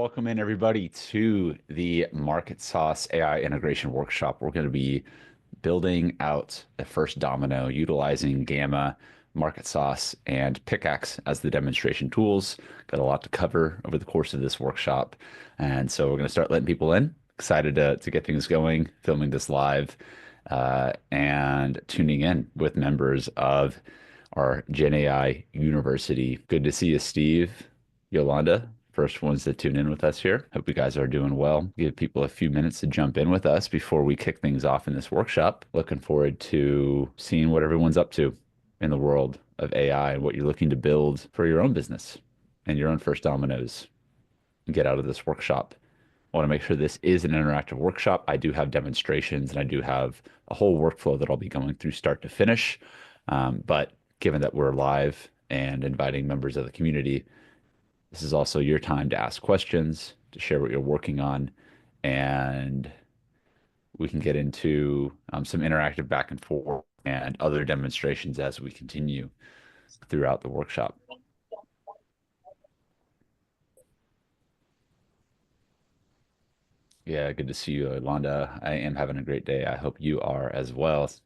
welcome in everybody to the MarketSauce AI Integration Workshop. We're going to be building out the first domino utilizing Gamma, MarketSauce, and Pickaxe as the demonstration tools. Got a lot to cover over the course of this workshop. And so we're going to start letting people in. Excited to get things going, filming this live, and tuning in with members of our Gen AI University. Good to see you, Steve, Yolanda. First ones to tune in with us here. Hope you guys are doing well. Give people a few minutes to jump in with us before we kick things off in this workshop. Looking forward to seeing what everyone's up to in the world of AI and what you're looking to build for your own business and your own first dominoes and get out of this workshop. I want to make sure this is an interactive workshop. I do have demonstrations and I do have a whole workflow that I'll be going through start to finish. But given that we're live and inviting members of the community, this is also your time to ask questions, to share what you're working on, and we can get into some interactive back and forth and other demonstrations as we continue throughout the workshop. Yeah, good to see you, Yolanda. I am having a great day. I hope you are as well. It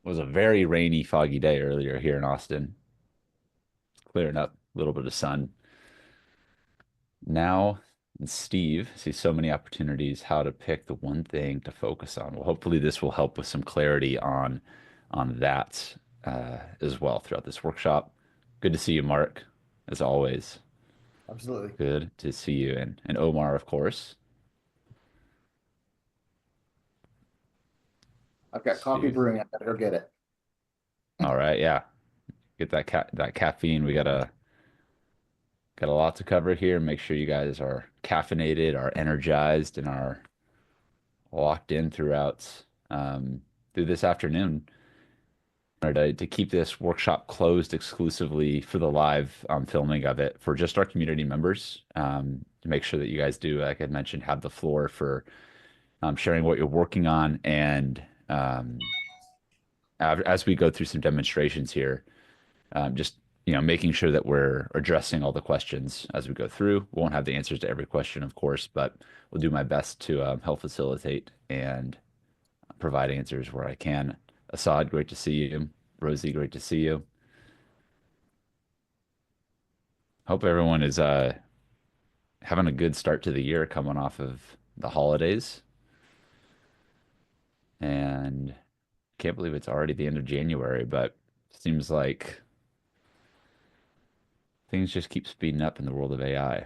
was a very rainy, foggy day earlier here in Austin. Clearing up, a little bit of sun. Now, Steve sees so many opportunities how to pick the one thing to focus on. Well, hopefully this will help with some clarity on that as well throughout this workshop. Good to see you, Mark, as always. Absolutely. Good to see you, and Omar, of course. I've got coffee Steve. brewing. I gotta go get it. All right, yeah. Get that caffeine. We got a lot to cover here. Make sure you guys are caffeinated, are energized, and are locked in through this afternoon. To keep this workshop closed exclusively for the live filming of it for just our community members, to make sure that you guys do, like I mentioned, have the floor for sharing what you're working on. And as we go through some demonstrations here, just making sure that we're addressing all the questions as we go through. We won't have the answers to every question, of course, but we'll do my best to help facilitate and provide answers where I can. Assad, great to see you. Rosie, great to see you. Hope everyone is having a good start to the year coming off of the holidays. And can't believe it's already the end of January, but seems like things just keep speeding up in the world of AI.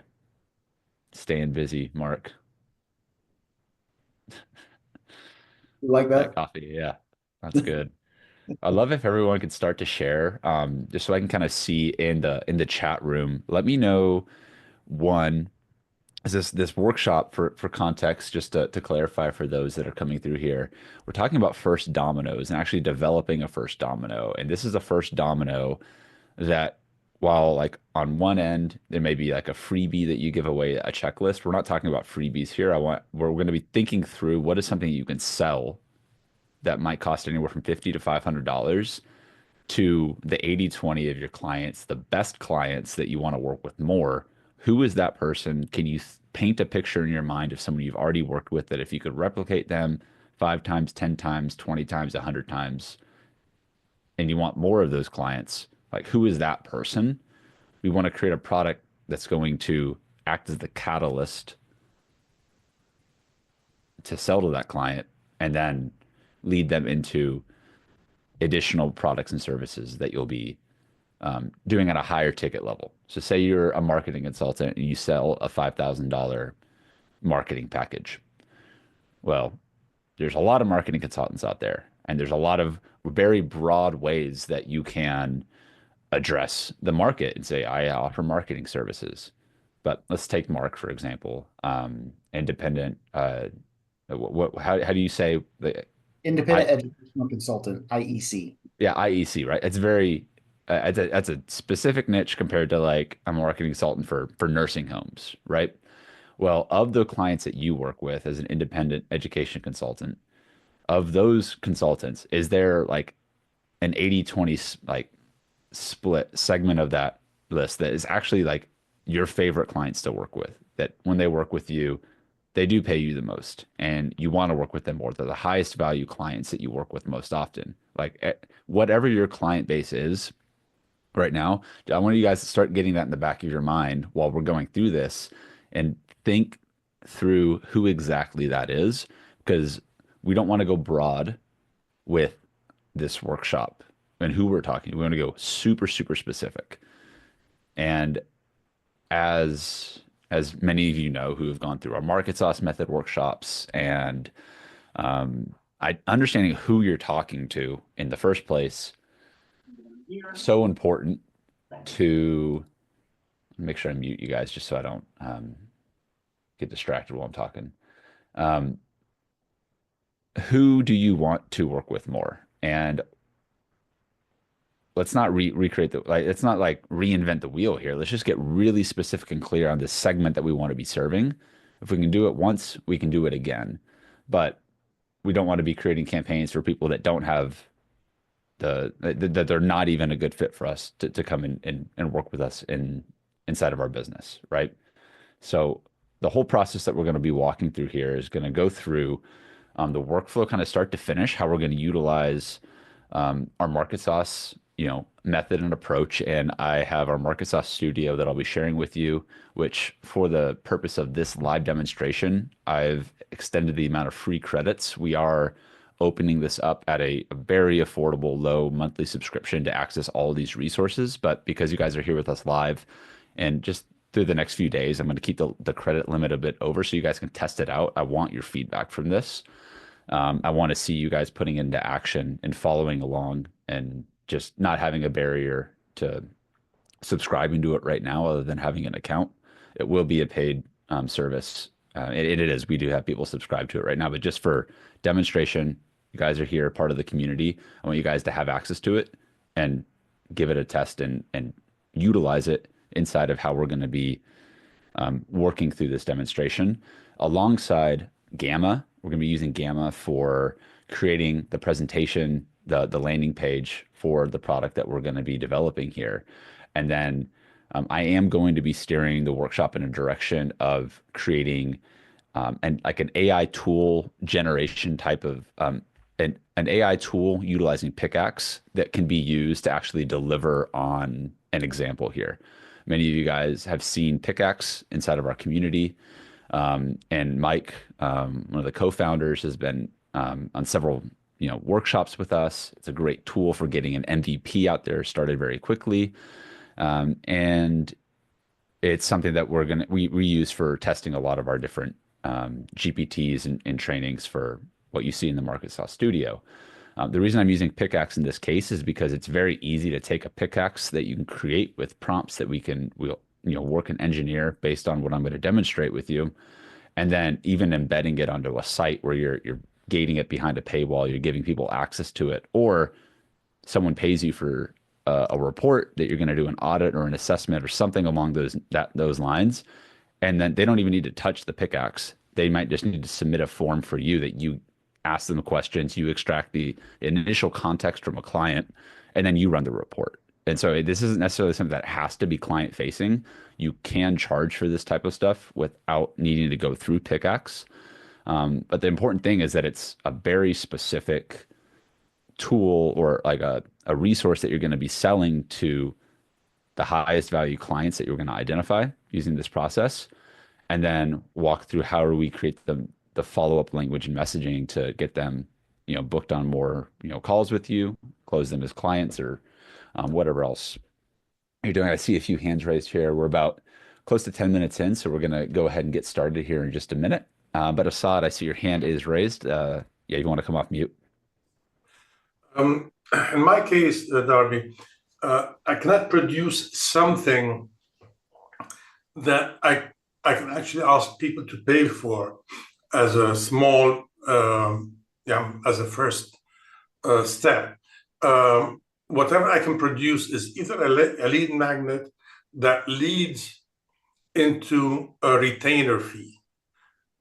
Staying busy, Mark. You like That that? coffee, yeah, that's good. I love if everyone could start to share, just so I can kind of see in the chat room. Let me know one is this workshop for context, just to clarify for those that are coming through here. We're talking about first dominoes and actually developing a first domino. And this is a first domino that while like on one end there may be like a freebie that you give away a checklist. We're not talking about freebies here. We're going to be thinking through what is something you can sell that might cost anywhere from 50 to $500 to the 80/20 of your clients, the best clients that you want to work with more. Who is that person? Can you paint a picture in your mind of someone you've already worked with that if you could replicate them 5 times, 10 times, 20 times, 100 times, and you want more of those clients, like who is that person? We want to create a product that's going to act as the catalyst to sell to that client and then lead them into additional products and services that you'll be doing at a higher ticket level. So, say you're a marketing consultant and you sell a $5,000 marketing package. Well, there's a lot of marketing consultants out there, and there's a lot of very broad ways that you can address the market and say, I offer marketing services. But let's take Mark, for example, independent. How do you say the Independent I Educational Consultant, IEC. yeah, IEC, right? It's very that's a specific niche compared to like a marketing consultant for nursing homes, right? Well, of the clients that you work with as an independent education consultant, of those consultants, is there like an 80/20 like split segment of that list that is actually like your favorite clients to work with, that when they work with you, they do pay you the most and you want to work with them more. They're the highest value clients that you work with most often. Like whatever your client base is right now, I want you guys to start getting that in the back of your mind while we're going through this and think through who exactly that is, because we don't want to go broad with this workshop and who we're talking to. We want to go super, super specific. And as many of you know who have gone through our market sauce method workshops and understanding who you're talking to in the first place, so important to make sure I mute you guys just so I don't get distracted while I'm talking. Um, who do you want to work with more? And let's not recreate the like it's not like reinvent the wheel here. Let's just get really specific and clear on the segment that we want to be serving. If we can do it once, we can do it again. But we don't want to be creating campaigns for people that don't have that they're not even a good fit for us to come in and work with us inside of our business, right? So the whole process that we're going to be walking through here is going to go through the workflow kind of start to finish, how we're going to utilize our market sauce, method and approach. And I have our market sauce studio that I'll be sharing with you, which for the purpose of this live demonstration, I've extended the amount of free credits. We are opening this up at a very affordable, low monthly subscription to access all of these resources. But because you guys are here with us live and just through the next few days, I'm going to keep the credit limit a bit over so you guys can test it out. I want your feedback from this. I want to see you guys putting into action and following along and just not having a barrier to subscribing to it right now other than having an account. It will be a paid service. It is. We do have people subscribe to it right now, but just for demonstration, you guys are here, part of the community. I want you guys to have access to it and give it a test and utilize it inside of how we're going to be working through this demonstration alongside Gamma. We're going to be using Gamma for creating the presentation, the landing page for the product that we're going to be developing here. And then I am going to be steering the workshop in a direction of creating like an AI tool generation type of an AI tool utilizing Pickaxe that can be used to actually deliver on an example here. Many of you guys have seen Pickaxe inside of our community. And Mike, one of the co-founders, has been on several workshops with us. It's a great tool for getting an MVP out there started very quickly, and it's something that we use for testing a lot of our different GPTs and trainings for what you see in the MarketSauce Studio. The reason I'm using Pickaxe in this case is because it's very easy to take a Pickaxe that you can create with prompts that we'll work and engineer based on what I'm going to demonstrate with you, and then even embedding it onto a site where you're gating it behind a paywall, you're giving people access to it, or someone pays you for a report that you're going to do an audit or an assessment or something along those lines, and then they don't even need to touch the Pickaxe. They might just need to submit a form for you that you ask them questions, you extract the initial context from a client, and then you run the report. And so this isn't necessarily something that has to be client facing. You can charge for this type of stuff without needing to go through Pickaxe. But the important thing is that it's a very specific tool or like a resource that you're going to be selling to the highest value clients that you're going to identify using this process, and then walk through how do we create the follow-up language and messaging to get them, booked on more, calls with you, close them as clients or whatever else you're doing. I see a few hands raised here. We're about close to 10 minutes in, so we're going to go ahead and get started here in just a minute. But Assad, I see your hand is raised. Yeah, you want to come off mute? In my case, Darby, I cannot produce something that I can actually ask people to pay for as a small, as a first step. Whatever I can produce is either a lead magnet that leads into a retainer fee,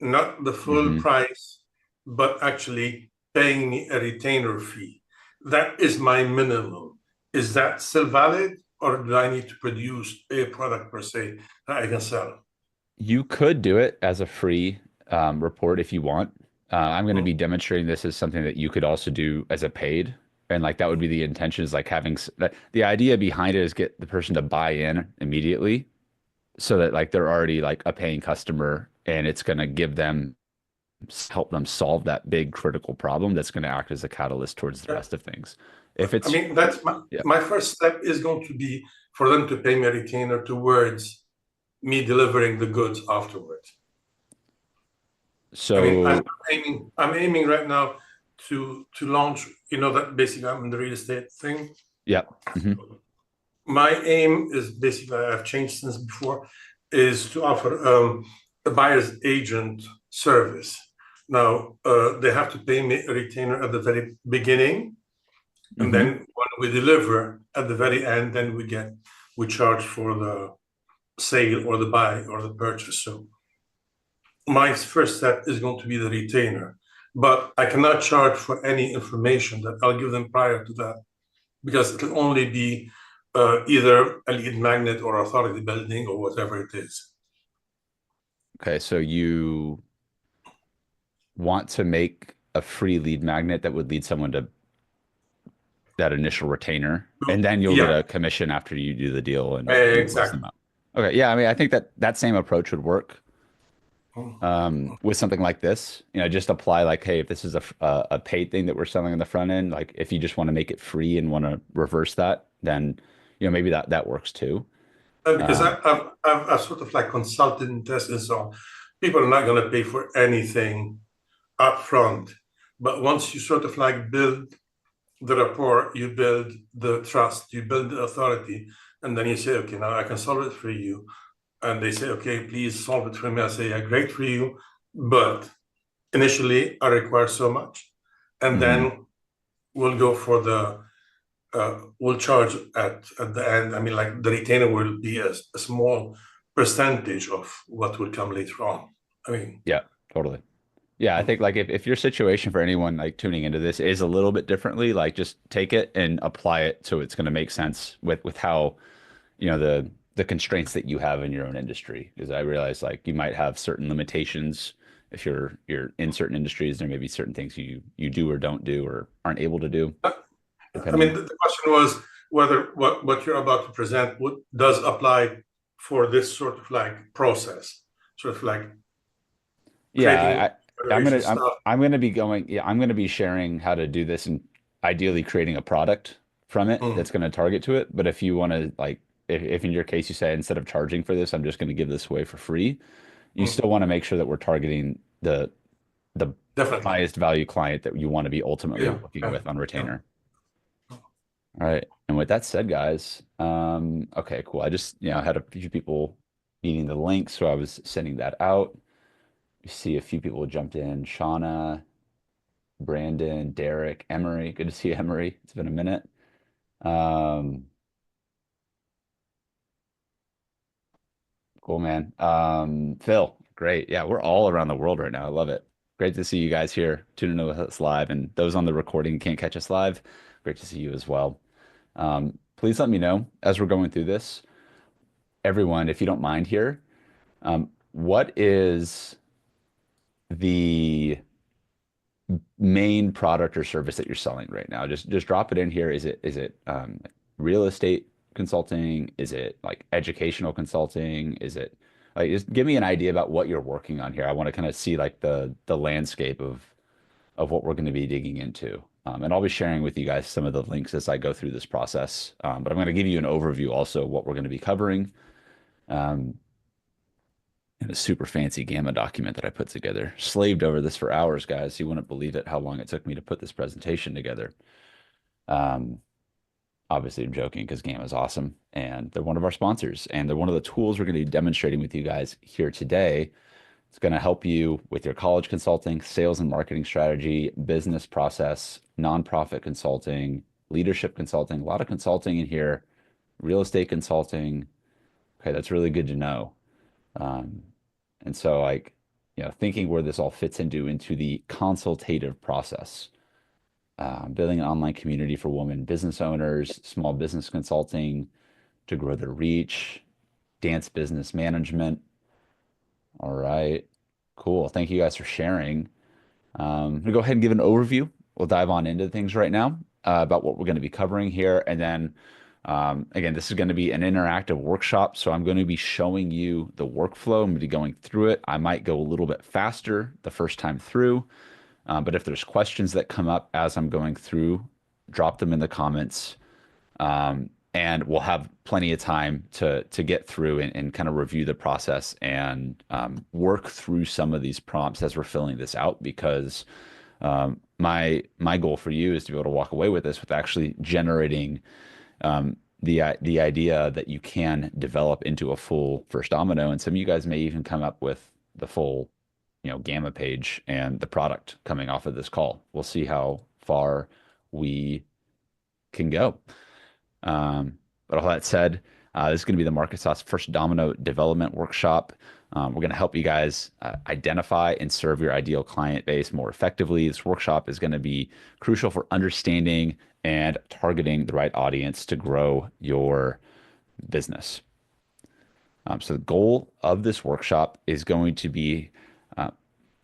not the full price, but actually paying me a retainer fee. That is my minimum. Is that still valid? or do I need to produce a product per se that I can sell? You could do it as a free report if you want. I'm going to Mm. be demonstrating this as something that you could also do as a paid. And like that would be the intention is like having the idea behind it is get the person to buy in immediately so that like they're already like a paying customer and it's going to give them help them solve that big critical problem that's going to act as a catalyst towards the Yeah. rest of things. If I it's mean, that's my, yeah. my first step is going to be for them to pay me a retainer towards me delivering the goods afterwards. I mean, So I'm aiming right now to launch, that basically I'm in the real estate thing. yeah. Hmm. My aim is basically, I've changed since before, is to offer a buyer's agent service. Now, they have to pay me a retainer at the very beginning, and then Hmm. when we deliver at the very end, then we charge for the sale or the buy or the purchase. So my first step is going to be the retainer, but I cannot charge for any information that I'll give them prior to that because it can only be either a lead magnet or authority building or whatever it is. Okay, so you want to make a free lead magnet that would lead someone to that initial retainer, and then you'll get Yeah, a commission after you do the deal and close exactly. them out. Okay, yeah, I mean, I think that that same approach would work with something like this. You know, just apply like, hey, if this is a paid thing that we're selling on the front end, like if you just want to make it free and want to reverse that, then maybe that works too. Because Um, I've sort of like consulted and tested and so on. People are not going to pay for anything upfront, but once you sort of like build the rapport, you build the trust, you build the authority, and then you say, okay, now I can solve it for you. And they say, okay, please solve it for me. I say, yeah, great for you, but initially I require so much. And mhm. then we'll go for we'll charge at the end. I mean, like the retainer will be a small percentage of what will come later on. I mean, Yeah, totally. Yeah, I think like if your situation for anyone like tuning into this is a little bit differently, like just take it and apply it so it's going to make sense with how, the constraints that you have in your own industry. Because I realize like you might have certain limitations if you're in certain industries, there may be certain things you do or don't do or aren't able to do, I mean, depending. the question was whether what you're about to present does apply for this sort of like process, sort of like Yeah, creating I'm generation gonna I'm stuff. I'm gonna be going, yeah, I'm gonna be sharing how to do this and ideally creating a product from it Mm, that's gonna target to it. But if you want to like if in your case you say instead of charging for this, I'm just gonna give this away for free, you mm, still want to make sure that we're targeting the definitely. highest value client that you want to be ultimately Yeah, working yeah, with on yeah. retainer. All right. And with that said, guys, okay, cool. I just, had a few people needing the link, so I was sending that out. You see a few people jumped in. Shauna, Brandon, Derek, Emery. Good to see you, Emery. It's been a minute. Um, cool, man. Phil, great. Yeah, we're all around the world right now. I love it. Great to see you guys here tuning in with us live. And those on the recording who can't catch us live, great to see you as well. Please let me know as we're going through this, everyone, if you don't mind here, what is the main product or service that you're selling right now? Just drop it in here. Is it real estate consulting? Is it like educational consulting? Is it like just give me an idea about what you're working on here. I want to kind of see like the landscape of what we're going to be digging into. And I'll be sharing with you guys some of the links as I go through this process. But I'm going to give you an overview also of what we're going to be covering. Um, in a super fancy Gamma document that I put together. Slaved over this for hours, guys. You wouldn't believe it how long it took me to put this presentation together. Um, Obviously, I'm joking because Gamma is awesome and they're one of our sponsors and they're one of the tools we're going to be demonstrating with you guys here today. It's going to help you with your college consulting, sales and marketing strategy, business process, nonprofit consulting, leadership consulting, a lot of consulting in here, real estate consulting. Okay, that's really good to know. Um, and so like, thinking where this all fits into the consultative process, building an online community for women business owners, small business consulting, to grow their reach, dance business management. All right, cool. Thank you guys for sharing. I'm gonna go ahead and give an overview. We'll dive on into things right now about what we're going to be covering here. And then again, this is going to be an interactive workshop. So I'm going to be showing you the workflow. I'm going to be going through it. I might go a little bit faster the first time through. But if there's questions that come up as I'm going through, drop them in the comments. And we'll have plenty of time to get through and kind of review the process and work through some of these prompts as we're filling this out because my goal for you is to be able to walk away with this with actually generating the idea that you can develop into a full first domino, and some of you guys may even come up with the full, Gamma page and the product coming off of this call. We'll see how far we can go. But all that said, this is going to be the MarketSauce First Domino Development Workshop. We're going to help you guys identify and serve your ideal client base more effectively. This workshop is going to be crucial for understanding and targeting the right audience to grow your business. So the goal of this workshop is going to be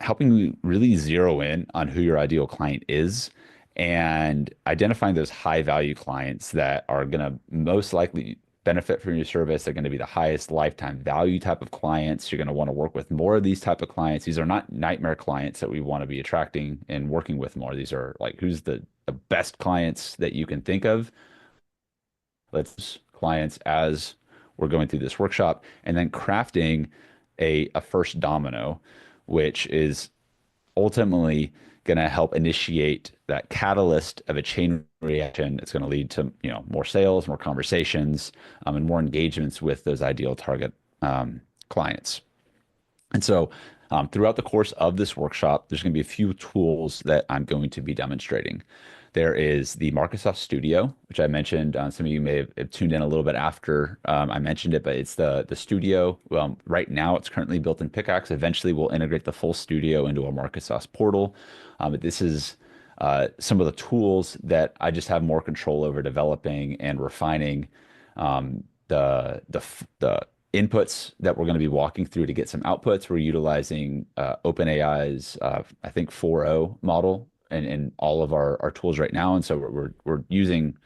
helping you really zero in on who your ideal client is and identifying those high value clients that are going to most likely benefit from your service. They're going to be the highest lifetime value type of clients. You're going to want to work with more of these type of clients. These are not nightmare clients that we want to be attracting and working with more. These are like, who's the best clients that you can think of? Let's clients as we're going through this workshop, and then crafting a first domino, which is ultimately going to help initiate that catalyst of a chain reaction. It's going to lead to more sales, more conversations, and more engagements with those ideal target clients. And so throughout the course of this workshop, there's going to be a few tools that I'm going to be demonstrating. There is the MarketSauce Studio, which I mentioned. Some of you may have tuned in a little bit after I mentioned it, but it's the studio. Right now, it's currently built in Pickaxe. Eventually, we'll integrate the full studio into a MarketSauce portal. But this is some of the tools that I just have more control over developing and refining the inputs that we're going to be walking through to get some outputs. We're utilizing OpenAI's, I think, 4.0 model in all of our tools right now. And so we're using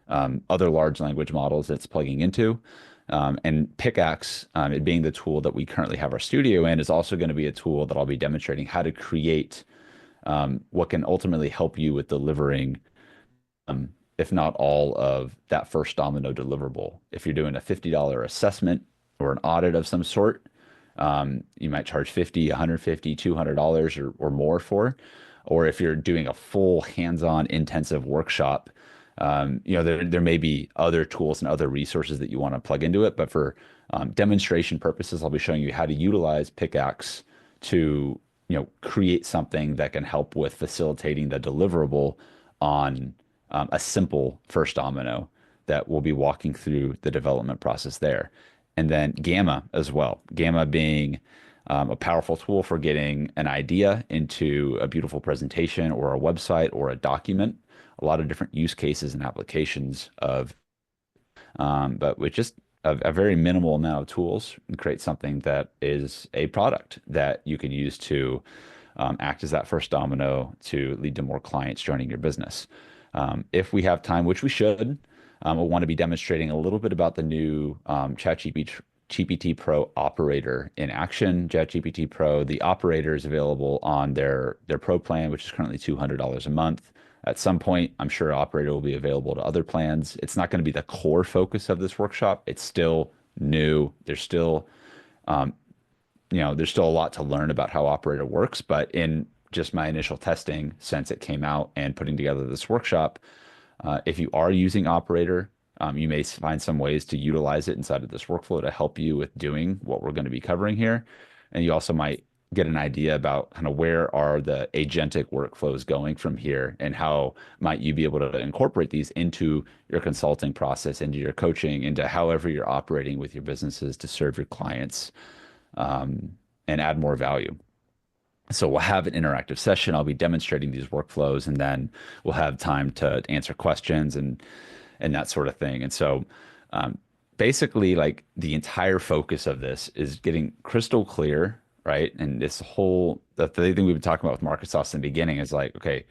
other large language models that's plugging into. And Pickaxe, it being the tool that we currently have our studio in, is also going to be a tool that I'll be demonstrating how to create what can ultimately help you with delivering, if not all of that first domino deliverable. If you're doing a $50 assessment or an audit of some sort, you might charge $50, $150, $200 or more for. Or if you're doing a full hands-on intensive workshop, there may be other tools and other resources that you want to plug into it. But for demonstration purposes, I'll be showing you how to utilize Pickaxe to create something that can help with facilitating the deliverable on a simple first domino that we'll be walking through the development process there. And then Gamma as well. Gamma being a powerful tool for getting an idea into a beautiful presentation or a website or a document. A lot of different use cases and applications but with just a very minimal amount of tools, and create something that is a product that you can use to act as that first domino to lead to more clients joining your business. If we have time, which we should, we'll want to be demonstrating a little bit about the new ChatGPT Pro operator in action. ChatGPT Pro, the operator is available on their Pro plan, which is currently $200 a month. At some point, I'm sure operator will be available to other plans. It's not going to be the core focus of this workshop. It's still new. There's still a lot to learn about how operator works. But in just my initial testing since it came out and putting together this workshop, if you are using operator, you may find some ways to utilize it inside of this workflow to help you with doing what we're going to be covering here. And you also might get an idea about kind of where are the agentic workflows going from here, and how might you be able to incorporate these into your consulting process, into your coaching, into however you're operating with your businesses to serve your clients and add more value. So we'll have an interactive session. I'll be demonstrating these workflows, and then we'll have time to answer questions and that sort of thing. And so basically like the entire focus of this is getting crystal clear, right? And this whole the thing we've been talking about with MarketSauce in the beginning is like, okay,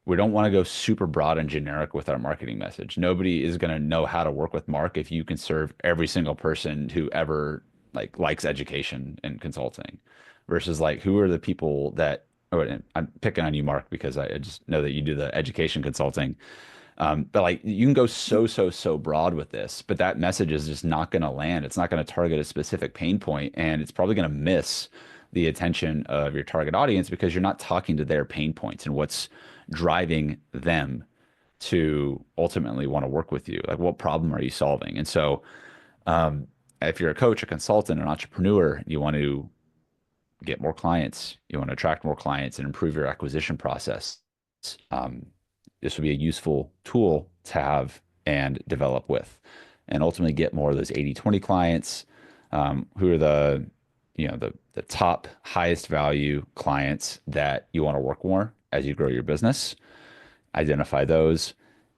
we don't want to go super broad and generic with our marketing message. Nobody is going to know how to work with Mark if you can serve every single person who ever like likes education and consulting versus like who are the people that oh, and I'm picking on you, Mark, because I just know that you do the education consulting. But like you can go so broad with this, but that message is just not going to land. It's not going to target a specific pain point, and it's probably going to miss the attention of your target audience because you're not talking to their pain points and what's driving them to ultimately want to work with you. Like, what problem are you solving? And so, um, if you're a coach, a consultant, an entrepreneur, you want to get more clients, you want to attract more clients and improve your acquisition process. Um, this would be a useful tool to have and develop with, and ultimately get more of those 80/20 clients, who are the top highest value clients that you want to work more as you grow your business. Identify those,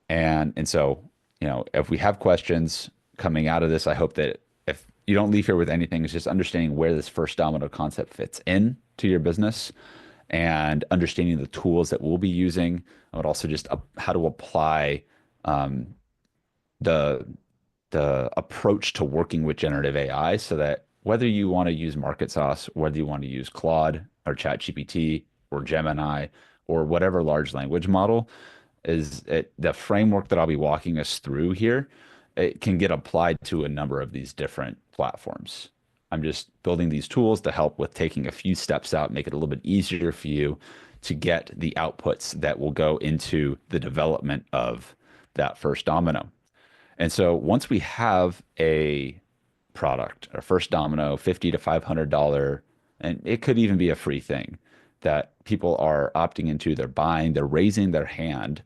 and so if we have questions coming out of this, I hope that if you don't leave here with anything, it's just understanding where this first domino concept fits in to your business and understanding the tools that we'll be using, but also just how to apply um, the the approach to working with generative AI so that whether you want to use MarketSauce, whether you want to use Claude or ChatGPT or Gemini or whatever large language model, the framework that I'll be walking us through here, it can get applied to a number of these different platforms. I'm just building these tools to help with taking a few steps out, make it a little bit easier for you to get the outputs that will go into the development of that first domino. And so once we have a product, our first domino, $50 to $500, and it could even be a free thing that people are opting into, they're buying, they're raising their hand.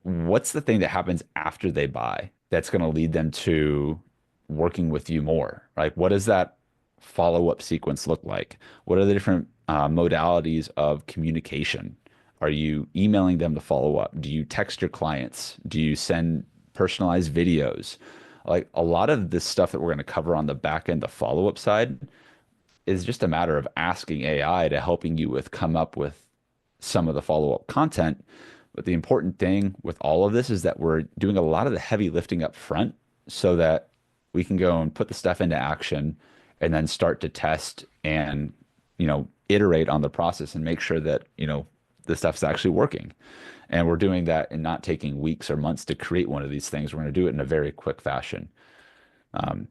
What's the thing that happens after they buy that's going to lead them to working with you more? Like, what does that follow-up sequence look like? What are the different modalities of communication? Are you emailing them to follow up? Do you text your clients? Do you send personalized videos? Like a lot of this stuff that we're going to cover on the back end, the follow-up side, is just a matter of asking AI to helping you with come up with some of the follow-up content. But the important thing with all of this is that we're doing a lot of the heavy lifting up front so that we can go and put the stuff into action and then start to test and, iterate on the process and make sure that, the stuff's actually working. And we're doing that and not taking weeks or months to create one of these things. We're going to do it in a very quick fashion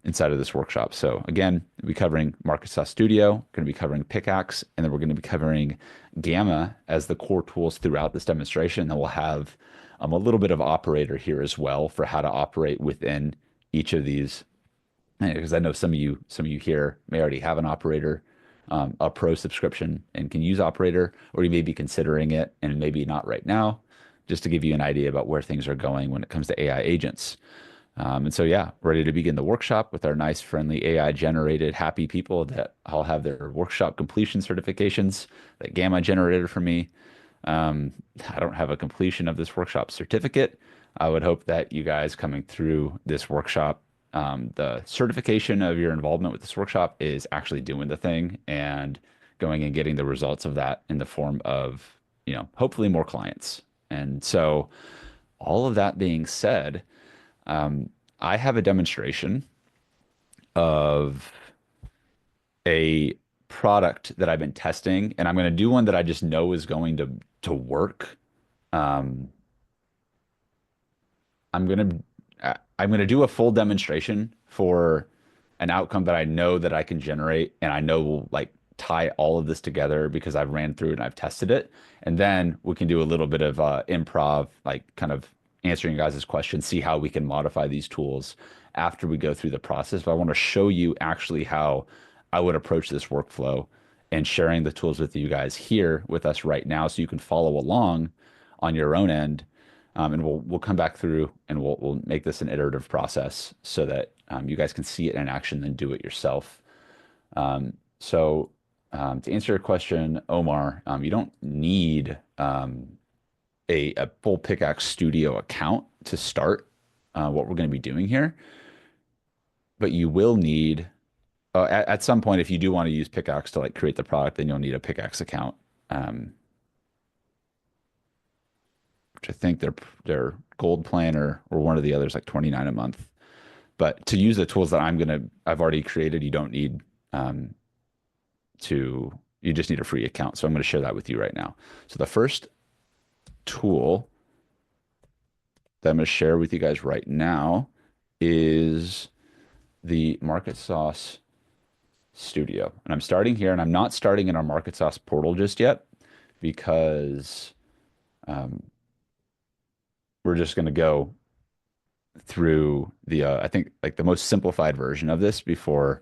inside of this workshop. So again, we'll be covering MarketSauce Studio, going to be covering Pickaxe, and then we're going to be covering Gamma as the core tools throughout this demonstration. Then we'll have a little bit of operator here as well for how to operate within each of these. Because I know some of you here may already have an operator, a pro subscription, and can use operator, or you may be considering it and maybe not right now, just to give you an idea about where things are going when it comes to AI agents. And so, yeah, ready to begin the workshop with our nice, friendly AI generated happy people that all have their workshop completion certifications that Gamma generated for me. I don't have a completion of this workshop certificate. I would hope that you guys coming through this workshop, the certification of your involvement with this workshop is actually doing the thing and going and getting the results of that in the form of, hopefully more clients. And so, all of that being said, I have a demonstration of a product that I've been testing, and I'm going to do one that I just know is going to work. Um, I'm gonna do a full demonstration for an outcome that I know that I can generate, and I know will like tie all of this together because I've ran through it and I've tested it. And then we can do a little bit of improv, like kind of answering you guys' questions, see how we can modify these tools after we go through the process. But I want to show you actually how I would approach this workflow and sharing the tools with you guys here with us right now so you can follow along on your own end. And we'll come back through and we'll make this an iterative process so that you guys can see it in action and do it yourself. So to answer your question, Omar, you don't need a full Pickaxe Studio account to start what we're going to be doing here. but you will need at some point, if you do want to use Pickaxe to like create the product, then you'll need a Pickaxe account, which I think their gold plan or one of the others like 29 a month. But to use the tools that I've already created, you don't need you just need a free account. So I'm going to share that with you right now. So the first tool that I'm going to share with you guys right now is the MarketSauce Studio. And I'm starting here, and I'm not starting in our MarketSauce portal just yet because we're just going to go through the I think like the most simplified version of this before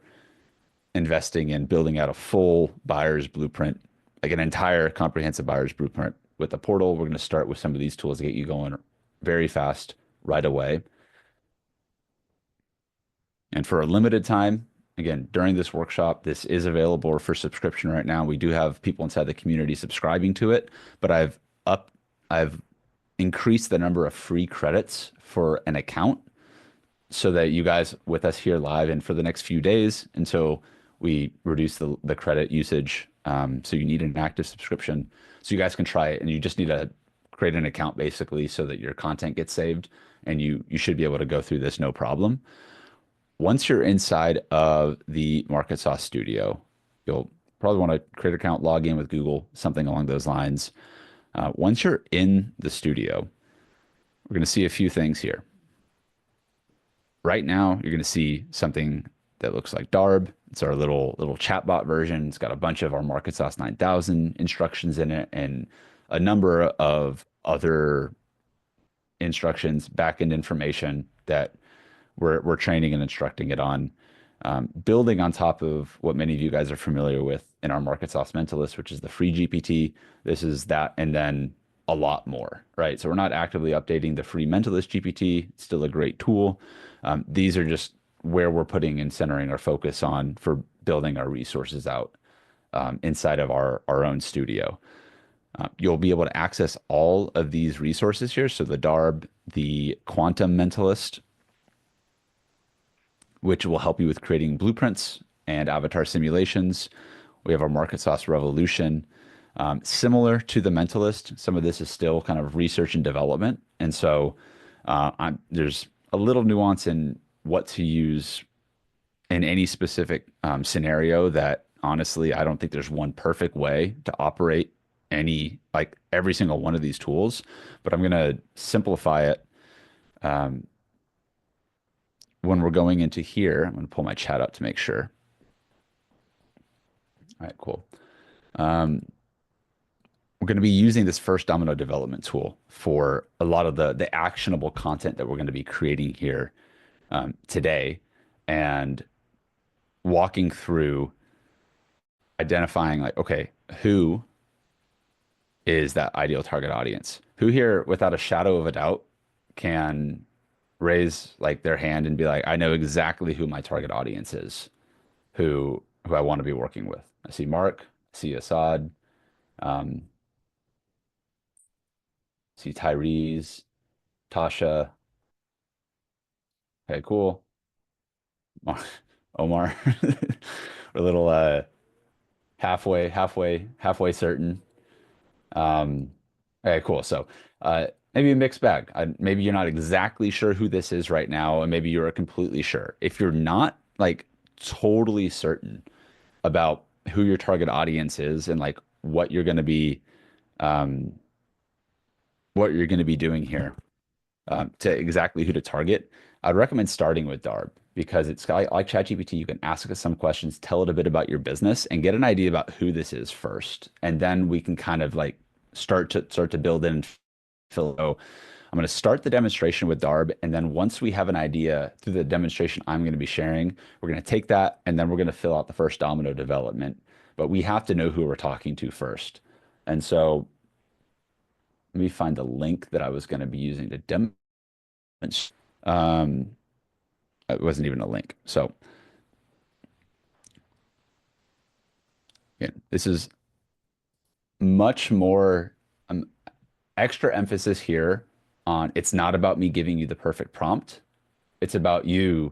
investing in building out a full buyer's blueprint, like an entire comprehensive buyer's blueprint with the portal. We're going to start with some of these tools to get you going very fast right away. And for a limited time, again, during this workshop, this is available for subscription right now. We do have people inside the community subscribing to it, but I've increased the number of free credits for an account so that you guys with us here live and for the next few days until we reduce the credit usage. So you need an active subscription so you guys can try it, and you just need to create an account basically so that your content gets saved, and you should be able to go through this no problem. Once you're inside of the MarketSauce Studio, you'll probably want to create an account, log in with Google, something along those lines. Once you're in the studio, we're going to see a few things here. Right now, you're going to see something that looks like Darb. It's our little chatbot version. It's got a bunch of our MarketSauce 9000 instructions in it and a number of other instructions, backend information that we're training and instructing it on. Building on top of what many of you guys are familiar with in our MarketSauce Mentalist, which is the free GPT. This is that, and then a lot more, right? So we're not actively updating the free Mentalist GPT. It's still a great tool. These are just where we're putting and centering our focus on for building our resources out inside of our own studio. You'll be able to access all of these resources here. So the Darb, the Quantum Mentalist, which will help you with creating blueprints and avatar simulations. We have our MarketSauce Revolution. Similar to the Mentalist, some of this is still kind of research and development. And so there's a little nuance in what to use in any specific scenario that honestly, I don't think there's one perfect way to operate every single one of these tools, but I'm going to simplify it. When we're going into here, I'm going to pull my chat up to make sure. All right, cool. We're going to be using this first Domino development tool for a lot of the actionable content that we're going to be creating here today, and walking through identifying like, okay, who is that ideal target audience? Who here, without a shadow of a doubt, can raise like their hand and be like, I know exactly who my target audience is, who I want to be working with. I see Mark, I see Assad, see Tyrese, Tasha. Okay, cool. Omar. We're a little halfway certain. Okay, cool. So maybe a mixed bag. Maybe you're not exactly sure who this is right now, and maybe you're completely sure. If you're not like totally certain about who your target audience is and like what you're going to be doing here to exactly who to target, I'd recommend starting with Darb because it's like ChatGPT. You can ask it some questions, tell it a bit about your business, and get an idea about who this is first, and then we can kind of like start to build in and fill. So I'm going to start the demonstration with Darb, and then once we have an idea through the demonstration I'm going to be sharing, we're going to take that and then we're going to fill out the first domino development. But we have to know who we're talking to first. And so let me find the link that I was going to be using to demonstrate. It wasn't even a link. So again, this is much more extra emphasis here on it's not about me giving you the perfect prompt. It's about you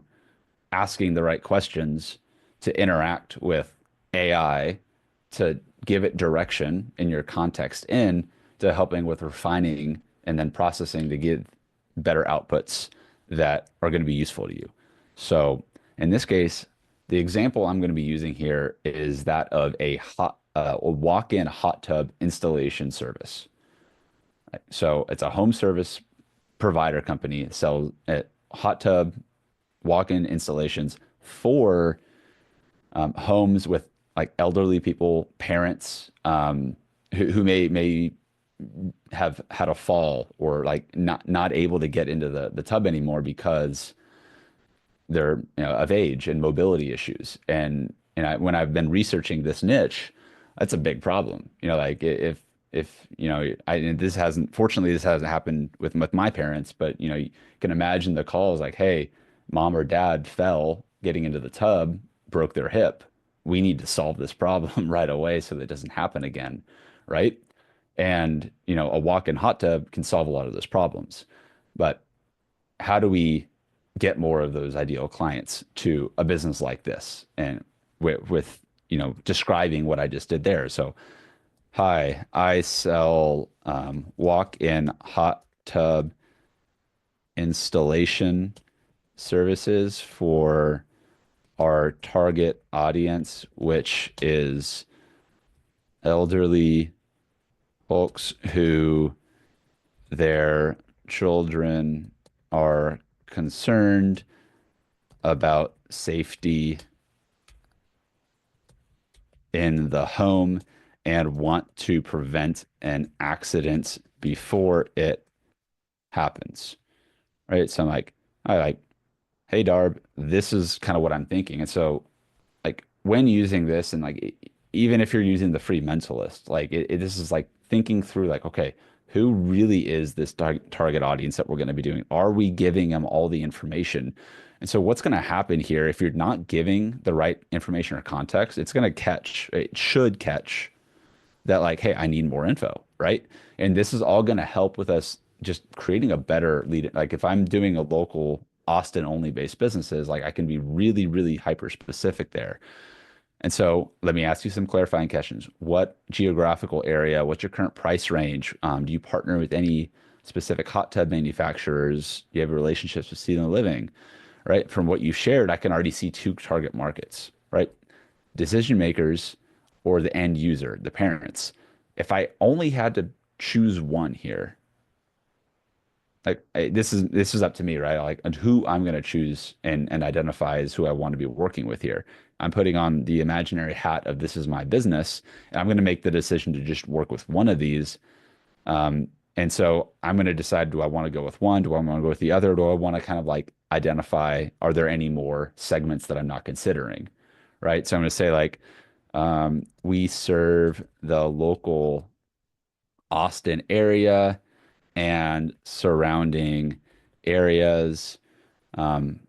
asking the right questions to interact with AI to give it direction in your context in to helping with refining and then processing to give better outputs that are going to be useful to you. So in this case, the example I'm going to be using here is that of a walk-in hot tub installation service. So it's a home service provider company that sells hot tub walk-in installations for homes with like elderly people, parents who may have had a fall or like not able to get into the tub anymore because they're of age and mobility issues. When I've been researching this niche, that's a big problem. Like if and this hasn't fortunately this hasn't happened with my parents, but you can imagine the calls like, hey, mom or dad fell getting into the tub, broke their hip. We need to solve this problem right away so that it doesn't happen again, right? And a walk-in hot tub can solve a lot of those problems. But how do we get more of those ideal clients to a business like this? And with describing what I just did there. So, hi, I sell walk-in hot tub installation services for our target audience, which is elderly folks who their children are concerned about safety in the home and want to prevent an accident before it happens. Right. So I'm like, I like, hey, Darb, this is kind of what I'm thinking. And so, like, when using this, and like, even if you're using the free mentalist, like, this is like thinking through, like, okay, who really is this target audience that we're going to be doing? Are we giving them all the information? And so, what's going to happen here if you're not giving the right information or context? It should catch that, like, hey, I need more info, right? And this is all going to help with us just creating a better lead. Like if I'm doing a local Austin only based businesses, like I can be really, really hyper specific there. And so let me ask you some clarifying questions. What geographical area, what's your current price range? Do you partner with any specific hot tub manufacturers? Do you have relationships with senior living? Right? From what you've shared, I can already see two target markets, right? Decision makers or the end user, the parents. If I only had to choose one here, like this is up to me, right? Like and who I'm going to choose and identify as who I want to be working with here. I'm putting on the imaginary hat of this is my business, and I'm going to make the decision to just work with one of these. And so I'm going to decide, do I want to go with one? Do I want to go with the other? Do I want to kind of like identify, are there any more segments that I'm not considering? Right. So I'm going to say like, we serve the local Austin area and surrounding areas, um,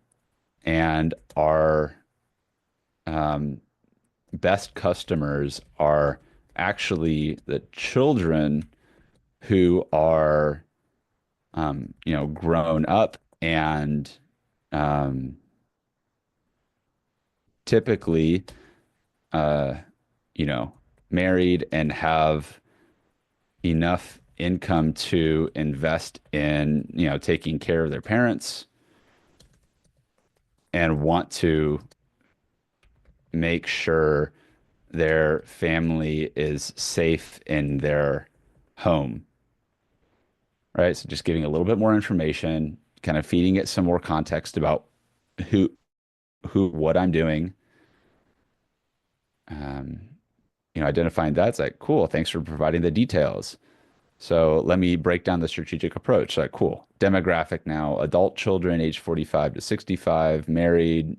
and our um, best customers are actually the children who are, grown up and um, typically, uh, you know, married and have enough income to invest in, taking care of their parents and want to make sure their family is safe in their home, right? So just giving a little bit more information, kind of feeding it some more context about who, what I'm doing, um, identifying that's like, cool, thanks for providing the details. So let me break down the strategic approach. Like, cool. Demographic now, adult children age 45 to 65, married,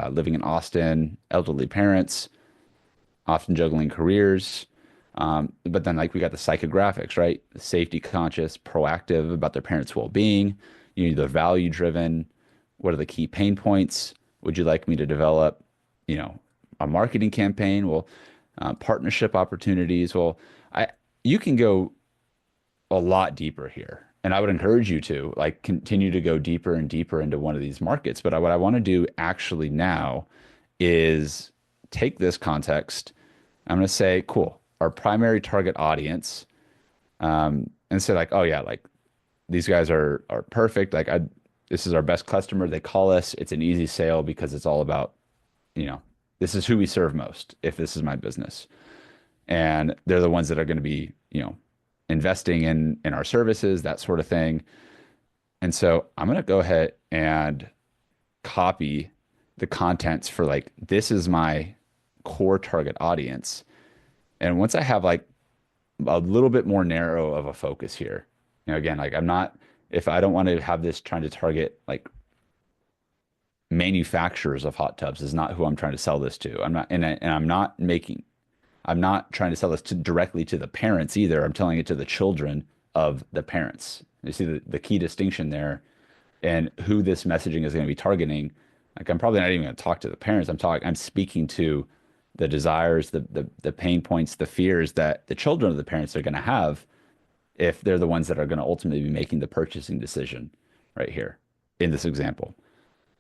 living in Austin, elderly parents, often juggling careers. But then like we got the psychographics, right? Safety conscious, proactive about their parents' well-being. You need the value driven. What are the key pain points? Would you like me to develop, you know, a marketing campaign? Well, partnership opportunities. Well, you can go a lot deeper here. And I would encourage you to like continue to go deeper and deeper into one of these markets. But what I want to do actually now is take this context. I'm going to say, cool, our primary target audience, and say like, oh yeah, like these guys are perfect. Like this is our best customer. They call us. It's an easy sale because it's all about, you know, this is who we serve most if this is my business. And they're the ones that are going to be, investing in our services, that sort of thing. And so I'm going to go ahead and copy the contents for like this is my core target audience. And once I have like a little bit more narrow of a focus here, again, like I'm not, if I don't want to have this trying to target like manufacturers of hot tubs is not who I'm trying to sell this to. I'm not, and I'm not trying to sell this directly to the parents either. I'm telling it to the children of the parents. You see the key distinction there and who this messaging is going to be targeting. Like I'm probably not even going to talk to the parents. I'm speaking to the desires, the pain points, the fears that the children of the parents are going to have if they're the ones that are going to ultimately be making the purchasing decision right here in this example.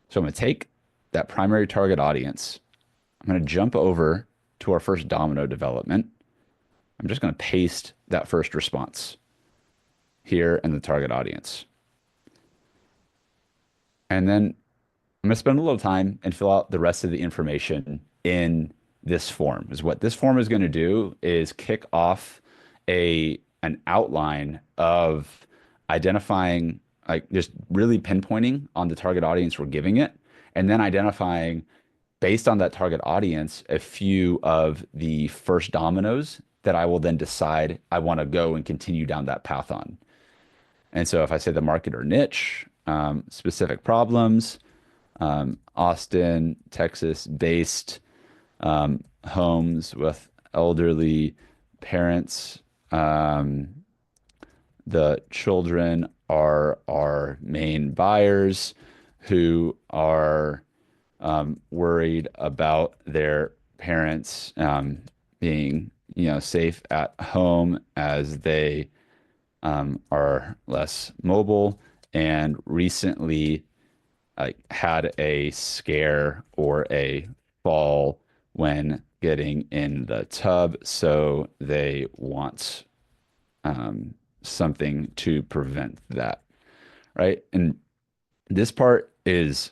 So I'm going to take that primary target audience. I'm going to jump over to our first domino development. I'm just going to paste that first response here in the target audience. And then I'm going to spend a little time and fill out the rest of the information in this form. Is what this form is going to do is kick off an outline of identifying, like just really pinpointing on the target audience we're giving it, and then identifying based on that target audience a few of the first dominoes that I will then decide I want to go and continue down that path on. And so if I say the market or niche, specific problems, Austin, Texas based homes with elderly parents. The children are our main buyers who are worried about their parents being, safe at home as they are less mobile and recently had a scare or a fall when getting in the tub, so they want something to prevent that, right? And this part is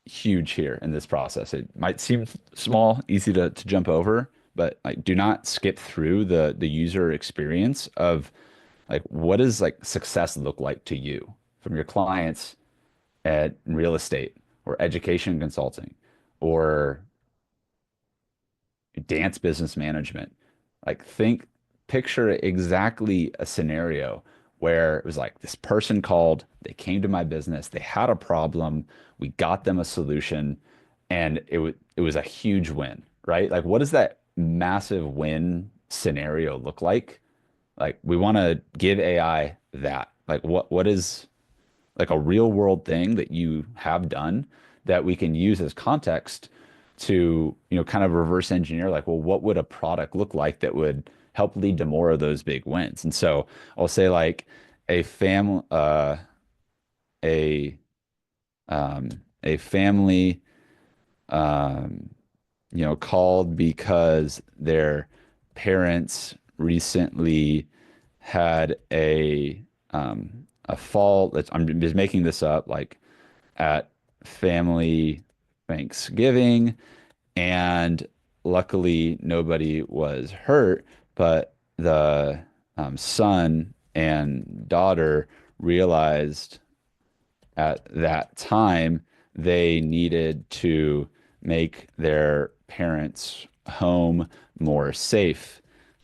huge here in this process. It might seem small, easy to jump over, but like do not skip through the user experience of like what does like success look like to you from your clients at real estate or education consulting or dance business management. Like picture exactly a scenario where it was like this person called, they came to my business, they had a problem, we got them a solution, and it was a huge win, right? Like what does that massive win scenario look like? Like we want to give AI that. Like what is like a real world thing that you have done that we can use as context to, kind of reverse engineer like, well, what would a product look like that would help lead to more of those big wins? And so I'll say like a family, a um, a family, um, called because their parents recently had a fall. I'm just making this up, like at family Thanksgiving, and luckily nobody was hurt, but the son and daughter realized at that time they needed to make their parents' home more safe.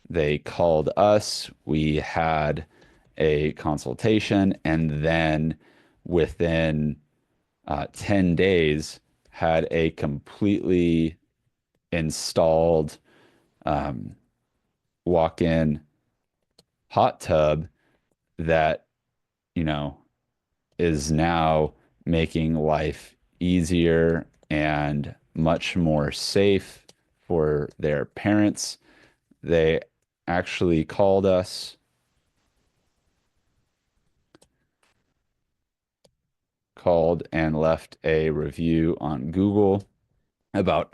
They called us, we had a consultation, and then within 10 days had a completely installed um, walk-in hot tub that, you know, is now making life easier and much more safe for their parents. They actually called us called and left a review on Google about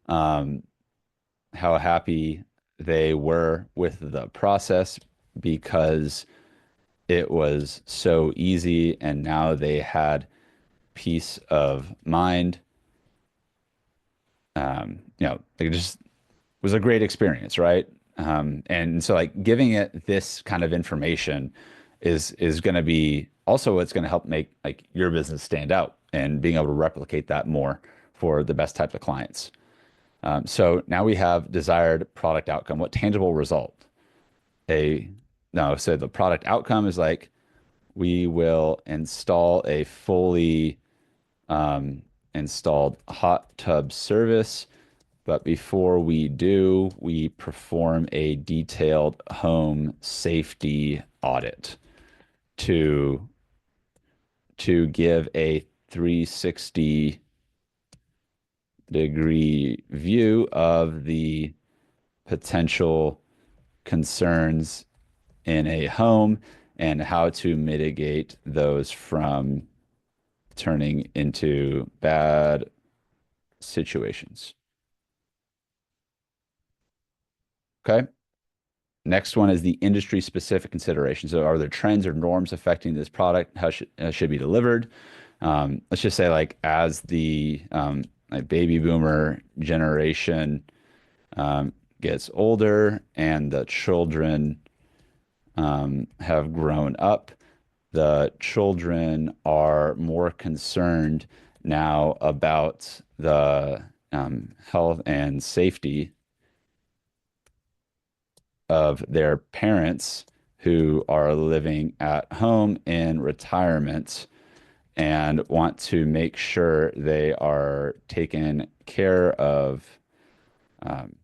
um, how happy they were with the process because it was so easy and now they had peace of mind. It just was a great experience, right? And so like giving it this kind of information is going to be also what's going to help make like your business stand out and being able to replicate that more for the best types of clients. So now we have desired product outcome. What tangible result? A no, so the product outcome is like we will install a fully installed hot tub service, but before we do, we perform a detailed home safety audit to give a 360-degree view of the potential concerns in a home and how to mitigate those from turning into bad situations. Okay. Next one is the industry specific consideration. So are there trends or norms affecting this product? How should be delivered? Let's just say like as the like baby boomer generation gets older and the children have grown up, the children are more concerned now about the health and safety of their parents who are living at home in retirement and want to make sure they are taken care of, um,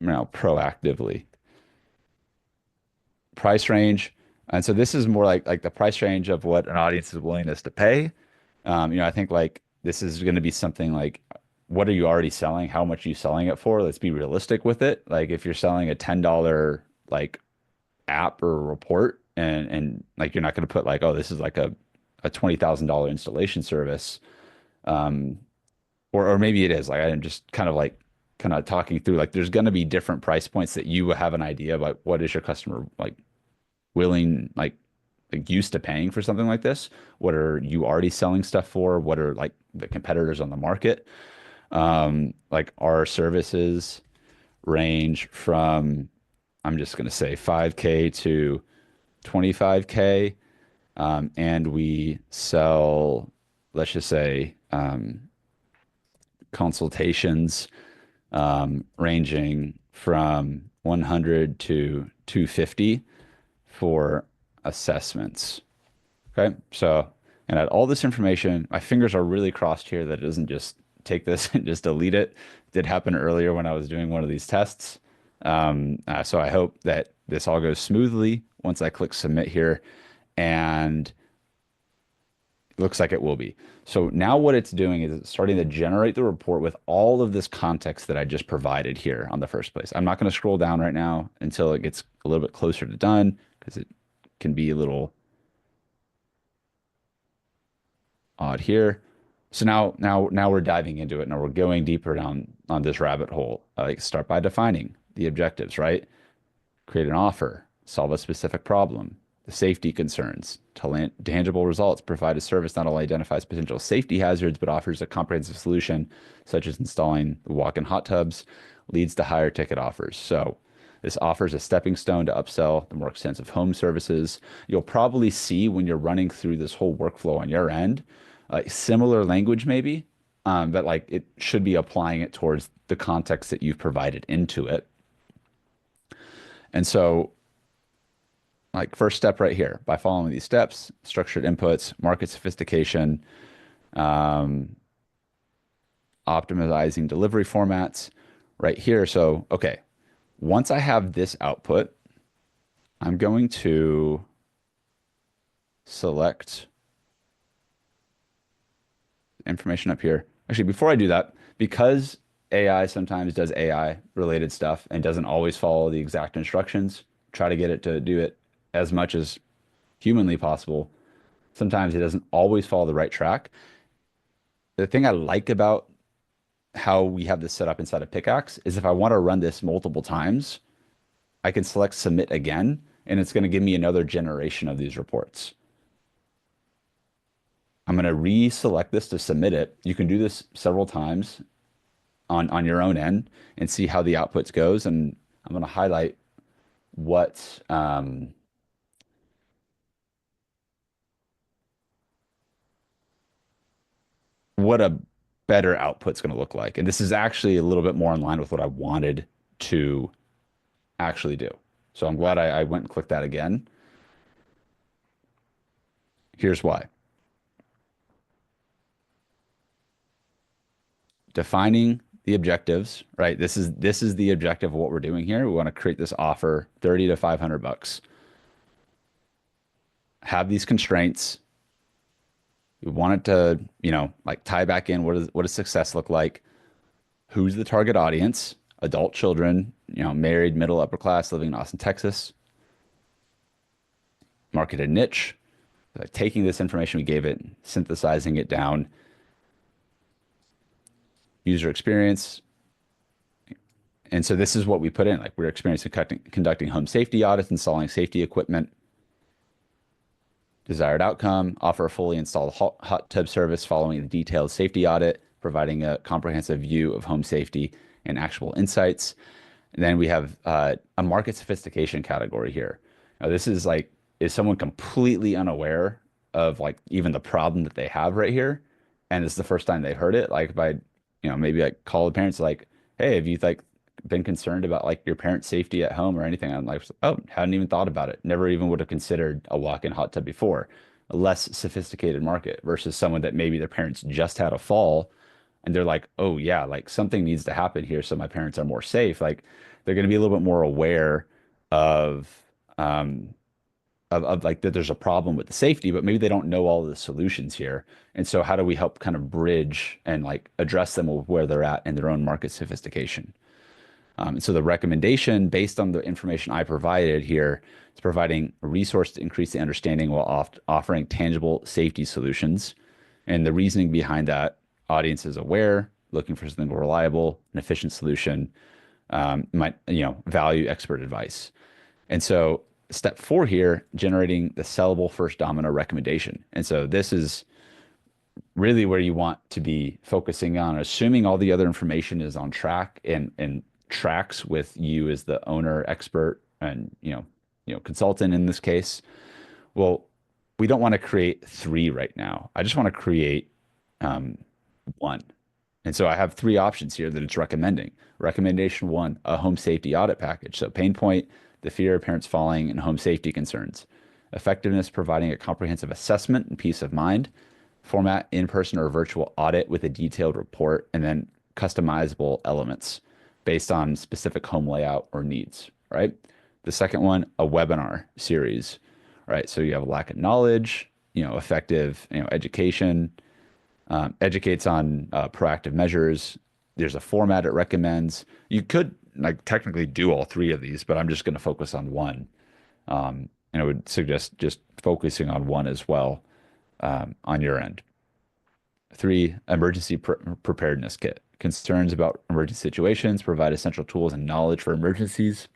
proactively. Price range. And so this is more like the price range of what an audience's willingness to pay. I think like this is going to be something like, what are you already selling? How much are you selling it for? Let's be realistic with it. Like if you're selling a $10 like app or report and like you're not going to put like, oh, this is like a $20,000 installation service. Um, or maybe it is like I'm just kind of talking through like there's going to be different price points that you have an idea about what is your customer like willing like used to paying for something like this. What are you already selling stuff for? What are like the competitors on the market? Like our services range from, I'm just going to say 5K to 25K. And we sell, let's just say, consultations ranging from 100 to 250 for assessments. Okay. So, and at all this information, my fingers are really crossed here that it doesn't just take this and just delete it. It did happen earlier when I was doing one of these tests. So I hope that this all goes smoothly once I click submit here, and it looks like it will be. So now what it's doing is it's starting to generate the report with all of this context that I just provided here on the first place. I'm not going to scroll down right now until it gets a little bit closer to done because it can be a little odd here. So now we're diving into it. Now we're going deeper down on this rabbit hole. Like start by defining the objectives, right? Create an offer, solve a specific problem, the safety concerns, tangible results, provide a service not only identifies potential safety hazards, but offers a comprehensive solution, such as installing the walk-in hot tubs, leads to higher ticket offers. So this offers a stepping stone to upsell the more extensive home services. You'll probably see when you're running through this whole workflow on your end, similar language maybe, but like it should be applying it towards the context that you've provided into it. And so like first step right here, by following these steps, structured inputs, market sophistication, um, optimizing delivery formats right here. So, okay, once I have this output, I'm going to select information up here. Actually, before I do that, because AI sometimes does AI related stuff and doesn't always follow the exact instructions, try to get it to do it as much as humanly possible. Sometimes it doesn't always follow the right track. The thing I like about how we have this set up inside of Pickaxe is if I want to run this multiple times, I can select submit again, and it's going to give me another generation of these reports. I'm going to reselect this to submit it. You can do this several times on your own end and see how the outputs goes. And I'm going to highlight what what a better output's going to look like. And this is actually a little bit more in line with what I wanted to actually do. So I'm glad I went and clicked that again. Here's why. Defining the objectives, right? This is the objective of what we're doing here. We want to create this offer 30 to 500 bucks. Have these constraints. We want it to, like tie back in what does success look like? Who's the target audience? Adult children, married, middle, upper class, living in Austin, Texas. Market a niche. Like taking this information we gave it, synthesizing it down. User experience. And so this is what we put in. Like we're experiencing conducting home safety audits, installing safety equipment. Desired outcome, offer a fully installed hot tub service following a detailed safety audit, providing a comprehensive view of home safety and actionable insights. And then we have a market sophistication category here. Now, this is like, is someone completely unaware of like even the problem that they have right here? And it's the first time they heard it. Like by, maybe like call the parents like, hey, have you like been concerned about like your parents' safety at home or anything? I'm like, oh, hadn't even thought about it. Never even would have considered a walk-in hot tub before. A less sophisticated market versus someone that maybe their parents just had a fall and they're like, oh yeah, like something needs to happen here so my parents are more safe. Like they're going to be a little bit more aware of um of like that there's a problem with the safety, but maybe they don't know all of the solutions here. And so how do we help kind of bridge and like address them with where they're at in their own market sophistication? And so the recommendation based on the information I provided here is providing a resource to increase the understanding while offering tangible safety solutions. And the reasoning behind that, audience is aware, looking for something reliable, an efficient solution, might, value expert advice. And so step 4 here, generating the sellable first domino recommendation. And so this is really where you want to be focusing on, assuming all the other information is on track and tracks with you as the owner, expert, and consultant in this case. Well, we don't want to create 3 right now. I just want to create 1. And so I have 3 options here that it's recommending. Recommendation 1, a home safety audit package. So pain point, the fear of parents falling, and home safety concerns. Effectiveness, providing a comprehensive assessment and peace of mind. Format, in-person or virtual audit with a detailed report, and then customizable elements based on specific home layout or needs, right? The second one, a webinar series, right? So you have a lack of knowledge, effective, education, educates on proactive measures. There's a format it recommends. You could like technically do all 3 of these, but I'm just going to focus on one. And I would suggest just focusing on one as well on your end. 3, emergency preparedness kit. Concerns about emergency situations, provide essential tools and knowledge for emergencies.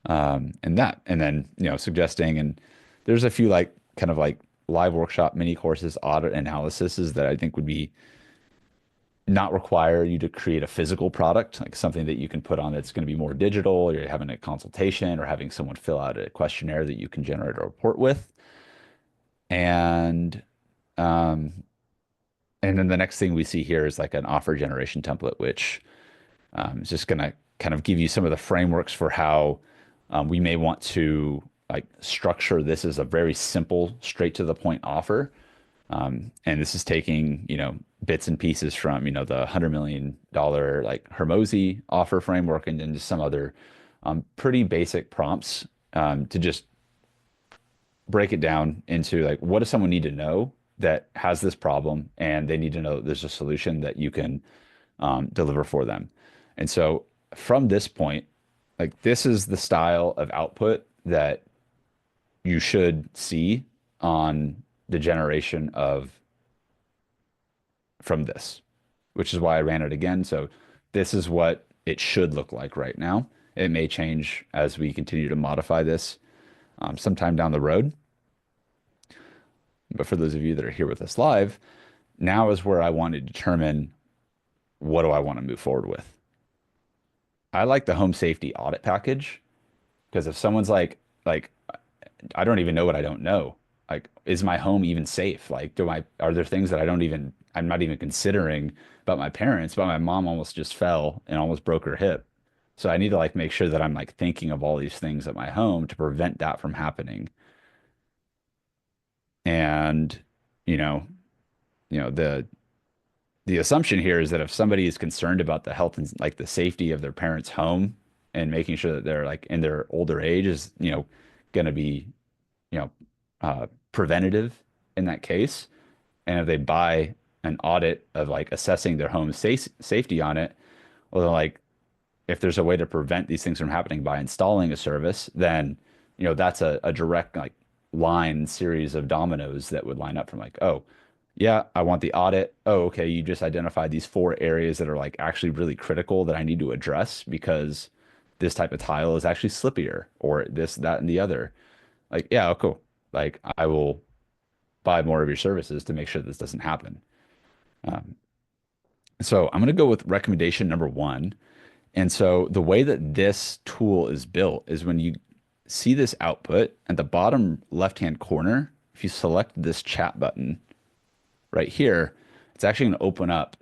And then, suggesting, and there's a few like kind of like live workshop mini courses, audit analysis that I think would be not require you to create a physical product, like something that you can put on that's going to be more digital, or you're having a consultation or having someone fill out a questionnaire that you can generate a report with. And then the next thing we see here is like an offer generation template, which is just going to kind of give you some of the frameworks for how we may want to like structure this as a very simple, straight to the point offer. And this is taking, bits and pieces from, the $100 million like Hermosi offer framework and then just some other pretty basic prompts to just break it down into like, what does someone need to know that has this problem, and they need to know that there's a solution that you can deliver for them. And so from this point, like this is the style of output that you should see on the generation of from this, which is why I ran it again. So this is what it should look like right now. It may change as we continue to modify this sometime down the road. But for those of you that are here with us live, now is where I want to determine what do I want to move forward with. I like the home safety audit package because if someone's like, I don't even know what I don't know. Like, is my home even safe? Like, are there things that I'm not even considering about my parents, but my mom almost just fell and almost broke her hip. So I need to like make sure that I'm like thinking of all these things at my home to prevent that from happening. And, you know, the assumption here is that if somebody is concerned about the health and like the safety of their parents' home and making sure that they're like in their older age is, going to be, you know, preventative in that case. And if they buy an audit of like assessing their home safety on it, well, then like if there's a way to prevent these things from happening by installing a service, then that's a direct like line series of dominoes that would line up from like, oh, yeah, I want the audit. Oh, okay, you just identified these four areas that are like actually really critical that I need to address because this type of tile is actually slippier or this, that, and the other. Like, yeah, oh, cool. Like I will buy more of your services to make sure this doesn't happen. Um, so I'm going to go with recommendation number one. And so the way that this tool is built is when you see this output at the bottom left-hand corner, if you select this chat button right here, it's actually going to open up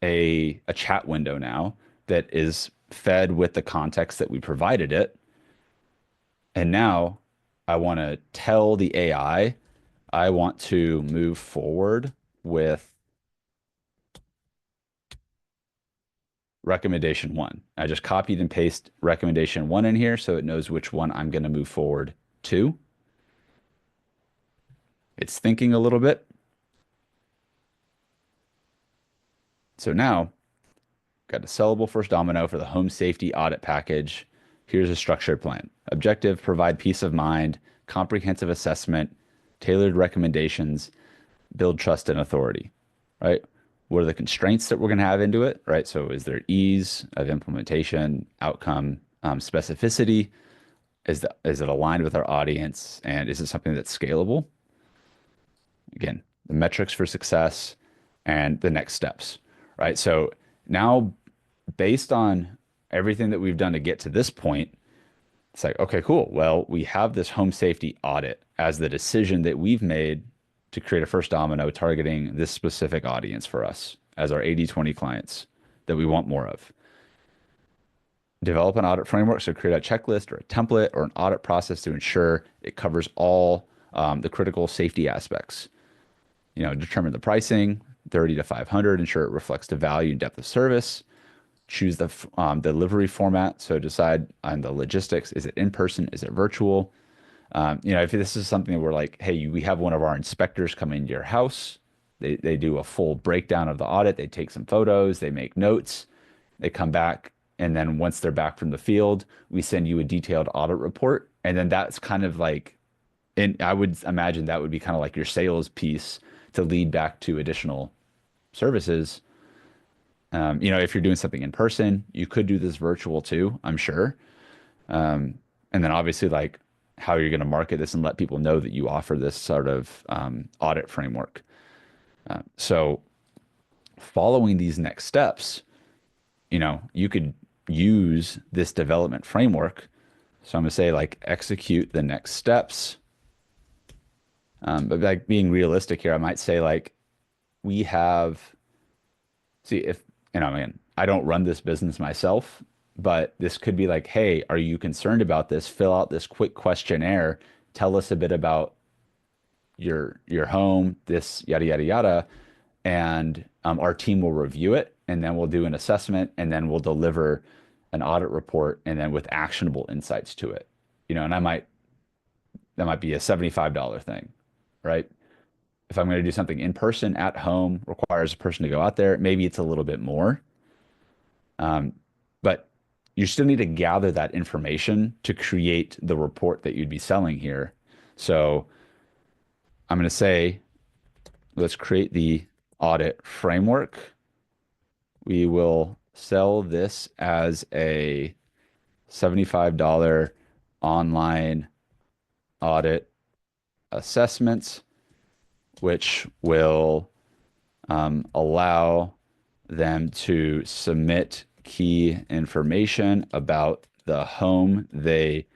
a chat window now that is fed with the context that we provided it. And now I want to tell the I want to move forward with recommendation one. I just copied and paste recommendation one in here so it knows which one I'm going to move forward to. It's thinking a little bit. So now, got a sellable first domino for the home safety audit package. Here's a structured plan. Objective, provide peace of mind, comprehensive assessment, tailored recommendations, build trust and authority, right? What are the constraints that we're going to have into it, right? So is there ease of implementation, outcome, specificity? Is it aligned with our audience? And is it something that's scalable? Again, the metrics for success and the next steps, right? So now, based on everything that we've done to get to this point, it's like, okay, cool. Well, we have this home safety audit as the decision that we've made to create a first domino targeting this specific audience for us as our 80/20 clients that we want more of. Develop an audit framework. So create a checklist or a template or an audit process to ensure it covers all the critical safety aspects. Determine the pricing, 30 to 500, ensure it reflects the value and depth of service. Choose the delivery format. So decide on the logistics. Is it in person? Is it virtual? If this is something where like, hey, we have one of our inspectors come into your house, they do a full breakdown of the audit. They take some photos, they make notes, they come back. And then once they're back from the field, we send you a detailed audit report. And then that's kind of like, and I would imagine that would be kind of like your sales piece to lead back to additional services. If you're doing something in person, you could do this virtual too, I'm sure. And then obviously like how you're going to market this and let people know that you offer this sort of audit framework. So following these next steps, you could use this development framework. So I'm going to say like execute the next steps. But like being realistic here, I might say like we have, see if, man, I don't run this business myself, but this could be like, hey, are you concerned about this? Fill out this quick questionnaire. Tell us a bit about your home, this yada yada yada, and our team will review it, and then we'll do an assessment, and then we'll deliver an audit report, and then with actionable insights to it. And that might be a $75 thing, right? If I'm going to do something in person at home, requires a person to go out there, maybe it's a little bit more. But you still need to gather that information to create the report that you'd be selling here. So I'm going to say, let's create the audit framework. We will sell this as a $75 online audit assessment, which will allow them to submit key information about the home they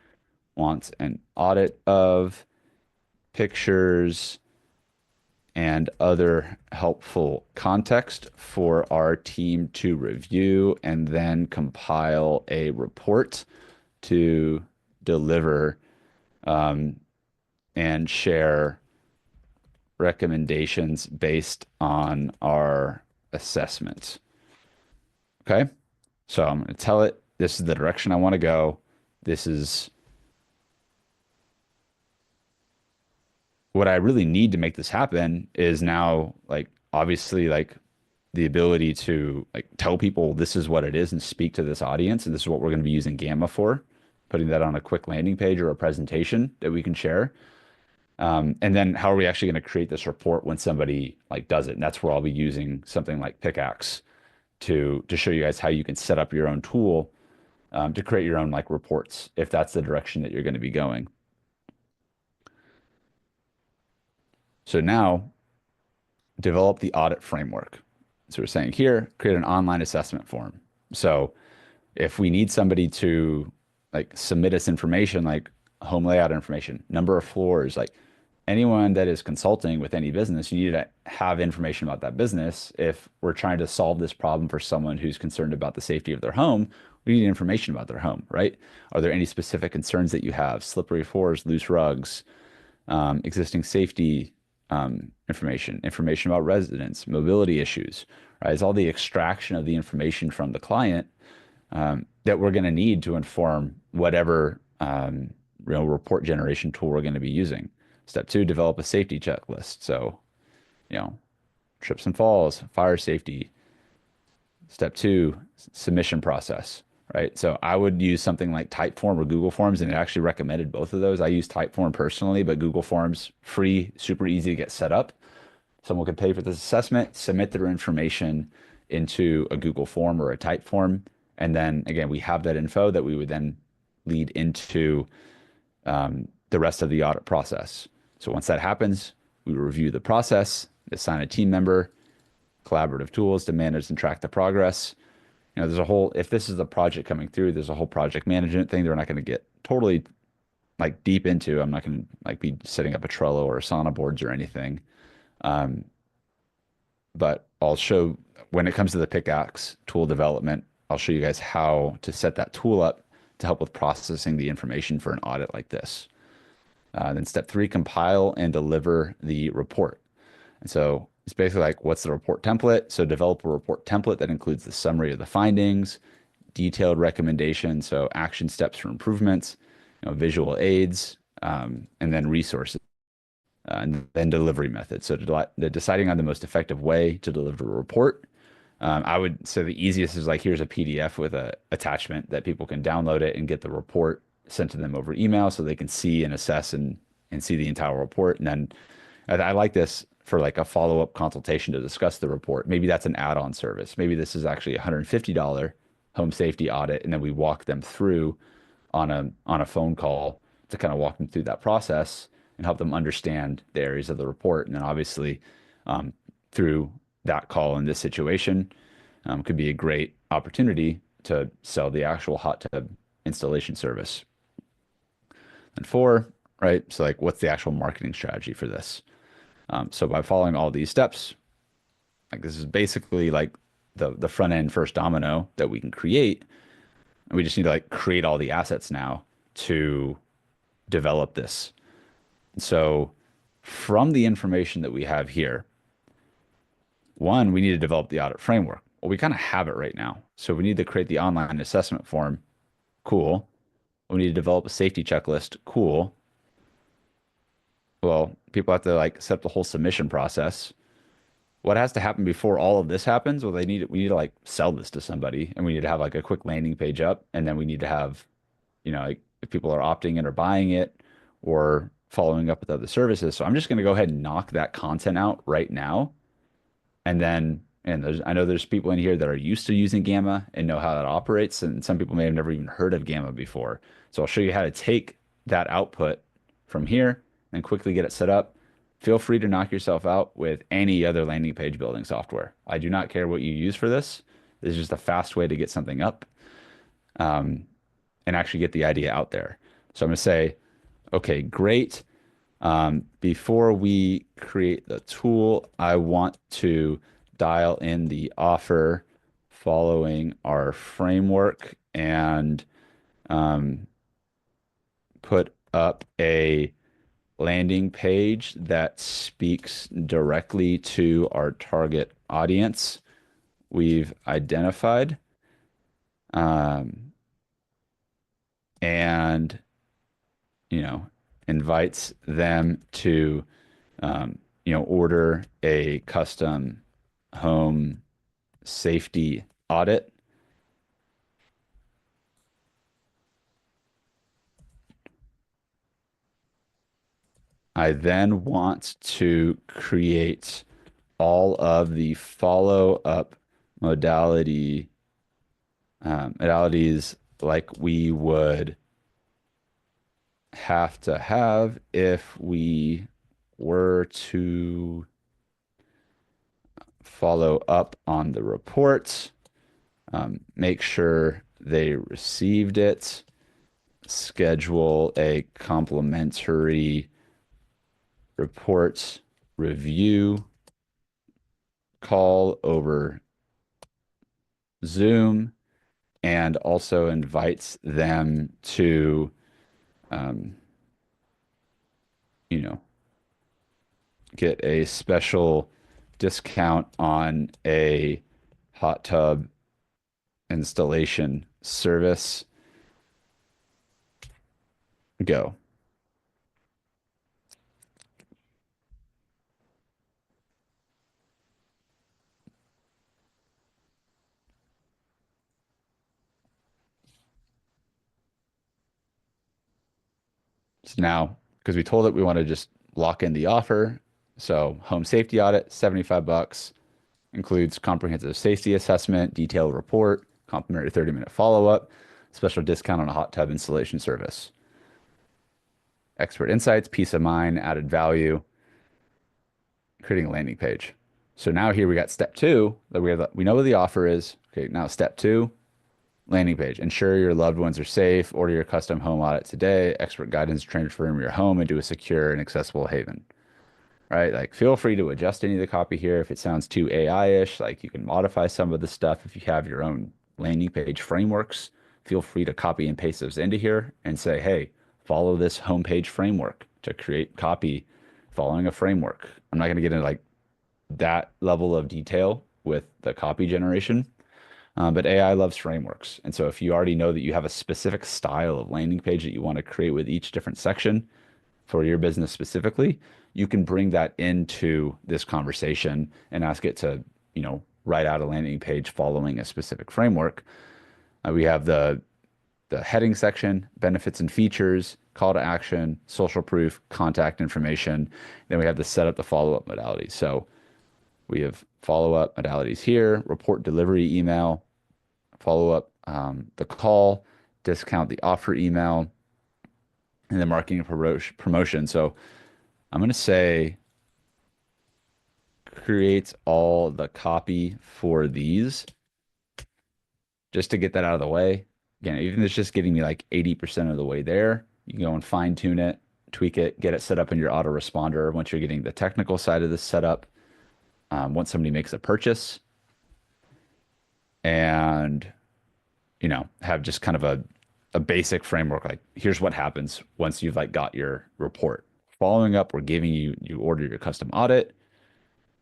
want an audit of, pictures, and other helpful context for our team to review and then compile a report to deliver and share recommendations based on our assessment. Okay. So I'm going to tell it this is the direction I want to go. This is what I really need to make this happen is now like obviously like the ability to like tell people this is what it is and speak to this audience and this is what we're going to be using Gamma for, putting that on a quick landing page or a presentation that we can share. And then how are we actually going to create this report when somebody like does it? And that's where I'll be using something like Pickaxe to show you guys how you can set up your own tool to create your own like reports if that's the direction that you're going to be going. So now develop the audit framework. So we're saying here, create an online assessment form. So if we need somebody to like submit us information like home layout information, number of floors, like anyone that is consulting with any business, you need to have information about that business. If we're trying to solve this problem for someone who's concerned about the safety of their home, we need information about their home, right? Are there any specific concerns that you have? Slippery floors, loose rugs, existing safety information about residents, mobility issues, right? It's all the extraction of the information from the client that we're going to need to inform whatever report generation tool we're going to be using. Step two, develop a safety checklist. So, trips and falls, fire safety. Step two, submission process, right? So I would use something like Typeform or Google Forms, and it actually recommended both of those. I use Typeform personally, but Google Forms, free, super easy to get set up. Someone could pay for this assessment, submit their information into a Google form or a Typeform. And then again, we have that info that we would then lead into the rest of the audit process. So once that happens, we review the process, assign a team member, collaborative tools to manage and track the progress. There's a whole, if this is a project coming through, there's a whole project management thing they're not going to get totally like deep into. I'm not going to like be setting up a Trello or Asana boards or anything. But I'll show when it comes to the Pickaxe tool development, I'll show you guys how to set that tool up to help with processing the information for an audit like this. Then step three, compile and deliver the report. And so it's basically like, what's the report template? So develop a report template that includes the summary of the findings, detailed recommendations, so action steps for improvements, visual aids, and then resources, and then delivery method. So deciding on the most effective way to deliver a report. I would say the easiest is like, here's a PDF with a attachment that people can download it and get the report sent to them over email so they can see and assess and see the entire report. And then I like this for like a follow-up consultation to discuss the report. Maybe that's an add-on service. Maybe this is actually a $150 home safety audit, and then we walk them through on a phone call to kind of walk them through that process and help them understand the areas of the report. And then obviously through that call in this situation could be a great opportunity to sell the actual hot tub installation service. And four, right? So like, what's the actual marketing strategy for this? So by following all these steps, like this is basically like the front end first domino that we can create. And we just need to like create all the assets now to develop this. So from the information that we have here, one, we need to develop the audit framework. Well, we kind of have it right now. So we need to create the online assessment form. Cool. We need to develop a safety checklist. Cool. Well, people have to like set up the whole submission process. What has to happen before all of this happens? Well, we need to like sell this to somebody, and we need to have like a quick landing page up, and then we need to have, like if people are opting in or buying it or following up with other services. So I'm just going to go ahead and knock that content out right now. And then, I know there's people in here that are used to using Gamma and know how that operates. And some people may have never even heard of Gamma before. So I'll show you how to take that output from here and quickly get it set up. Feel free to knock yourself out with any other landing page building software. I do not care what you use for this. This is just a fast way to get something up, and actually get the idea out there. So I'm going to say, okay, great. Before we create the tool, I want to dial in the offer following our framework and put up a landing page that speaks directly to our target audience we've identified. And invites them to order a custom home safety audit. I then want to create all of the follow-up modalities like we would have to have if we were to follow up on the reports, make sure they received it, schedule a complimentary report review call over Zoom, and also invites them to get a special discount on a hot tub installation service. Go. So now, because we told it we want to just lock in the offer. So home safety audit, 75 bucks, includes comprehensive safety assessment, detailed report, complimentary 30-minute follow-up, special discount on a hot tub installation service. Expert insights, peace of mind, added value, creating a landing page. So now here we got step two, that we know what the offer is. Okay, now step two, landing page. Ensure your loved ones are safe. Order your custom home audit today. Expert guidance transform your home into a secure and accessible haven. Right? Like, feel free to adjust any of the copy here if it sounds too AI-ish. Like, you can modify some of the stuff if you have your own landing page frameworks. Feel free to copy and paste those into here and say, hey, follow this homepage framework to create copy following a framework. I'm not going to get into like that level of detail with the copy generation. But AI loves frameworks. And so if you already know that you have a specific style of landing page that you want to create with each different section for your business specifically, you can bring that into this conversation and ask it to, write out a landing page following a specific framework. We have the heading section, benefits and features, call to action, social proof, contact information. Then we have the setup, the follow-up modalities. So we have follow-up modalities here, report delivery email, follow-up the call, discount the offer email, and then marketing and promotion. So I'm going to say create all the copy for these just to get that out of the way. Again, even if it's just getting me like 80% of the way there, you can go and fine tune it, tweak it, get it set up in your autoresponder once you're getting the technical side of this set up. Once somebody makes a purchase, and have just kind of a basic framework, like here's what happens once you've like got your report. Following up, we're giving you order your custom audit,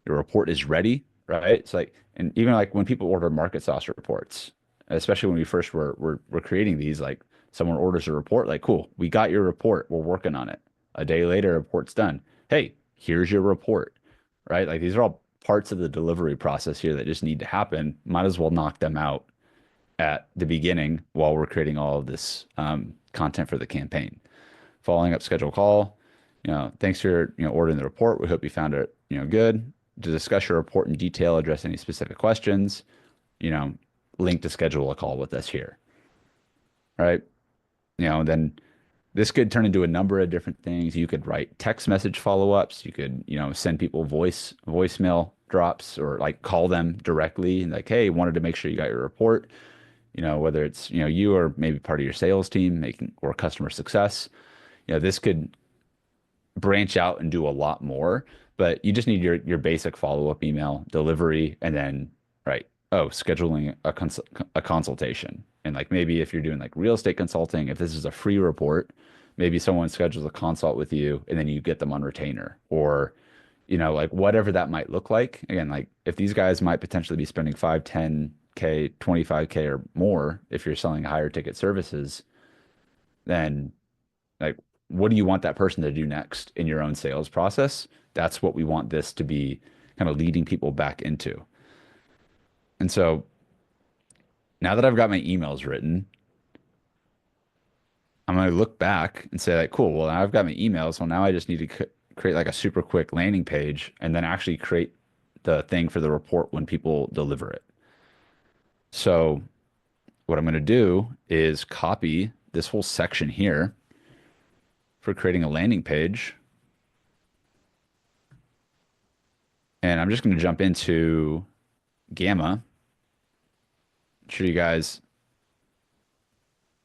your report is ready, right? It's like, and even like when people order MarketSauce reports, especially when we first were creating these, like someone orders a report, like, cool, we got your report, we're working on it. A day later, report's done. Hey, here's your report, right? Like these are all parts of the delivery process here that just need to happen. Might as well knock them out at the beginning while we're creating all of this content for the campaign. Following up schedule call, Thanks for, ordering the report. We hope you found it, good. To discuss your report in detail, address any specific questions, you know, link to schedule a call with us here. Right. Then this could turn into a number of different things. You could write text message follow-ups. You could, send people voicemail drops or like call them directly and like, hey, wanted to make sure you got your report. Whether it's, you or maybe part of your sales team making or customer success. This could branch out and do a lot more, but you just need your basic follow-up email delivery and then right. Oh, scheduling a consultation. And like maybe if you're doing like real estate consulting, if this is a free report, maybe someone schedules a consult with you and then you get them on retainer or like whatever that might look like. Again, like if these guys might potentially be spending 5, 10K, 25K or more if you're selling higher ticket services, then like, what do you want that person to do next in your own sales process? That's what we want this to be kind of leading people back into. And so now that I've got my emails written, I'm going to look back and say like, cool, well, now I've got my emails. So now I just need to create like a super quick landing page and then actually create the thing for the report when people deliver it. So what I'm going to do is copy this whole section here for creating a landing page. And I'm just going to jump into Gamma. Show you guys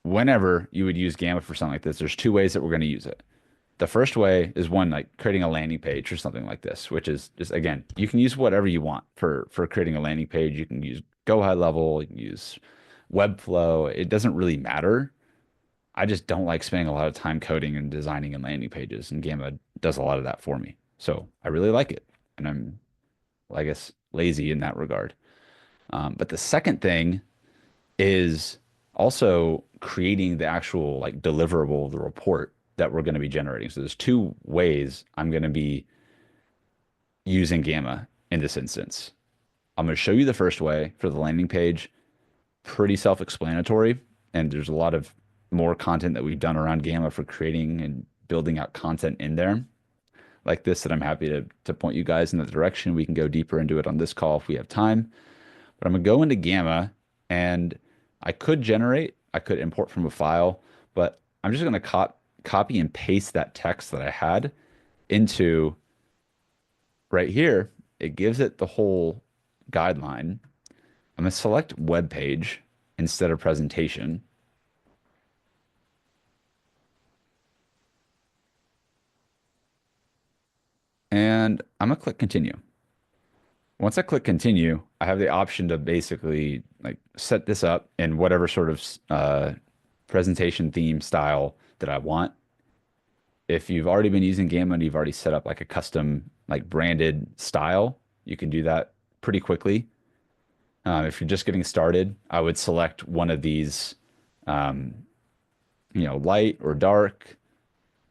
whenever you would use Gamma for something like this, there's two ways that we're going to use it. The first way is one like creating a landing page or something like this, which is just, again, you can use whatever you want for creating a landing page. You can use Go High Level, you can use Webflow. It doesn't really matter. I just don't like spending a lot of time coding and designing and landing pages, and Gamma does a lot of that for me. So I really like it, and I'm, well, I guess, lazy in that regard. But the second thing is also creating the actual like deliverable of the report that we're going to be generating. So there's two ways I'm going to be using Gamma in this instance. I'm going to show you the first way for the landing page, pretty self-explanatory, and there's a lot of more content that we've done around Gamma for creating and building out content in there like this that I'm happy to point you guys in the direction. We can go deeper into it on this call if we have time. But I'm going to go into Gamma and I could import from a file, but I'm just going to copy and paste that text that I had into right here. It gives it the whole guideline. I'm going to select web page instead of presentation. And I'm going to click continue. Once I click continue, I have the option to basically like set this up in whatever sort of presentation theme style that I want. If you've already been using Gamma and you've already set up like a custom like branded style, you can do that pretty quickly. If you're just getting started, I would select one of these, light or dark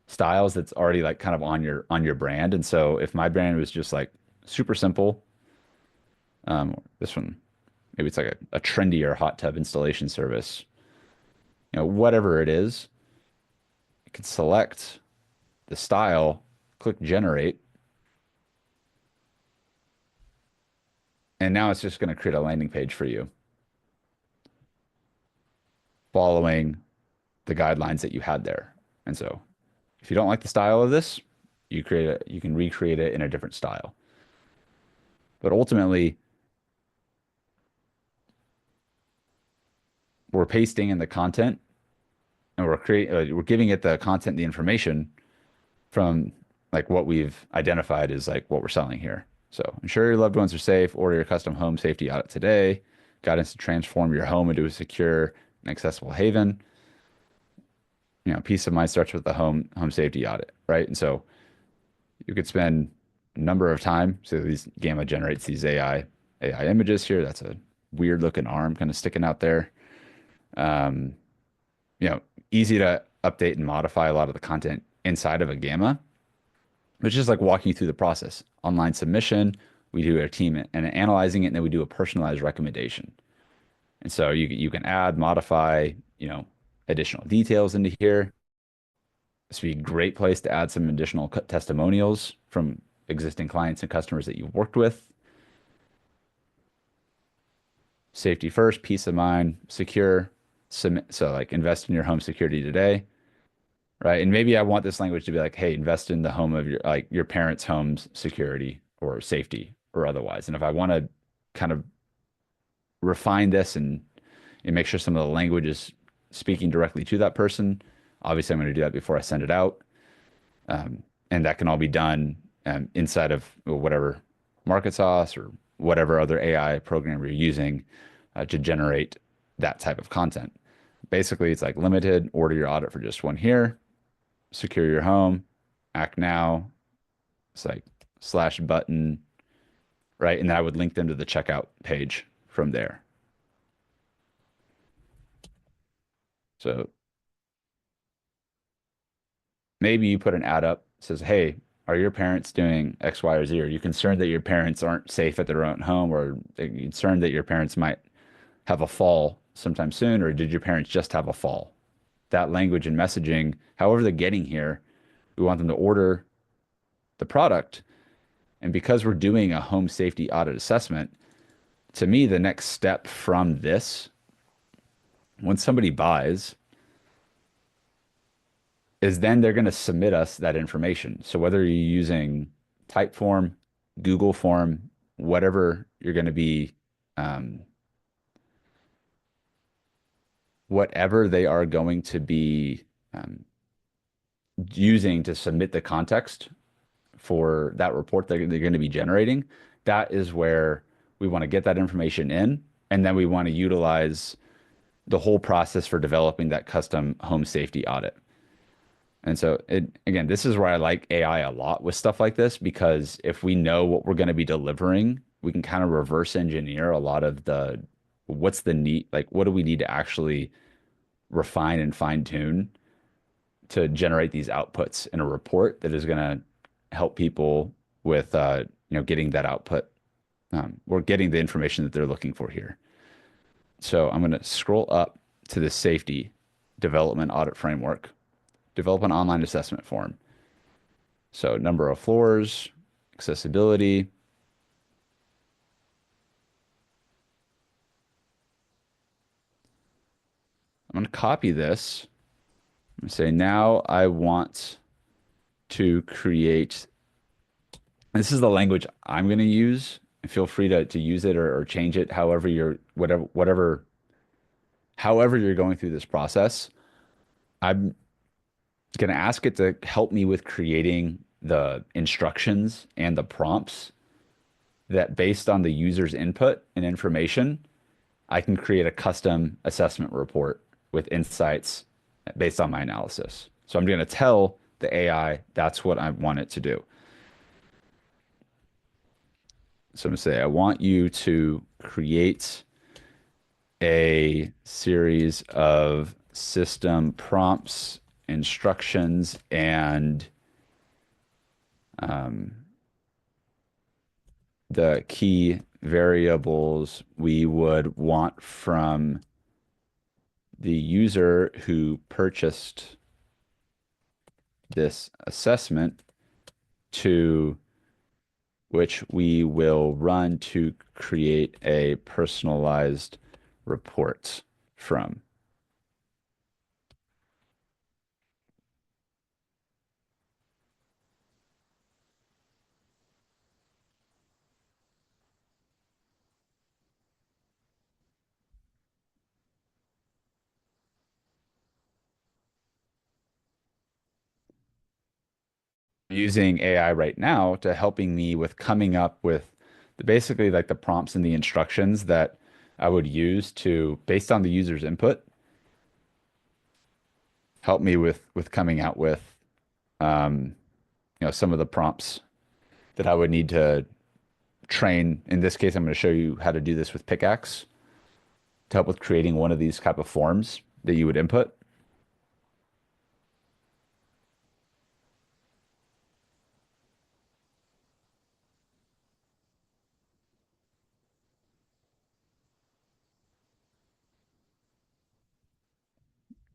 styles that's already like kind of on your brand. And so if my brand was just like super simple, this one, maybe it's like a trendier hot tub installation service, whatever it is, you can select the style, click generate. And now it's just going to create a landing page for you following the guidelines that you had there. And so if you don't like the style of this, you can recreate it in a different style. But ultimately, we're pasting in the content and we're giving it the content, the information from like what we've identified as like what we're selling here. So ensure your loved ones are safe, order your custom home safety audit today, guidance to transform your home into a secure and accessible haven. Peace of mind starts with the home safety audit, right? And so you could spend a number of time. So these Gamma generates these AI images here. That's a weird looking arm kind of sticking out there. Easy to update and modify a lot of the content inside of a Gamma. It's just like walking you through the process. Online submission, we do a team and analyzing it, and then we do a personalized recommendation. And so you can add, modify, additional details into here. This would be a great place to add some additional testimonials from existing clients and customers that you've worked with. Safety first, peace of mind, secure. So like invest in your home security today, right? And maybe I want this language to be like, hey, invest in the home of your parents' home's security or safety or otherwise. And if I want to kind of refine this and make sure some of the language is speaking directly to that person, obviously I'm going to do that before I send it out. And that can all be done inside of whatever MarketSauce or whatever other AI program you're using to generate that type of content. Basically, it's like limited, order your audit for just one here, secure your home, act now. It's like slash button, right? And then I would link them to the checkout page from there. So maybe you put an ad up that says, hey, are your parents doing X, Y, or Z? Are you concerned that your parents aren't safe at their own home, or are you concerned that your parents might have a fall sometime soon, or did your parents just have a fall? That language and messaging, however they're getting here, we want them to order the product. And because we're doing a home safety audit assessment, to me, the next step from this, when somebody buys, is then they're going to submit us that information. So whether you're using Typeform, Google Form, whatever you're going to be, um, whatever they are going to be um, using to submit the context for that report that they're going to be generating, that is where we want to get that information in. And then we want to utilize the whole process for developing that custom home safety audit. And so again, this is where I like AI a lot with stuff like this, because if we know what we're going to be delivering, we can kind of reverse engineer a lot of what's the need, like what do we need to actually refine and fine tune to generate these outputs in a report that is going to help people with getting that output or getting the information that they're looking for here. So I'm going to scroll up to the safety development audit framework, develop an online assessment form. So number of floors, accessibility. I'm going to copy this. I'm going to say now I want to create, this is the language I'm going to use. Feel free to use it or change it however however you're going through this process. I'm going to ask it to help me with creating the instructions and the prompts that based on the user's input and information, I can create a custom assessment report with insights based on my analysis. So I'm going to tell the AI that's what I want it to do. So I'm going to say, I want you to create a series of system prompts, instructions, and the key variables we would want from the user who purchased this assessment, to which we will run to create a personalized report from. Using AI right now to helping me with coming up with basically like the prompts and the instructions that I would use to, based on the user's input, help me with coming out with some of the prompts that I would need to train. In this case, I'm going to show you how to do this with Pickaxe to help with creating one of these type of forms that you would input.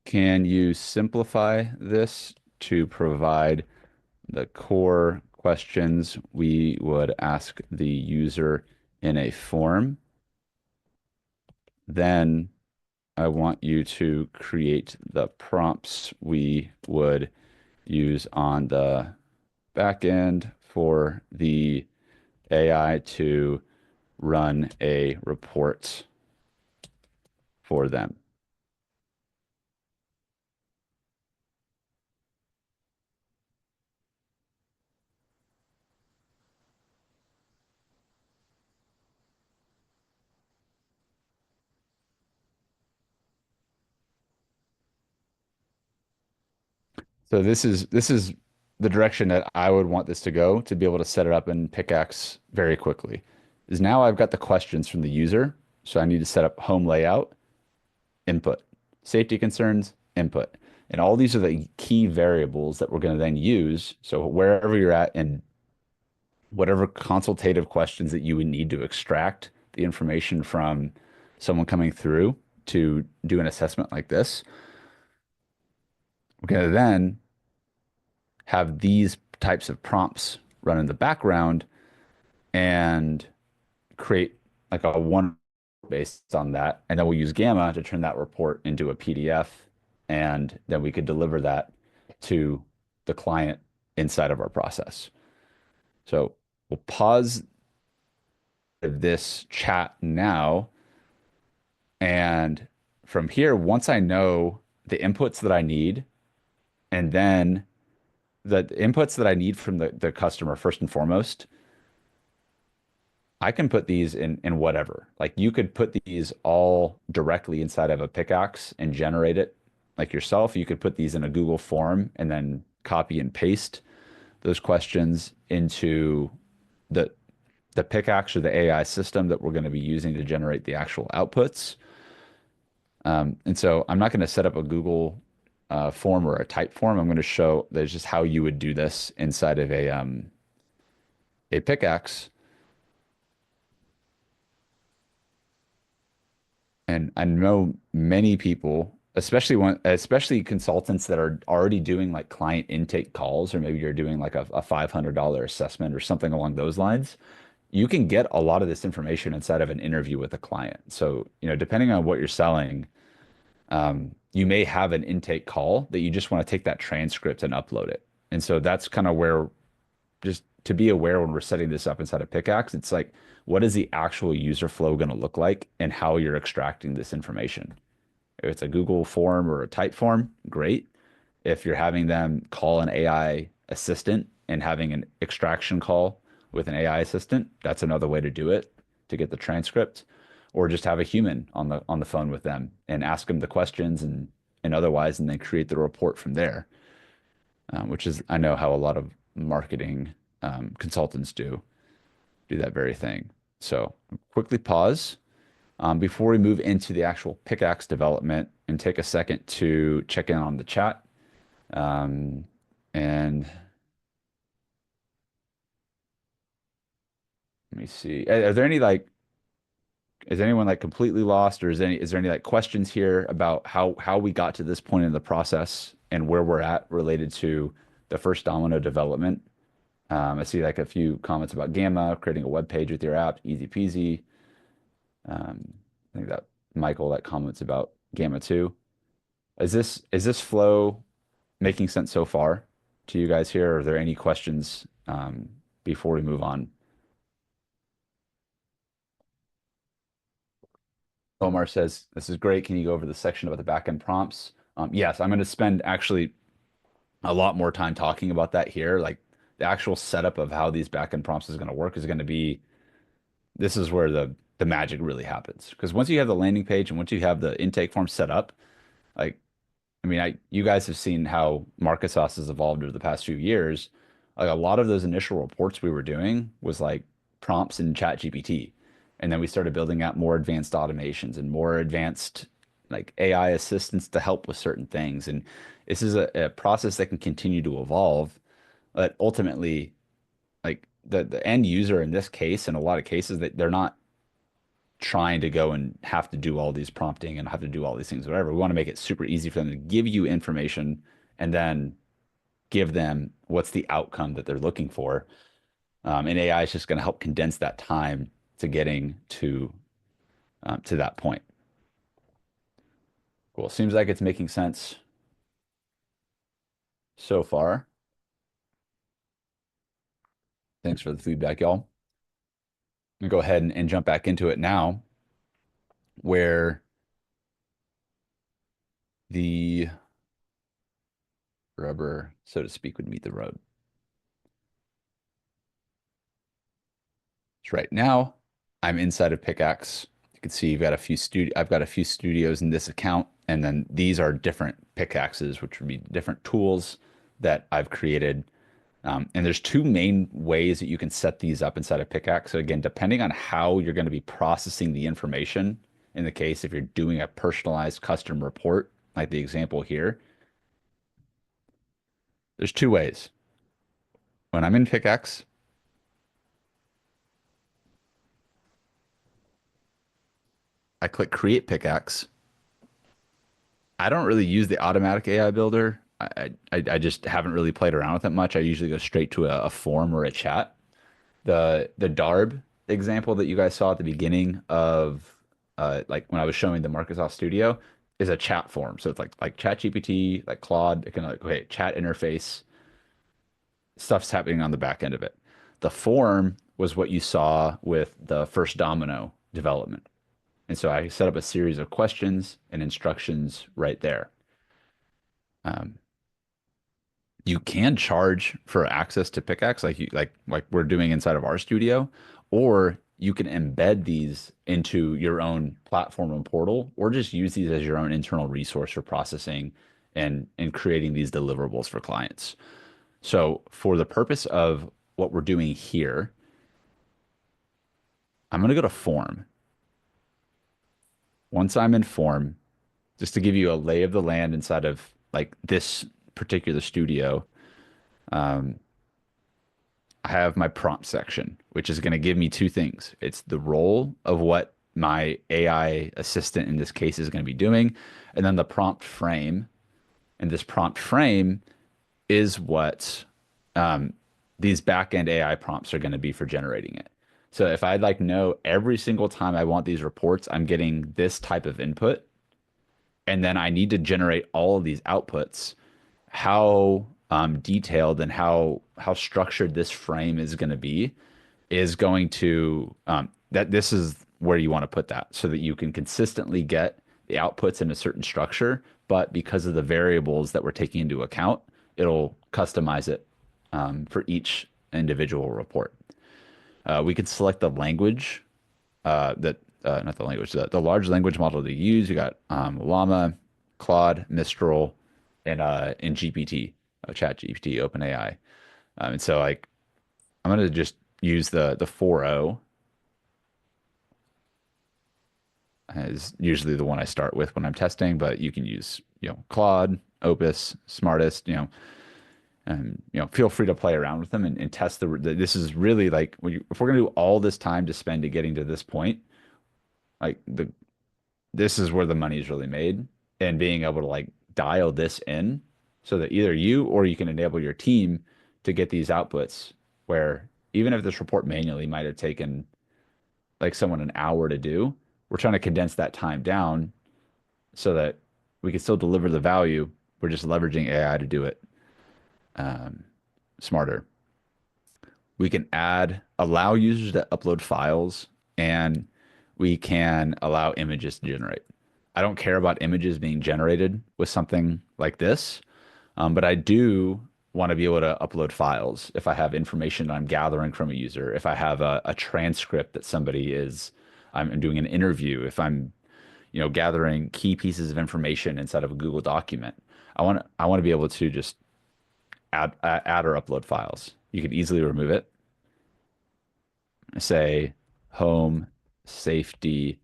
Can you simplify this to provide the core questions we would ask the user in a form. Then I want you to create the prompts we would use on the back end for the AI to run a report for them. So this is the direction that I would want this to go to be able to set it up in Pickaxe very quickly. Is now I've got the questions from the user, so I need to set up home layout, input, safety concerns, input. And all these are the key variables that we're going to then use. So wherever you're at and whatever consultative questions that you would need to extract the information from someone coming through to do an assessment like this, we're going to then have these types of prompts run in the background and create like a one based on that. And then we'll use Gamma to turn that report into a PDF. And then we could deliver that to the client inside of our process. So we'll pause this chat now. And from here, once I know the inputs that I need, and then the inputs that I need from the customer first and foremost, I can put these in whatever. Like you could put these all directly inside of a Pickaxe and generate it like yourself. You could put these in a Google form and then copy and paste those questions into the the Pickaxe or the AI system that we're going to be using to generate the actual outputs. And so I'm not going to set up a Google form or a type form. I'm going to show there's just how you would do this inside of a Pickaxe. And I know many people, especially consultants that are already doing like client intake calls, or maybe you're doing like a $500 assessment or something along those lines. You can get a lot of this information inside of an interview with a client. So, depending on what you're selling, you may have an intake call that you just want to take that transcript and upload it. And so that's kind of where, just to be aware when we're setting this up inside of Pickaxe, it's like, what is the actual user flow going to look like and how you're extracting this information? If it's a Google form or a type form, great. If you're having them call an AI assistant and having an extraction call with an AI assistant, that's another way to do it to get the transcript, or just have a human on the phone with them and ask them the questions and otherwise, and then create the report from there, which is I know how a lot of marketing consultants do that very thing. So quickly pause before we move into the actual Pickaxe development and take a second to check in on the chat. And let me see. Are there any is anyone like completely lost, or is there any like questions here about how we got to this point in the process and where we're at related to the first Domino development? I see like a few comments about Gamma, creating a web page with your app, easy peasy. I think that Michael that comments about Gamma too. Is this flow making sense so far to you guys here? Are there any questions before we move on? Omar says, this is great. Can you go over the section about the backend prompts? Yes, I'm going to spend actually a lot more time talking about that here. Like the actual setup of how these backend prompts is going to work is going to be, this is where the magic really happens. Because once you have the landing page and once you have the intake form set up, like, I mean, you guys have seen how MarketSauce has evolved over the past few years. Like a lot of those initial reports we were doing was like prompts in ChatGPT. And then we started building out more advanced automations and more advanced like AI assistants to help with certain things. And this is a process that can continue to evolve. But ultimately, like the end user in this case, in a lot of cases, that they're not trying to go and have to do all these prompting and have to do all these things, whatever. We want to make it super easy for them to give you information and then give them what's the outcome that they're looking for. And AI is just going to help condense that time to getting to that point. Cool. Seems like it's making sense so far. Thanks for the feedback, y'all. I'm gonna go ahead and jump back into it now, where the rubber, so to speak, would meet the road. So right now, I'm inside of Pickaxe. You can see I've got a few studios in this account, and then these are different pickaxes, which would be different tools that I've created. And there's two main ways that you can set these up inside of Pickaxe. So again, depending on how you're going to be processing the information, in the case if you're doing a personalized custom report, like the example here, there's two ways. When I'm in Pickaxe, I click Create Pickaxe. I don't really use the automatic AI builder. I just haven't really played around with it much. I usually go straight to a form or a chat. The Darb example that you guys saw at the beginning of like when I was showing the MarketSauce Studio is a chat form. So it's like ChatGPT, like Claude, it can like okay, chat interface, stuff's happening on the back end of it. The form was what you saw with the first Domino development. And so I set up a series of questions and instructions right there. Um, you can charge for access to Pickaxe like we're doing inside of our studio, or you can embed these into your own platform and portal, or just use these as your own internal resource for processing and creating these deliverables for clients. So for the purpose of what we're doing here, I'm going to go to form. Once I'm in form, just to give you a lay of the land inside of like this particular studio, um, I have my prompt section, which is going to give me two things. It's the role of what my AI assistant in this case is going to be doing, and then the prompt frame. And this prompt frame is what these backend AI prompts are going to be for generating it. So if I'd like know every single time I want these reports, I'm getting this type of input, and then I need to generate all of these outputs, how detailed and how structured this frame is going to be is going to that this is where you want to put that so that you can consistently get the outputs in a certain structure, but because of the variables that we're taking into account, it'll customize it for each individual report. We could select the language that not the language, the large language model to use. You got Llama, Claude, Mistral, and GPT, ChatGPT, OpenAI. And so like I'm gonna just use the 4.0 is usually the one I start with when I'm testing, but you can use, Claude, Opus, Smartest, and feel free to play around with them and test this is really like if we're gonna do all this time to spend to getting to this point, like this is where the money is really made, and being able to like dial this in so that either you or you can enable your team to get these outputs where even if this report manually might have taken like someone an hour to do, we're trying to condense that time down so that we can still deliver the value. We're just leveraging AI to do it um, smarter. We can allow users to upload files, and we can allow images to generate. I don't care about images being generated with something like this, but I do want to be able to upload files if I have information that I'm gathering from a user, if I have a transcript that I'm doing an interview, if I'm, gathering key pieces of information inside of a Google document. I want to be able to just add or upload files. You could easily remove it. Say home safety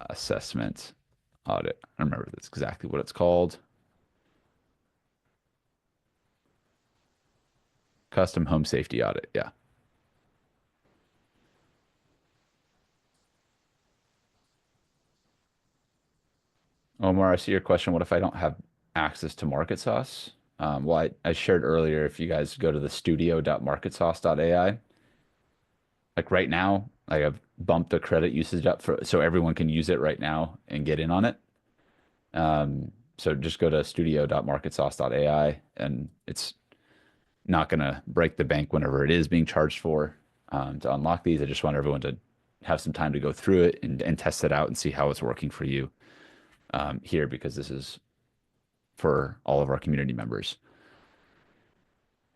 assessment audit. I don't remember that's exactly what it's called. Custom home safety audit. Yeah. Omar, I see your question. What if I don't have access to MarketSauce? Well, I shared earlier, if you guys go to the studio.marketsauce.ai, like right now, I have bumped the credit usage up for so everyone can use it right now and get in on it. So just go to studio.marketsauce.ai, and it's not going to break the bank whenever it is being charged for to unlock these. I just want everyone to have some time to go through it and test it out and see how it's working for you here, because this is for all of our community members.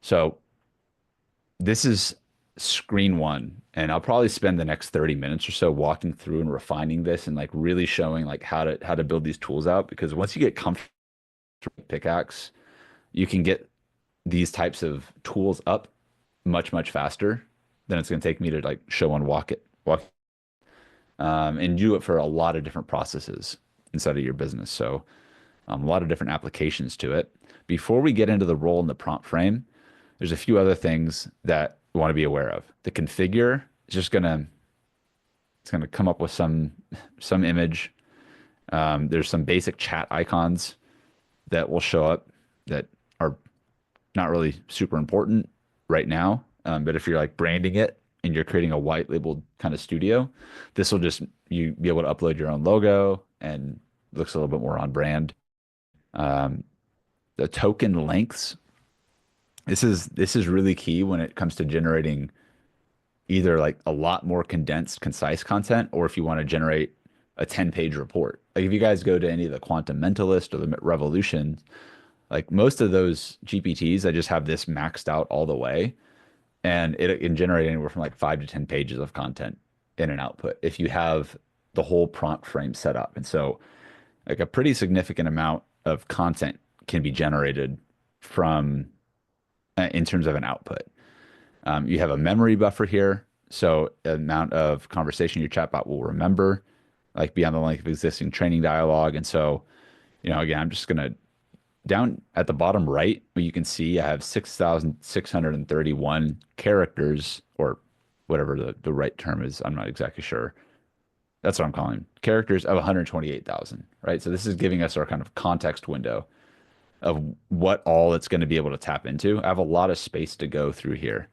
So this is screen one, and I'll probably spend the next 30 minutes or so walking through and refining this and like really showing like how to build these tools out, because once you get comfortable with Pickaxe, you can get these types of tools up much faster than it's going to take me to like show and walk and do it for a lot of different processes inside of your business. So a lot of different applications to it. Before we get into the role in the prompt frame, there's a few other things that we want to be aware of. The configure is just gonna it's gonna come up with some image. There's some basic chat icons that will show up that are not really super important right now. But if you're like branding it and you're creating a white labeled kind of studio, this will just you be able to upload your own logo and it looks a little bit more on brand. Um, the token lengths. This is really key when it comes to generating either like a lot more condensed, concise content, or if you want to generate a 10-page report. Like if you guys go to any of the Quantum Mentalist or the Revolution, like most of those GPTs, I just have this maxed out all the way, and it can generate anywhere from like 5 to 10 pages of content in an output if you have the whole prompt frame set up. And so like a pretty significant amount of content can be generated from in terms of an output. You have a memory buffer here, so the amount of conversation your chatbot will remember, like beyond the length of existing training dialogue. And so, again, I'm just gonna down at the bottom right, where you can see I have 6,631 characters, or whatever the right term is. I'm not exactly sure. That's what I'm calling characters of 128,000, right? So this is giving us our kind of context window of what all it's going to be able to tap into. I have a lot of space to go through here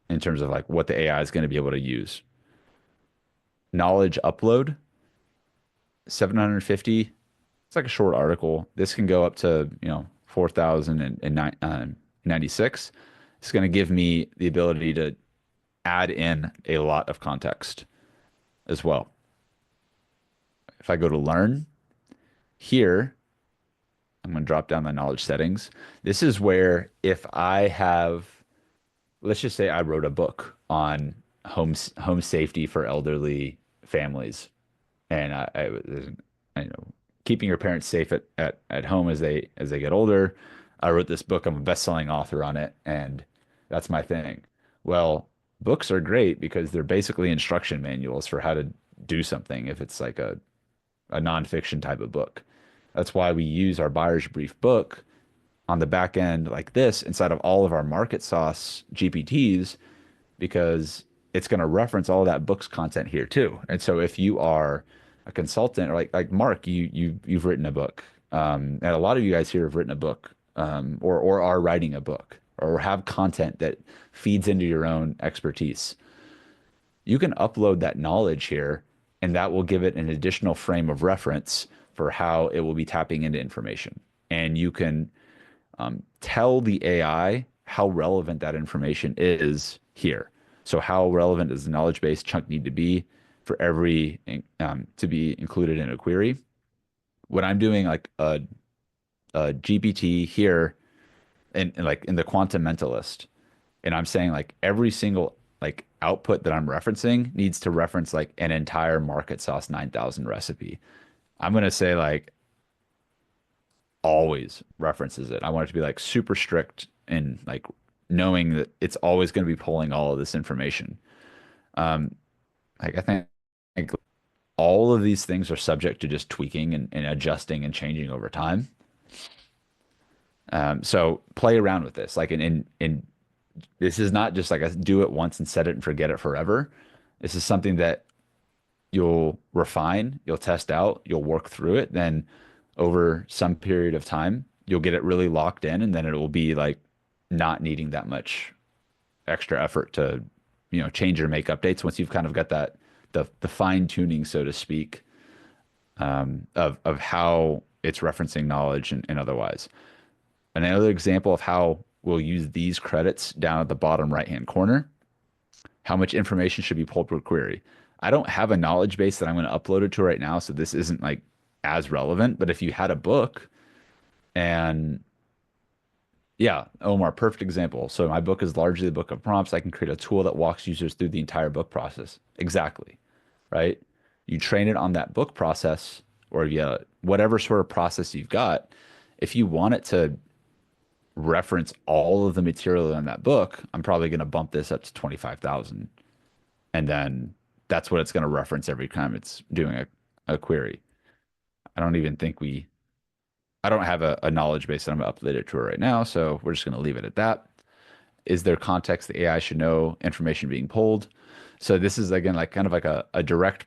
in terms of like what the AI is going to be able to use. Knowledge upload, 750. It's like a short article. This can go up to, 4,096. It's going to give me the ability to add in a lot of context as well. If I go to learn here, I'm going to drop down the knowledge settings. This is where if I have, let's just say I wrote a book on home safety for elderly families, and I know keeping your parents safe at home as they get older. I wrote this book. I'm a best-selling author on it, and that's my thing. Well, books are great because they're basically instruction manuals for how to do something if it's like a nonfiction type of book. That's why we use our buyer's brief book on the back end like this inside of all of our MarketSauce GPTs, because it's going to reference all of that book's content here too. And so if you are a consultant, or like Mark, you've written a book, and a lot of you guys here have written a book, or are writing a book, or have content that feeds into your own expertise. You can upload that knowledge here, and that will give it an additional frame of reference for how it will be tapping into information. And you can tell the AI how relevant that information is here. So how relevant does the knowledge base chunk need to be for every to be included in a query? When I'm doing like a GPT here and like in the Quantum Mentalist, and I'm saying like every single like output that I'm referencing needs to reference like an entire MarketSauce 9,000 recipe. I'm gonna say like always references it. I want it to be like super strict and like knowing that it's always going to be pulling all of this information. Um, like I think like all of these things are subject to just tweaking and adjusting and changing over time. So play around with this. Like in this is not just like a do it once and set it and forget it forever. This is something that you'll refine, you'll test out, you'll work through it. Then over some period of time, You'll get it really locked in, and then it will be like not needing that much extra effort to, change or make updates once you've kind of got that the fine tuning, so to speak, of how it's referencing knowledge and otherwise. Another example of how we'll use these credits down at the bottom right hand corner, how much information should be pulled per query. I don't have a knowledge base that I'm going to upload it to right now, so this isn't like as relevant. But if you had a book and yeah, Omar, perfect example. So my book is largely the book of prompts. I can create a tool that walks users through the entire book process. Exactly, right? You train it on that book process or yeah, whatever sort of process you've got. If you want it to reference all of the material in that book, I'm probably going to bump this up to 25,000. And then that's what it's going to reference every time it's doing a query. I don't even think I don't have a knowledge base that I'm going to upload it to right now. So we're just going to leave it at that. Is there context the AI should know information being pulled? So this is again like kind of like a direct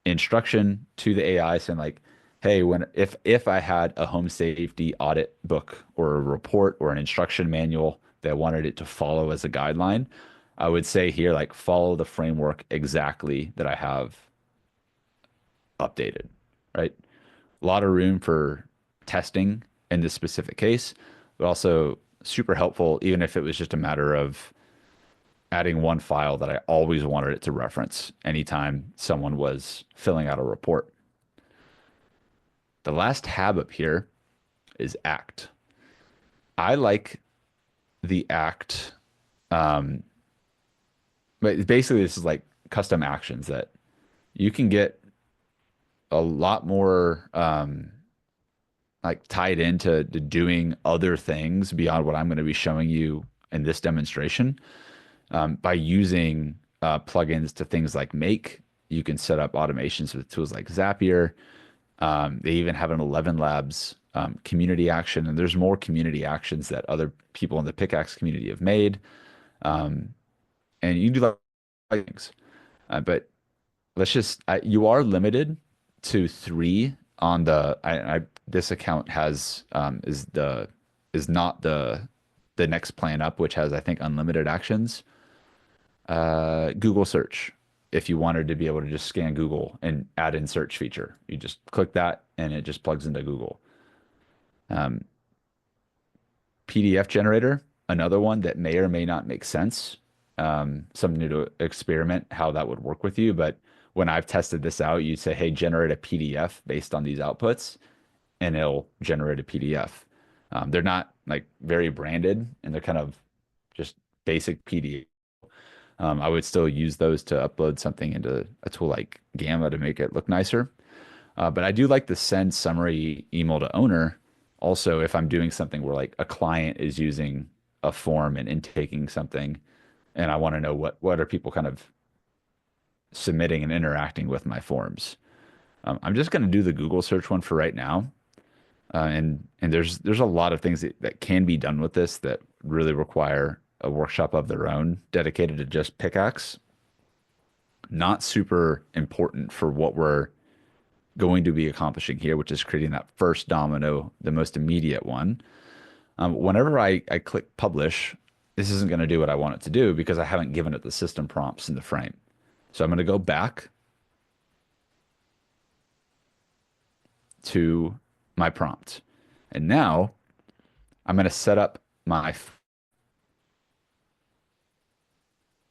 instruction to the AI saying like, hey, when if I had a home safety audit book or a report or an instruction manual that I wanted it to follow as a guideline, I would say here like follow the framework exactly that I have updated, right? A lot of room for testing in this specific case, but also super helpful, even if it was just a matter of adding one file that I always wanted it to reference anytime someone was filling out a report. The last tab up here is Act. I like the Act, um, but basically this is like custom actions that you can get a lot more like tied into to doing other things beyond what I'm going to be showing you in this demonstration. By using plugins to things like Make, you can set up automations with tools like Zapier. They even have an 11 Labs community action, and there's more community actions that other people in the Pickaxe community have made. And you can do like things, but you are limited to three on this account has is not the next plan up, which has I think unlimited actions. Google search. If you wanted to be able to just scan Google and add in search feature, you just click that and it just plugs into Google. Um, PDF generator, another one that may or may not make sense. Something to experiment how that would work with you. But when I've tested this out, you say, hey, generate a PDF based on these outputs, and it'll generate a PDF. They're not like very branded and they're kind of just basic PDF. I would still use those to upload something into a tool like Gamma to make it look nicer. But I do like the send summary email to owner. Also, if I'm doing something where like a client is using a form and intaking something, and I want to know what are people kind of submitting and interacting with my forms. I'm just going to do the Google search one for right now. And there's a lot of things that can be done with this that really require a workshop of their own dedicated to just Pickaxe. Not super important for what we're going to be accomplishing here, which is creating that first domino, the most immediate one. Whenever I click publish, this isn't going to do what I want it to do because I haven't given it the system prompts in the frame. So I'm going to go back to my prompt. And now I'm going to set up my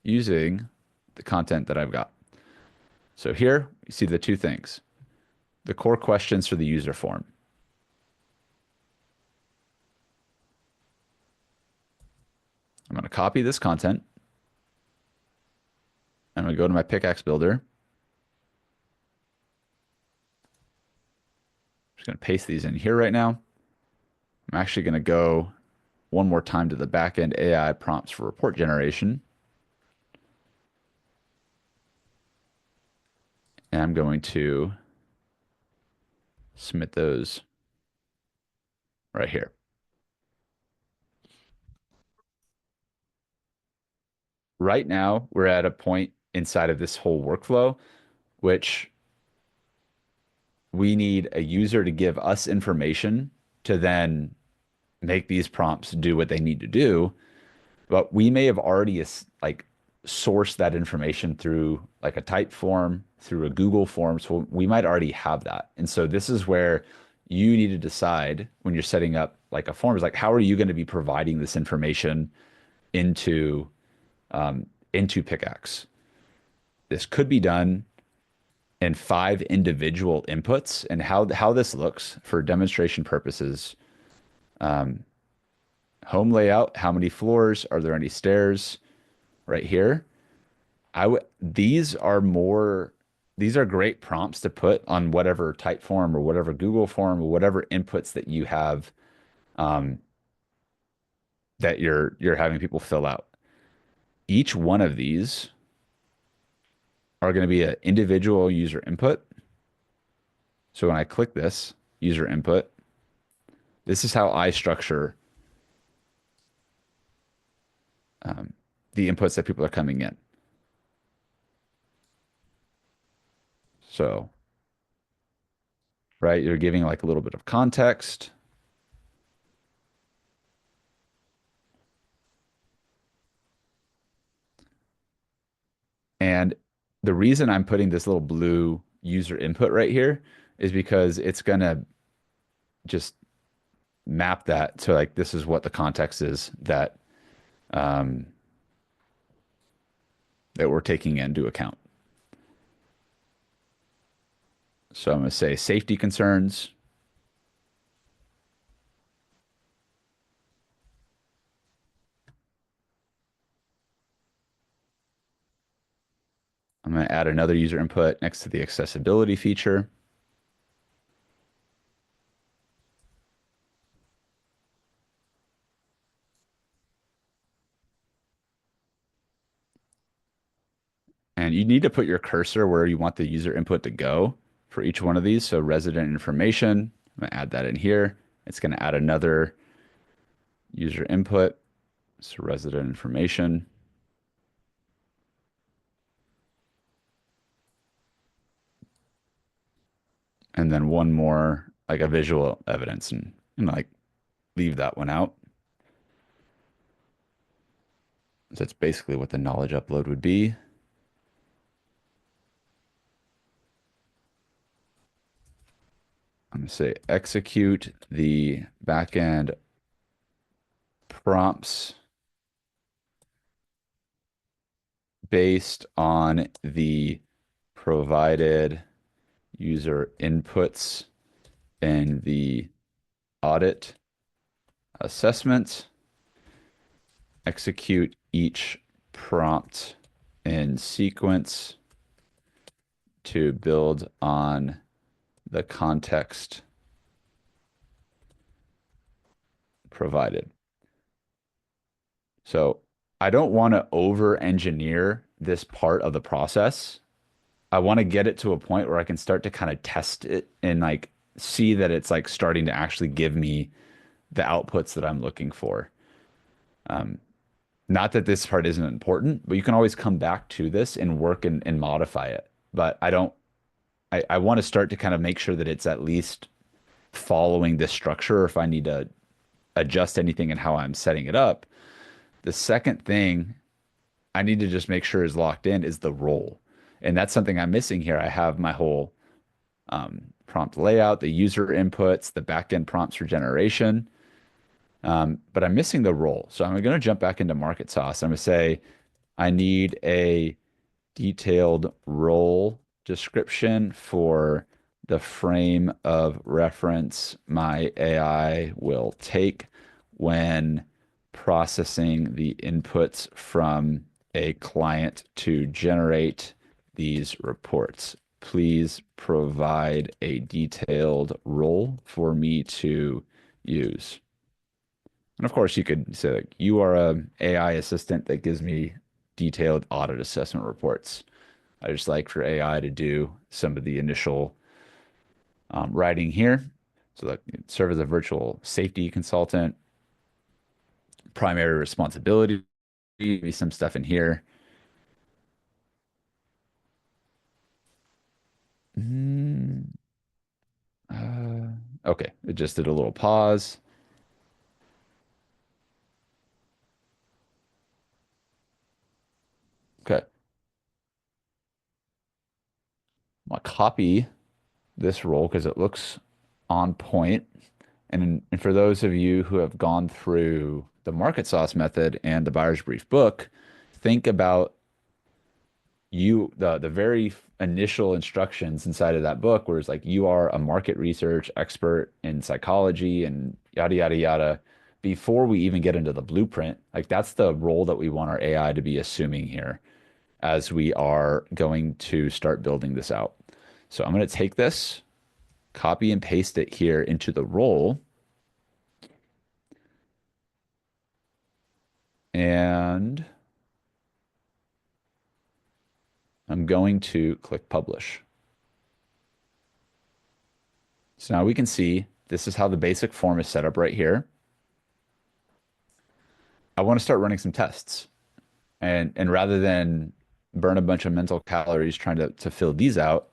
using the content that I've got. So here you see the two things, the core questions for the user form. I'm going to copy this content. I'm going to go to my Pickaxe builder. I'm just going to paste these in here right now. I'm actually going to go one more time to the backend AI prompts for report generation. And I'm going to submit those right here. Right now, we're at a point inside of this whole workflow, which we need a user to give us information to then make these prompts do what they need to do, but we may have already like sourced that information through like a type form, through a Google form. So we might already have that. And so this is where you need to decide when you're setting up like a form is like, how are you going to be providing this information into into Pickaxe? This could be done in 5 individual inputs, and how this looks for demonstration purposes. Home layout, how many floors? Are there any stairs right here? I would, these are great prompts to put on whatever type form or whatever Google form or whatever inputs that you have um, that you're having people fill out. Each one of these are going to be an individual user input. So when I click this user input, this is how I structure the inputs that people are coming in. So, right, you're giving like a little bit of context. And the reason I'm putting this little blue user input right here is because it's going to just map that to like this is what the context is um, that we're taking into account. So I'm going to say safety concerns. I'm going to add another user input next to the accessibility feature. And you need to put your cursor where you want the user input to go for each one of these. So resident information, I'm going to add that in here. It's going to add another user input. So resident information. And then one more, like a visual evidence and like leave that one out. So that's basically what the knowledge upload would be. I'm going to say execute the backend prompts based on the provided user inputs in the audit assessment. Execute each prompt in sequence to build on the context provided. So I don't want to over engineer this part of the process. I want to get it to a point where I can start to kind of test it and like see that it's like starting to actually give me the outputs that I'm looking for. Not that this part isn't important, but you can always come back to this and work and modify it. But I don't, I want to start to kind of make sure that it's at least following this structure. If I need to adjust anything in how I'm setting it up. The second thing I need to just make sure is locked in is the role. And that's something I'm missing here. I have my whole prompt layout, the user inputs, the backend prompts for generation, but I'm missing the role. So I'm going to jump back into MarketSauce. I'm going to say I need a detailed role description for the frame of reference my AI will take when processing the inputs from a client to generate these reports. Please provide a detailed role for me to use. And of course, you could say, like, you are a AI assistant that gives me detailed audit assessment reports. I just like for AI to do some of the initial writing here. So that serve as a virtual safety consultant, primary responsibility, maybe some stuff in here. Mm, okay, it just did a little pause. copy this role because it looks on point. And for those of you who have gone through the market sauce method and the buyer's brief book, think about the very initial instructions inside of that book where it's like you are a market research expert in psychology and yada yada yada before we even get into the blueprint. Like that's the role that we want our AI to be assuming here as we are going to start building this out. So I'm going to take this, copy and paste it here into the role, and I'm going to click publish. So now we can see this is how the basic form is set up right here. I want to start running some tests. And rather than burn a bunch of mental calories trying to fill these out,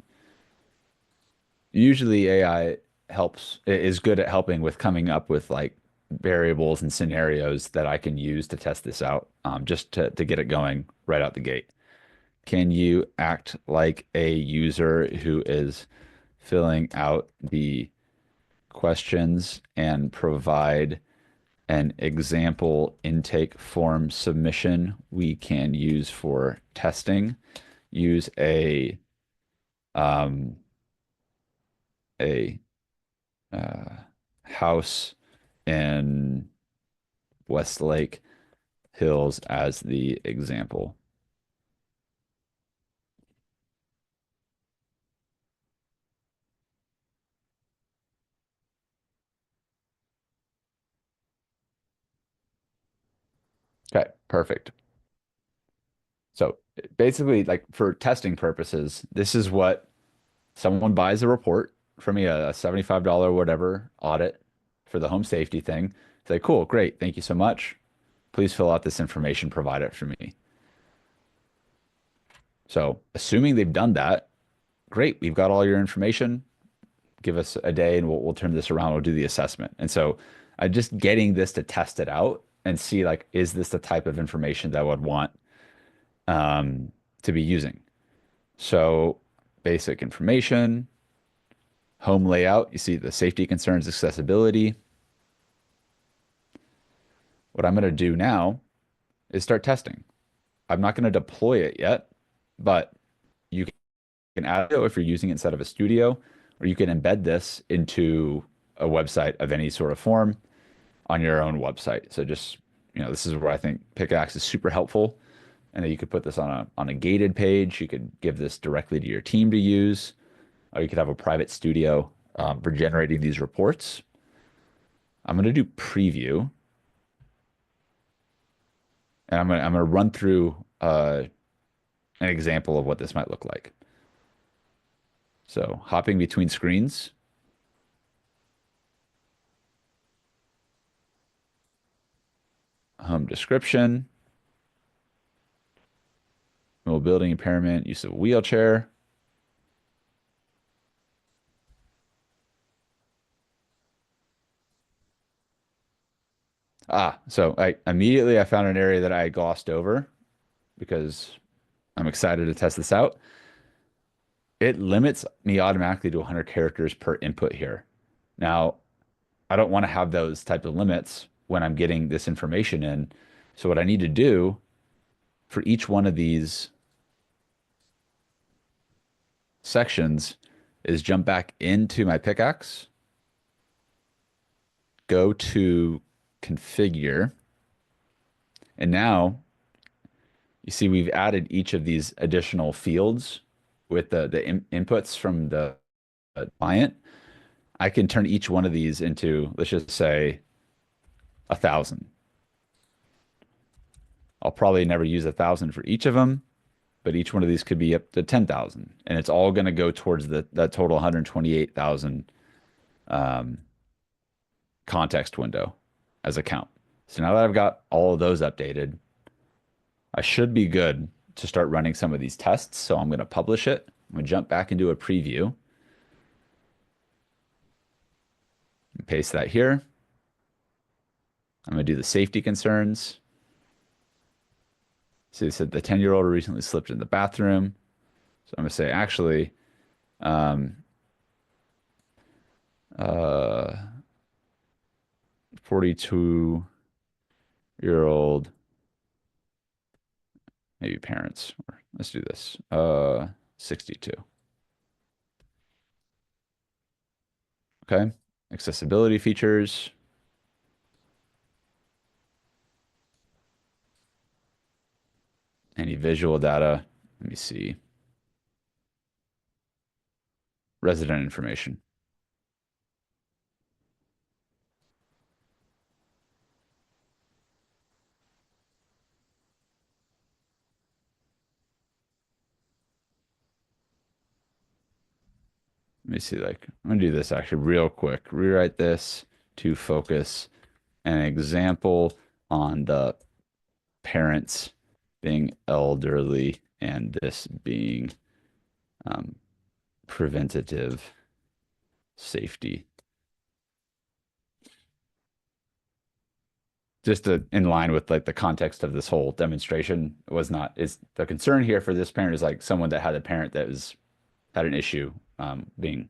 usually AI is good at helping with coming up with like variables and scenarios that I can use to test this out, just to get it going right out the gate. Can you act like a user who is filling out the questions and provide an example intake form submission we can use for testing? Use um, a uh, house in Westlake Hills as the example. Okay, perfect. So basically, like for testing purposes, this is what someone buys a report from me, a $75 whatever audit for the home safety thing. Say, cool, great, thank you so much. Please fill out this information, provide it for me. So assuming they've done that, great, we've got all your information. Give us a day and we'll turn this around. We'll do the assessment. And so I'm just getting this to test it out and see like, is this the type of information that I would want to be using? So basic information, home layout, you see the safety concerns, accessibility. What I'm going to do now is start testing. I'm not going to deploy it yet, but you can add it if you're using it instead of a studio, or you can embed this into a website of any sort of form on your own website. So just, this is where I think Pickaxe is super helpful. And then you could put this on a gated page. You could give this directly to your team to use, or you could have a private studio for generating these reports. I'm going to do preview, and I'm gonna run through an example of what this might look like. So hopping between screens. Home description. Mobility impairment, use of a wheelchair. So I found an area that I glossed over because I'm excited to test this out. It limits me automatically to 100 characters per input here. Now, I don't want to have those type of limits when I'm getting this information in. So what I need to do for each one of these sections is jump back into my pickaxe, go to configure, and now you see we've added each of these additional fields with the inputs from the client. I can turn each one of these into, let's just say, 1,000. I'll probably never use 1,000 for each of them, but each one of these could be up to 10,000, and it's all going to go towards that total 128,000 context window as a count. So now that I've got all of those updated, I should be good to start running some of these tests. So I'm going to publish it. I'm going to jump back into a preview and paste that here. I'm going to do the safety concerns. So they said the 10-year-old recently slipped in the bathroom. So I'm going to say, actually, Um, 42-year-old, maybe parents. Let's do this. 62. Okay. Accessibility features. Any visual data? Let me see. Resident information. Let me see, like, I'm gonna do this actually real quick. Rewrite this to focus an example on the parents being elderly and this being um, preventative safety. Just in line with like the context of this whole demonstration was not is the concern here for this parent is like someone that had a parent that was had an issue being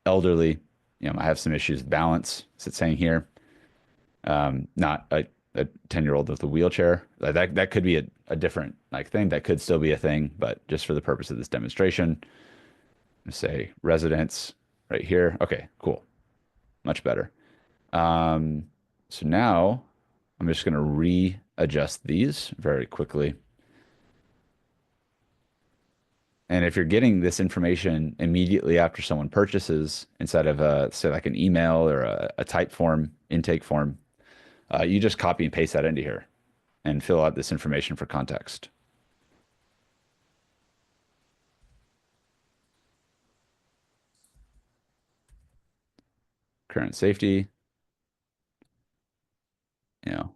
elderly. I have some issues with balance. Is it saying here? Not a 10-year-old with a wheelchair. Like that could be a different like thing. That could still be a thing, but just for the purpose of this demonstration, say residents right here. Okay, cool. Much better. Um, so now I'm just going to readjust these very quickly. And if you're getting this information immediately after someone purchases, instead of say like an email or a type form, intake form, you just copy and paste that into here and fill out this information for context. Current safety, you know,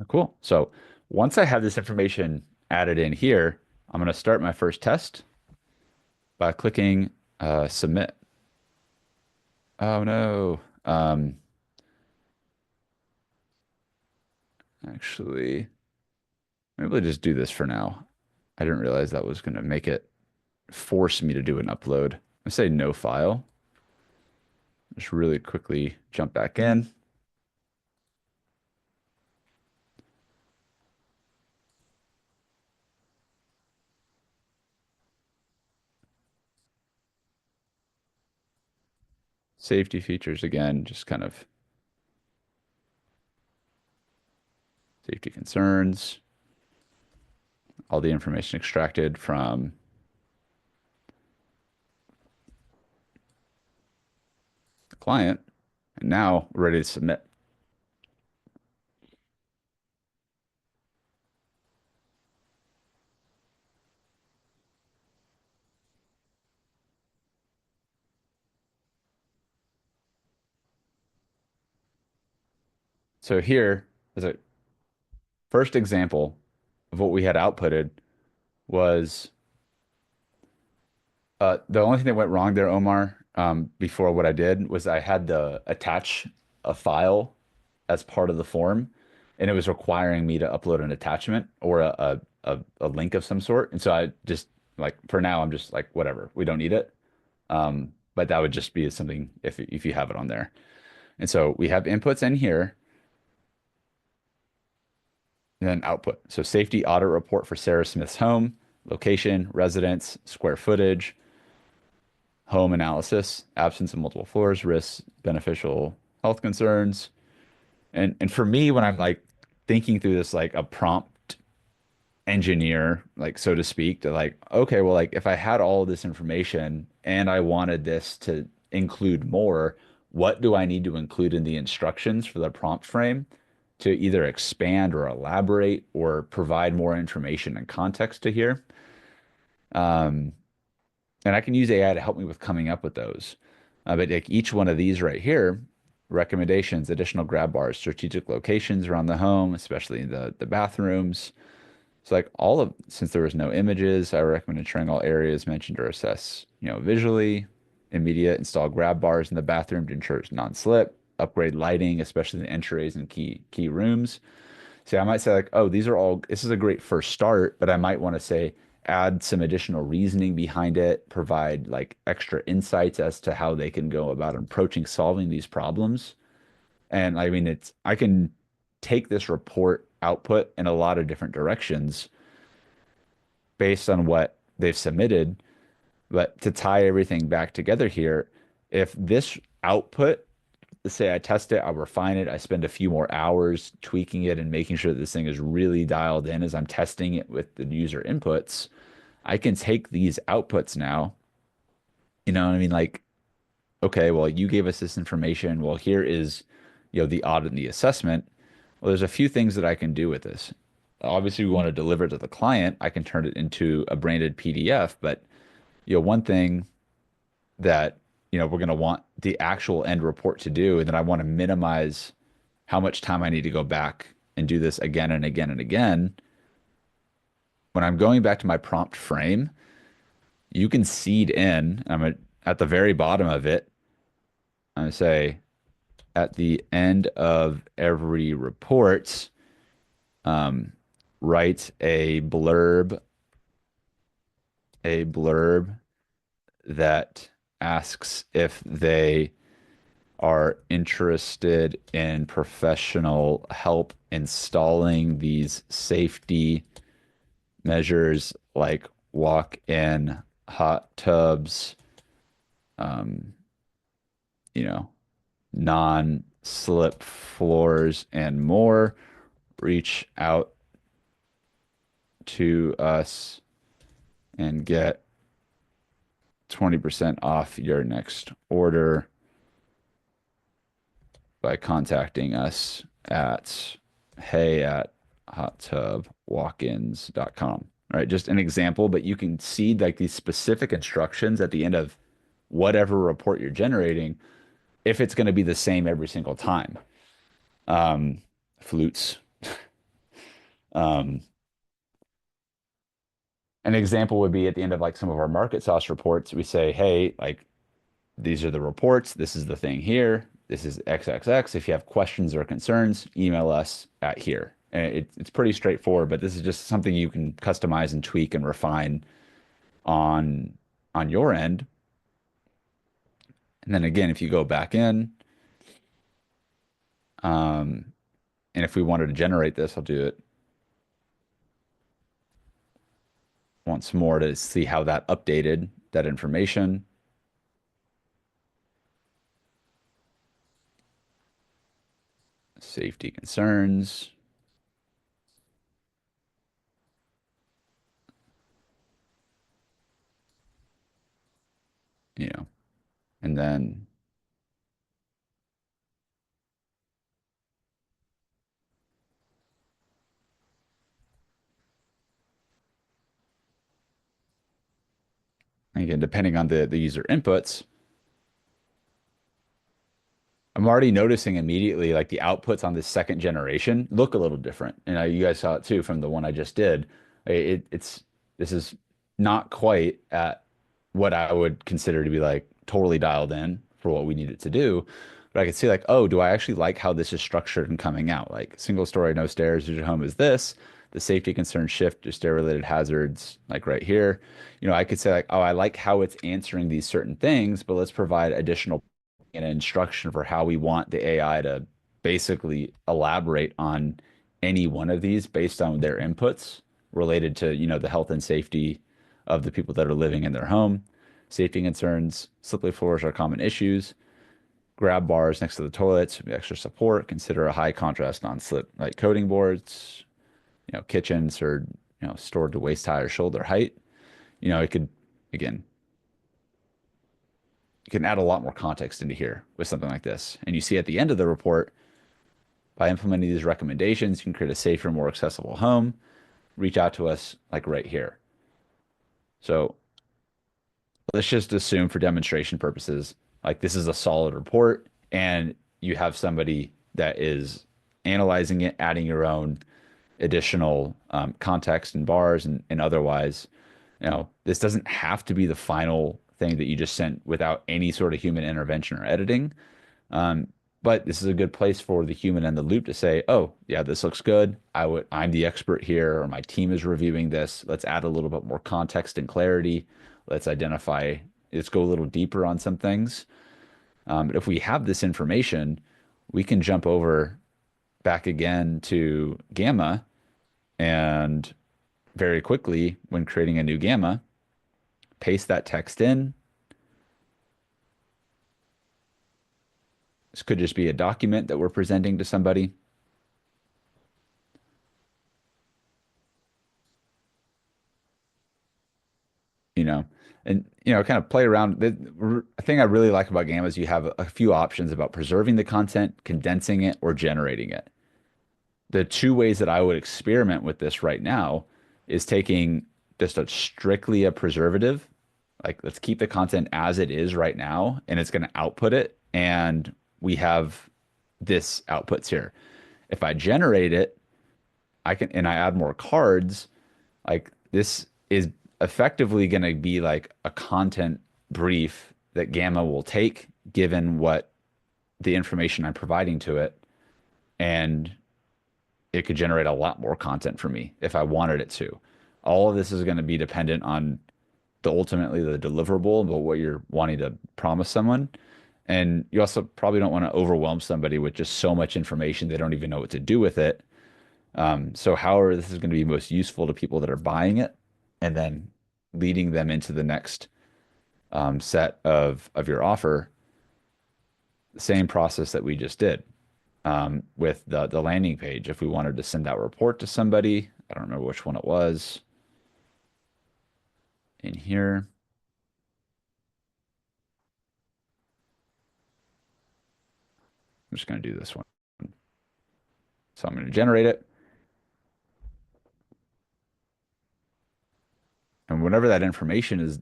cool. So once I have this information added in here, I'm going to start my first test by clicking submit. Oh no. Actually, maybe I'll just do this for now. I didn't realize that was going to make it force me to do an upload. I say no file. Just really quickly jump back in. Safety features again, just kind of safety concerns, all the information extracted from the client, and now we're ready to submit. So here is a first example of what we had outputted was the only thing that went wrong there, Omar, before what I did was I had to attach a file as part of the form, and it was requiring me to upload an attachment or a link of some sort. And so I just like for now I'm just like whatever, we don't need it. But that would just be something if you have it on there. And so we have inputs in here, and then output. So safety audit report for Sarah Smith's home, location, residence, square footage, home analysis, absence of multiple floors, risks, beneficial health concerns. And for me, when I'm like thinking through this like a prompt engineer, like so to speak, to like, okay, well, like if I had all this information and I wanted this to include more, what do I need to include in the instructions for the prompt frame to either expand or elaborate or provide more information and context to here? Um, and I can use AI to help me with coming up with those. But like each one of these right here, recommendations, additional grab bars, strategic locations around the home, especially the bathrooms. So like all of, since there was no images, I recommend ensuring all areas mentioned or assessed, visually, immediate, install grab bars in the bathroom to ensure it's non-slip. upgrade lighting, especially the entryways and key rooms. So I might say like, oh, this is a great first start, but I might want to say add some additional reasoning behind it, provide like extra insights as to how they can go about approaching solving these problems. And I mean, I can take this report output in a lot of different directions based on what they've submitted. But to tie everything back together here, if this output, let's say I test it, I refine it, I spend a few more hours tweaking it and making sure that this thing is really dialed in as I'm testing it with the user inputs, I can take these outputs now, you know what I mean? Like, okay, well, you gave us this information. Well, here is, the audit and the assessment. Well, there's a few things that I can do with this. Obviously, we want to deliver to the client. I can turn it into a branded PDF, but one thing that we're going to want the actual end report to do, and then I want to minimize how much time I need to go back and do this again and again and again. When I'm going back to my prompt frame, you can seed in. At the very bottom of it. I'm going to say at the end of every report, um, write a blurb that asks if they are interested in professional help installing these safety measures like walk-in hot tubs, um, you know, non-slip floors and more. Reach out to us and get 20% off your next order by contacting us at hey@hottubwalkins.com. All right, just an example, but you can see like these specific instructions at the end of whatever report you're generating, if it's going to be the same every single time. Flutes. Um, an example would be at the end of like some of our MarketSauce reports, we say, hey, like these are the reports. This is the thing here. This is XXX. If you have questions or concerns, email us at here. And it's pretty straightforward, but this is just something you can customize and tweak and refine on your end. And then again, if you go back in, and if we wanted to generate this, I'll do it once more to see how that updated that information. Safety concerns. And then again, depending on the user inputs, I'm already noticing immediately like the outputs on this second generation look a little different. And you guys saw it too from the one I just did. This is not quite at what I would consider to be like totally dialed in for what we need it to do. But I can see like, oh, do I actually like how this is structured and coming out? Like single story, no stairs, your home is this. The safety concern shift to stair related hazards, like right here. I could say like, oh, I like how it's answering these certain things, but let's provide additional instruction for how we want the AI to basically elaborate on any one of these based on their inputs related to, the health and safety of the people that are living in their home. Safety concerns, slippery floors are common issues. Grab bars next to the toilets, extra support. Consider a high contrast non-slip like coating boards. Kitchens are, stored to waist high or shoulder height. It could, again, you can add a lot more context into here with something like this. And you see at the end of the report, by implementing these recommendations, you can create a safer, more accessible home. Reach out to us like right here. So let's just assume for demonstration purposes, like this is a solid report and you have somebody that is analyzing it, adding your own additional context and bars and otherwise, this doesn't have to be the final thing that you just sent without any sort of human intervention or editing. But this is a good place for the human in the loop to say, oh, yeah, this looks good. I'm the expert here, or my team is reviewing this. Let's add a little bit more context and clarity. Let's go a little deeper on some things. But if we have this information, we can jump over back again to Gamma and very quickly, when creating a new Gamma, paste that text in. This could just be a document that we're presenting to somebody. You know, and kind of play around. The thing I really like about Gamma is you have a few options about preserving the content, condensing it, or generating it. The two ways that I would experiment with this right now is taking just a strictly a preservative, like let's keep the content as it is right now, and it's going to output it, and we have this outputs here. If I generate it, I add more cards, like this is effectively going to be like a content brief that Gamma will take given what the information I'm providing to it, and it could generate a lot more content for me if I wanted it to. All of this is going to be dependent on ultimately the deliverable, but what you're wanting to promise someone. And you also probably don't want to overwhelm somebody with just so much information they don't even know what to do with it. So however this is going to be most useful to people that are buying it, and then leading them into the next set of your offer, the same process that we just did with the landing page. If we wanted to send that report to somebody, I don't remember which one it was in here. I'm just going to do this one. So I'm going to generate it. And whenever that information is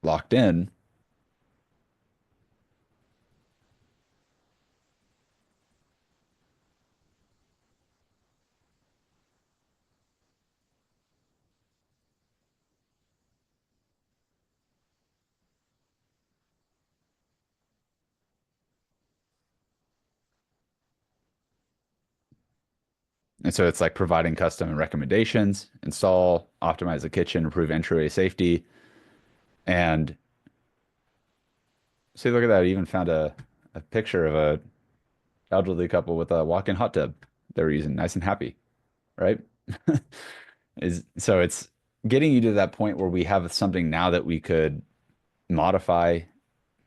locked in, and so it's like providing custom recommendations, install, optimize the kitchen, improve entryway safety. And see, look at that. I even found a picture of a elderly couple with a walk-in hot tub they were using, nice and happy, right? So it's getting you to that point where we have something now that we could modify,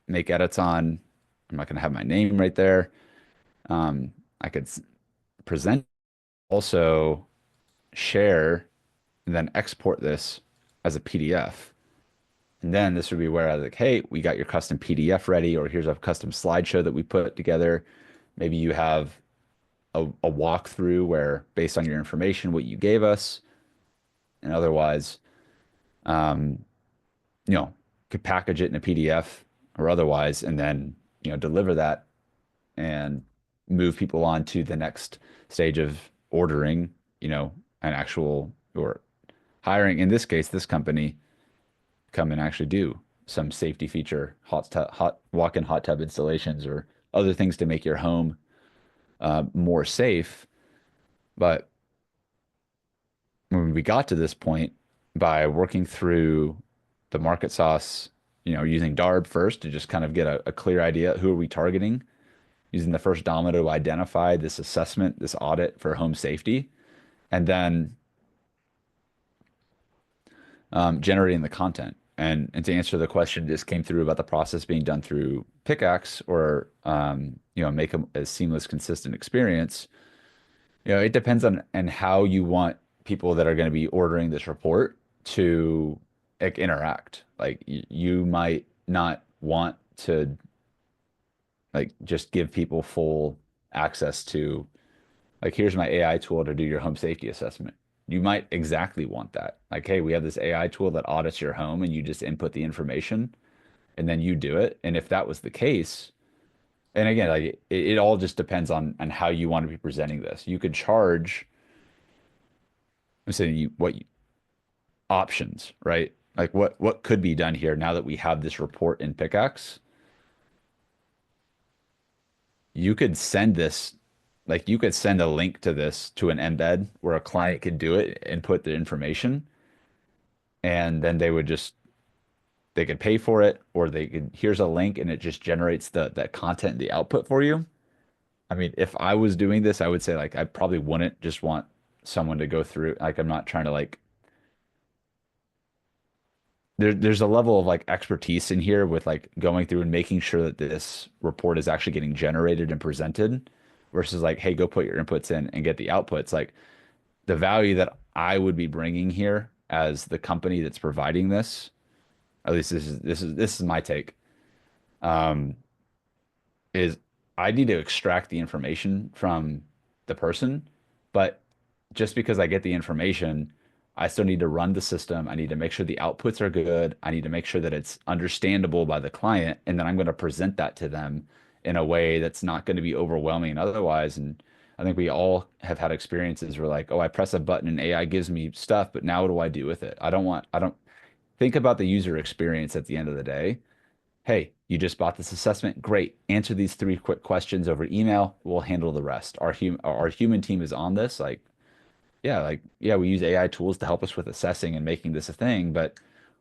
make edits on. I'm not going to have my name right there. I could present, also share, and then export this as a PDF. And then this would be where I was like, hey, we got your custom PDF ready, or here's a custom slideshow that we put together. Maybe you have a walkthrough where based on your information, what you gave us, and otherwise, um, could package it in a PDF or otherwise, and then, deliver that and move people on to the next stage of ordering, an actual or hiring, in this case, this company come and actually do some safety feature, hot walk-in hot tub installations or other things to make your home more safe. But when we got to this point, by working through the market sauce, using DARB first to just kind of get a clear idea, who are we targeting, using the first domino to identify this assessment, this audit for home safety, and then generating the content. And to answer the question this came through about the process being done through Pickaxe, or make a seamless, consistent experience. It depends on and how you want people that are going to be ordering this report to like interact. Like you might not want to like just give people full access to, like, here's my AI tool to do your home safety assessment. You might exactly want that. Like, hey, we have this AI tool that audits your home, and you just input the information and then you do it. And if that was the case, and again, like it all just depends on how you want to be presenting this. You could charge, I'm saying options, right? Like what could be done here now that we have this report in Pickaxe. you could send this, like you could send a link to this to an embed where a client could do it and put the information, and then they could pay for it, or they could, here's a link and it just generates that content, the output for you. I mean, if I was doing this, I would say like I probably wouldn't just want someone to go through. Like I'm not trying to like there's a level of like expertise in here with like going through and making sure that this report is actually getting generated and presented versus like, hey, go put your inputs in and get the outputs. Like the value that I would be bringing here as the company that's providing this, at least this is my take, um, is I need to extract the information from the person, but just because I get the information, I still need to run the system. I need to make sure the outputs are good. I need to make sure that it's understandable by the client, and then I'm going to present that to them in a way that's not going to be overwhelming otherwise. And I think we all have had experiences where like, oh, I press a button and AI gives me stuff, but now what do I do with it? I don't think about the user experience at the end of the day. Hey, you just bought this assessment. Great. Answer these three quick questions over email. We'll handle the rest. Our human team is on this. Like, yeah, we use AI tools to help us with assessing and making this a thing, but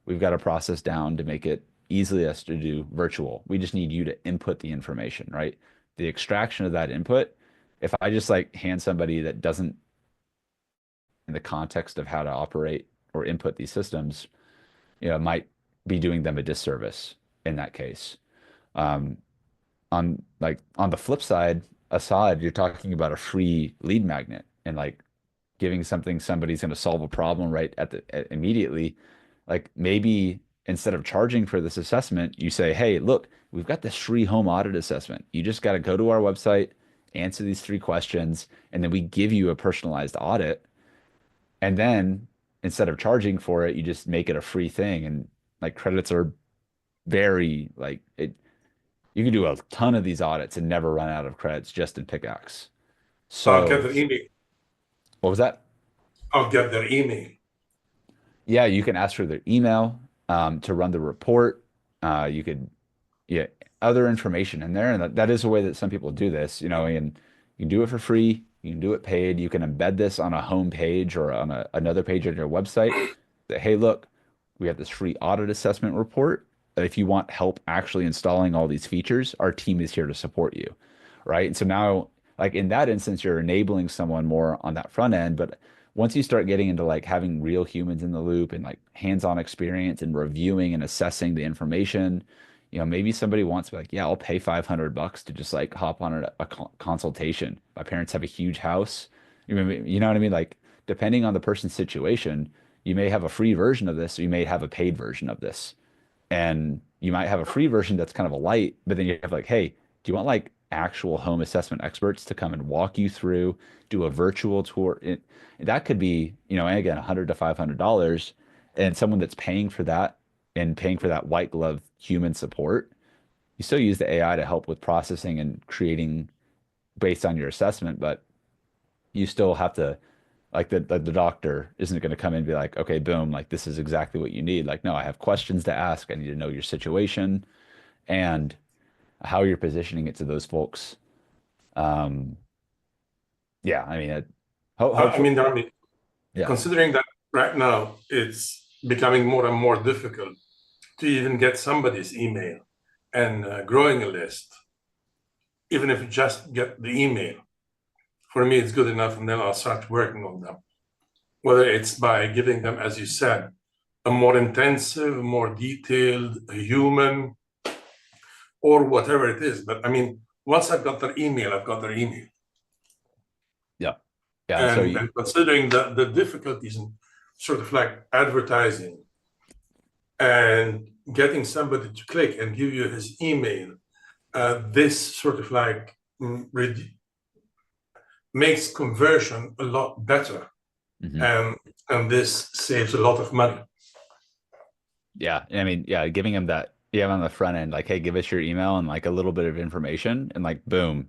we've got a process down to make it easily us to do virtual. We just need you to input the information, right? The extraction of that input, if I just like hand somebody that doesn't in the context of how to operate or input these systems, it might be doing them a disservice in that case. Um, on the flip side, aside, you're talking about a free lead magnet and like giving something somebody's going to solve a problem right immediately. Like maybe instead of charging for this assessment, you say, "Hey, look, we've got this free home audit assessment. You just got to go to our website, answer these three questions, and then we give you a personalized audit. And then instead of charging for it, you just make it a free thing." And like credits are very like it you can do a ton of these audits and never run out of credits just in Pickaxe. I'll get So, their email. what was that? I'll get their email. Yeah, you can ask for their email to run the report. You could, yeah, other information in there, and that is a way that some people do this. And you can do it for free. You can do it paid. You can embed this on a home page or on another page on your website. That hey, look, we have this free audit assessment report. If you want help actually installing all these features, our team is here to support you, right? And so now, like in that instance, you're enabling someone more on that front end, but once you start getting into like having real humans in the loop and like hands-on experience and reviewing and assessing the information, maybe somebody wants to be like, yeah, I'll pay $500 to just like hop on a consultation. My parents have a huge house. You know what I mean? Like depending on the person's situation, you may have a free version of this, or you may have a paid version of this. And you might have a free version that's kind of a light, but then you have like, hey, do you want like actual home assessment experts to come and walk you through, do a virtual tour? That could be, and again, $100 to $500, and someone that's paying for that and paying for that white glove human support. You still use the AI to help with processing and creating based on your assessment, but you still have to like the doctor isn't going to come in and be like, okay, boom, like this is exactly what you need. Like, no, I have questions to ask. I need to know your situation and how you're positioning it to those folks. Um, yeah, I mean, I hopefully, mean, Darby, yeah, considering that right now it's becoming more and more difficult to even get somebody's email and growing a list, even if you just get the email, for me, it's good enough. And then I'll start working on them. Whether it's by giving them, as you said, a more intensive, more detailed, human, or whatever it is. But I mean, once I've got their email, I've got their email. yeah, yeah. So And considering the difficulties in sort of like advertising and getting somebody to click and give you his email, this sort of like makes conversion a lot better. mhm. And this saves a lot of money. Yeah, I mean, yeah, giving them that, yeah, on the front end, like, hey, give us your email and like a little bit of information, and like, boom,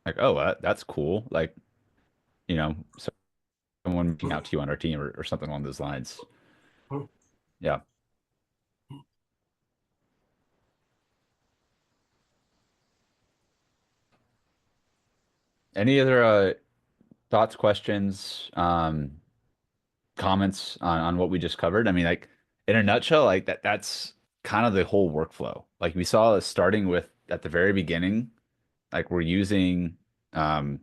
like, oh, that's cool. Like, you know, someone reaching out to you on our team or something along those lines. Yeah. Any other thoughts, questions, comments on what we just covered? I mean, like in a nutshell, like that's kind of the whole workflow. Like we saw us starting with at the very beginning, like we're using the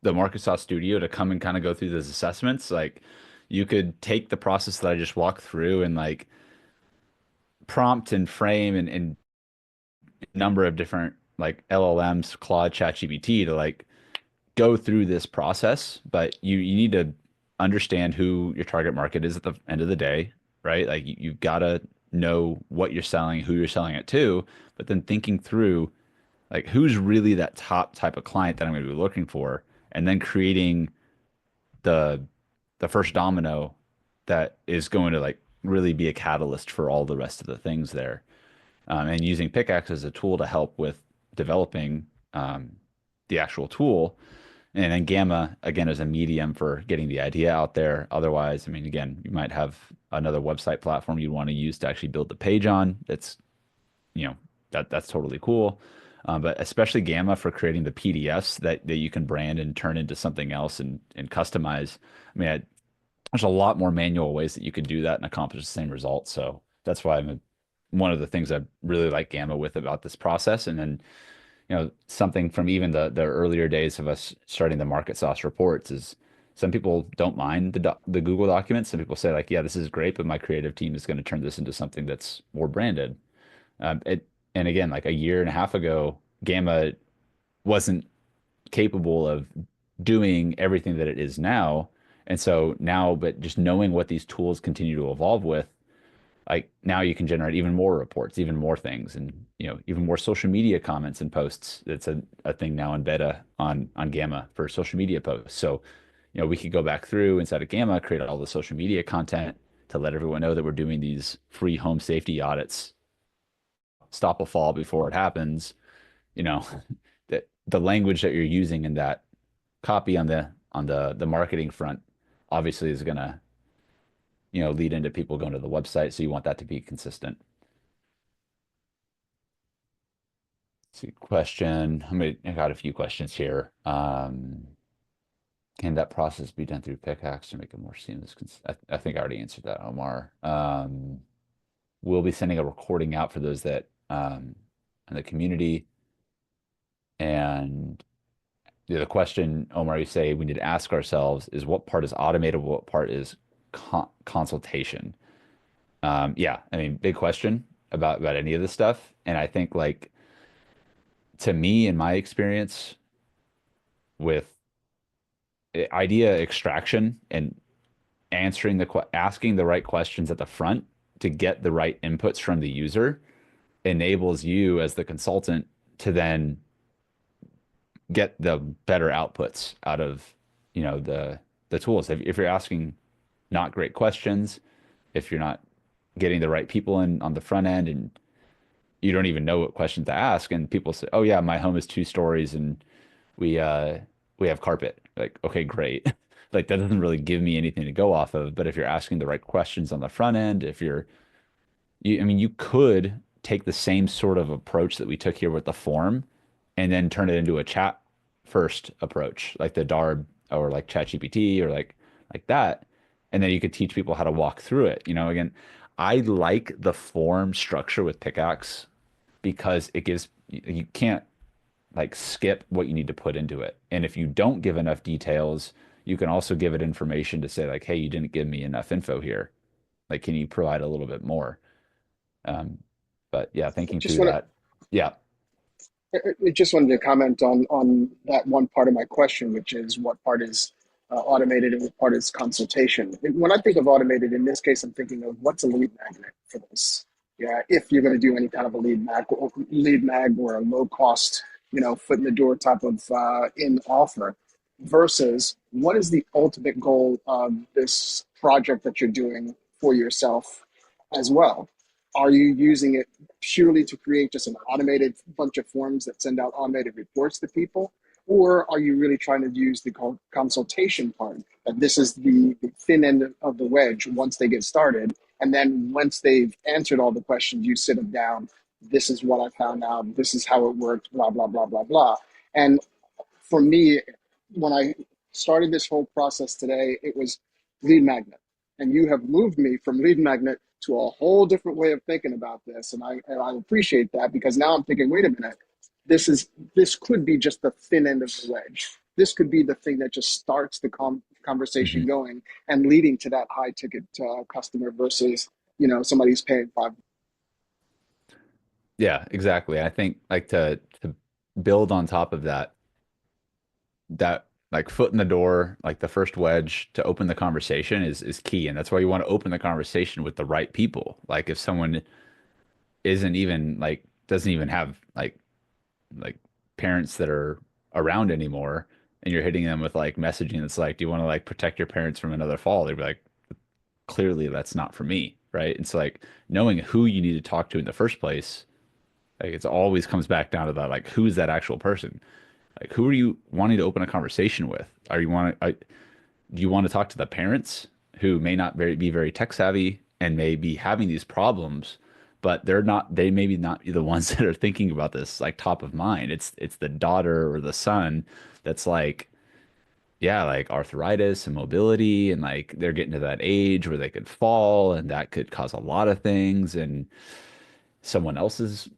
MarketSauce Studio to come and kind of go through those assessments. Like you could take the process that I just walked through and like prompt and frame and number of different like LLMs, Claude, ChatGPT to like go through this process, but you need to understand who your target market is at the end of the day, right? Like you've got to know what you're selling, who you're selling it to, but then thinking through like who's really that top type of client that I'm going to be looking for, and then creating the the first domino that is going to like really be a catalyst for all the rest of the things there. And using Pickaxe as a tool to help with developing the actual tool. And then Gamma, again, as a medium for getting the idea out there. Otherwise, I mean, again, you might have another website platform you want to use to actually build the page on. That's, you know, that's totally cool. But especially Gamma for creating the PDFs that you can brand and turn into something else and customize. I mean, there's a lot more manual ways that you could do that and accomplish the same result. So that's why one of the things I really like Gamma with about this process. And then something from even the earlier days of us starting the market sauce reports is some people don't mind the Google documents. Some people say like, yeah, this is great, but my creative team is going to turn this into something that's more branded. It and again, like a year and a half ago, Gamma wasn't capable of doing everything that it is now. And so now, but just knowing what these tools continue to evolve with, like now you can generate even more reports, even more things, and even more social media comments and posts. It's a thing now in beta on Gamma for social media posts. So, we could go back through inside of Gamma, create all the social media content to let everyone know that we're doing these free home safety audits, stop a fall before it happens. You know, that the language that you're using in that copy on the marketing front obviously is gonna lead into people going to the website. So you want that to be consistent. Let's see, question. I got a few questions here. Can that process be done through Pickaxe to make it more seamless? I think I already answered that, Omar. We'll be sending a recording out for those that in the community. And the question, Omar, you say we need to ask ourselves is what part is automated, what part is consultation? Yeah, I mean, big question about any of this stuff. And I think like to me, in my experience with idea extraction and asking the right questions at the front to get the right inputs from the user enables you as the consultant to then get the better outputs out of the tools. If you're asking not great questions, if you're not getting the right people in on the front end and you don't even know what questions to ask, and people say, "Oh yeah, my home is 2 stories and we uh we have carpet." Like, okay, great. Like that doesn't really give me anything to go off of. But if you're asking the right questions on the front end, if I mean, you could take the same sort of approach that we took here with the form and then turn it into a chat first approach, like the DARB or like ChatGPT or like that. And then you could teach people how to walk through it. Again, I like the form structure with Pickaxe because you can't like skip what you need to put into it. And if you don't give enough details, you can also give it information to say like, hey, you didn't give me enough info here. Like, can you provide a little bit more? Um, but yeah, thinking Just through want that. Yeah. I just wanted to comment on that one part of my question, which is what part is automated and what part is consultation. When I think of automated, in this case, I'm thinking of what's a lead magnet for this. Yeah, if you're going to do any kind of a lead mag or a low cost, foot in the door type of in offer, versus what is the ultimate goal of this project that you're doing for yourself as well. Are you using it purely to create just an automated bunch of forms that send out automated reports to people? Or are you really trying to use the consultation part? That this is the thin end of the wedge once they get started. And then once they've answered all the questions, you sit them down. This is what I found out. This is how it worked, blah, blah, blah, blah, blah. And for me, when I started this whole process today, it was lead magnet. And you have moved me from lead magnet to a whole different way of thinking about this. And I appreciate that, because now I'm thinking, wait a minute, this could be just the thin end of the wedge. This could be the thing that just starts the Mhm. conversation going and leading to that high ticket customer versus, somebody who's paying five. Yeah, exactly. I think like to build on top of that, that like foot in the door, like the first wedge to open the conversation is key. And that's why you want to open the conversation with the right people. Like if someone isn't even like doesn't even have like parents that are around anymore and you're hitting them with like messaging that's like, do you want to like protect your parents from another fall? They'd be like, clearly that's not for me, right? It's like knowing who you need to talk to in the first place. Like it's always comes back down to that, like who's that actual person? Like who are you wanting to open a conversation with? Do you want to talk to the parents who may not be very tech savvy and may be having these problems, but they maybe not be the ones that are thinking about this like top of mind. It's the daughter or the son that's like, yeah, like arthritis and mobility, and like they're getting to that age where they could fall and that could cause a lot of things. And someone else's,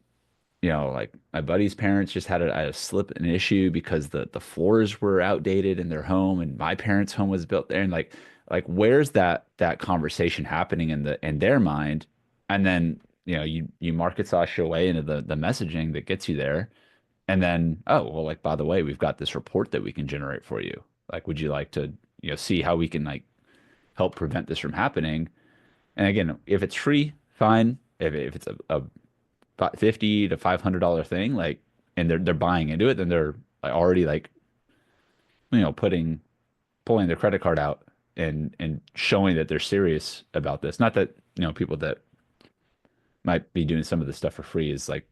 like my buddy's parents just had a slip an issue because the floors were outdated in their home, and my parents' home was built there. And like where's that conversation happening in their mind? And then you market sauce your way into the messaging that gets you there. And then, oh, well, like, by the way, we've got this report that we can generate for you. Like, would you like to, see how we can like help prevent this from happening? And again, if it's free, fine. If it's a 50 to $500 thing, like, and they're buying into it, then they're like already like, pulling their credit card out and showing that they're serious about this. Not that, people that might be doing some of this stuff for free is like,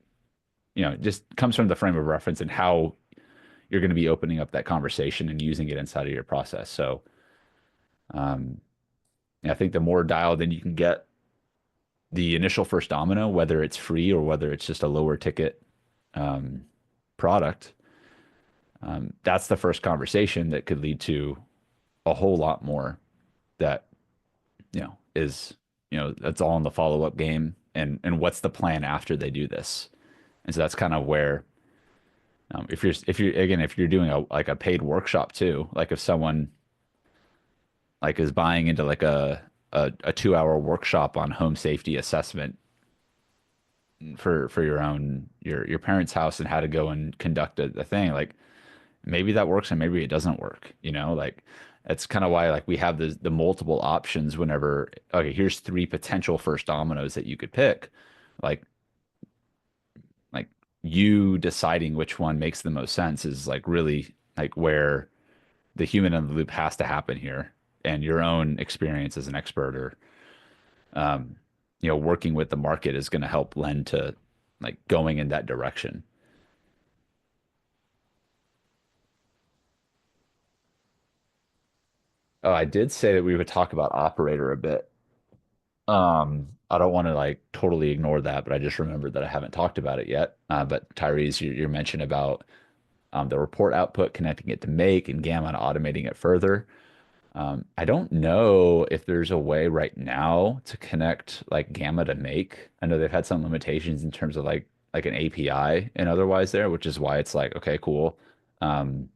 it just comes from the frame of reference and how you're going to be opening up that conversation and using it inside of your process. So, um, yeah, I think the more dialed in you can get the initial first domino, whether it's free or whether it's just a lower ticket um, product, that's the first conversation that could lead to a whole lot more that, is, that's all in the follow-up game and what's the plan after they do this. And so that's kind of where, if you're doing a paid workshop too, like if someone like is buying into like a 2 hour workshop on home safety assessment for your parents' house and how to go and conduct a thing, like maybe that works and maybe it doesn't work, like that's kind of why like we have the multiple options whenever, okay, here's three potential first dominoes that you could pick, like like you deciding which one makes the most sense is like really like where the human in the loop has to happen here, and your own experience as an expert or um, working with the market is going to help lend to like going in that direction. Oh, I did say that we would talk about operator a bit. I don't want to like totally ignore that, but I just remembered that I haven't talked about it yet. But Tyrese, your mention about the report output, connecting it to Make and Gamma and automating it further. I don't know if there's a way right now to connect like Gamma to Make. I know they've had some limitations in terms of like an API and otherwise there, which is why it's like, okay, cool. Um,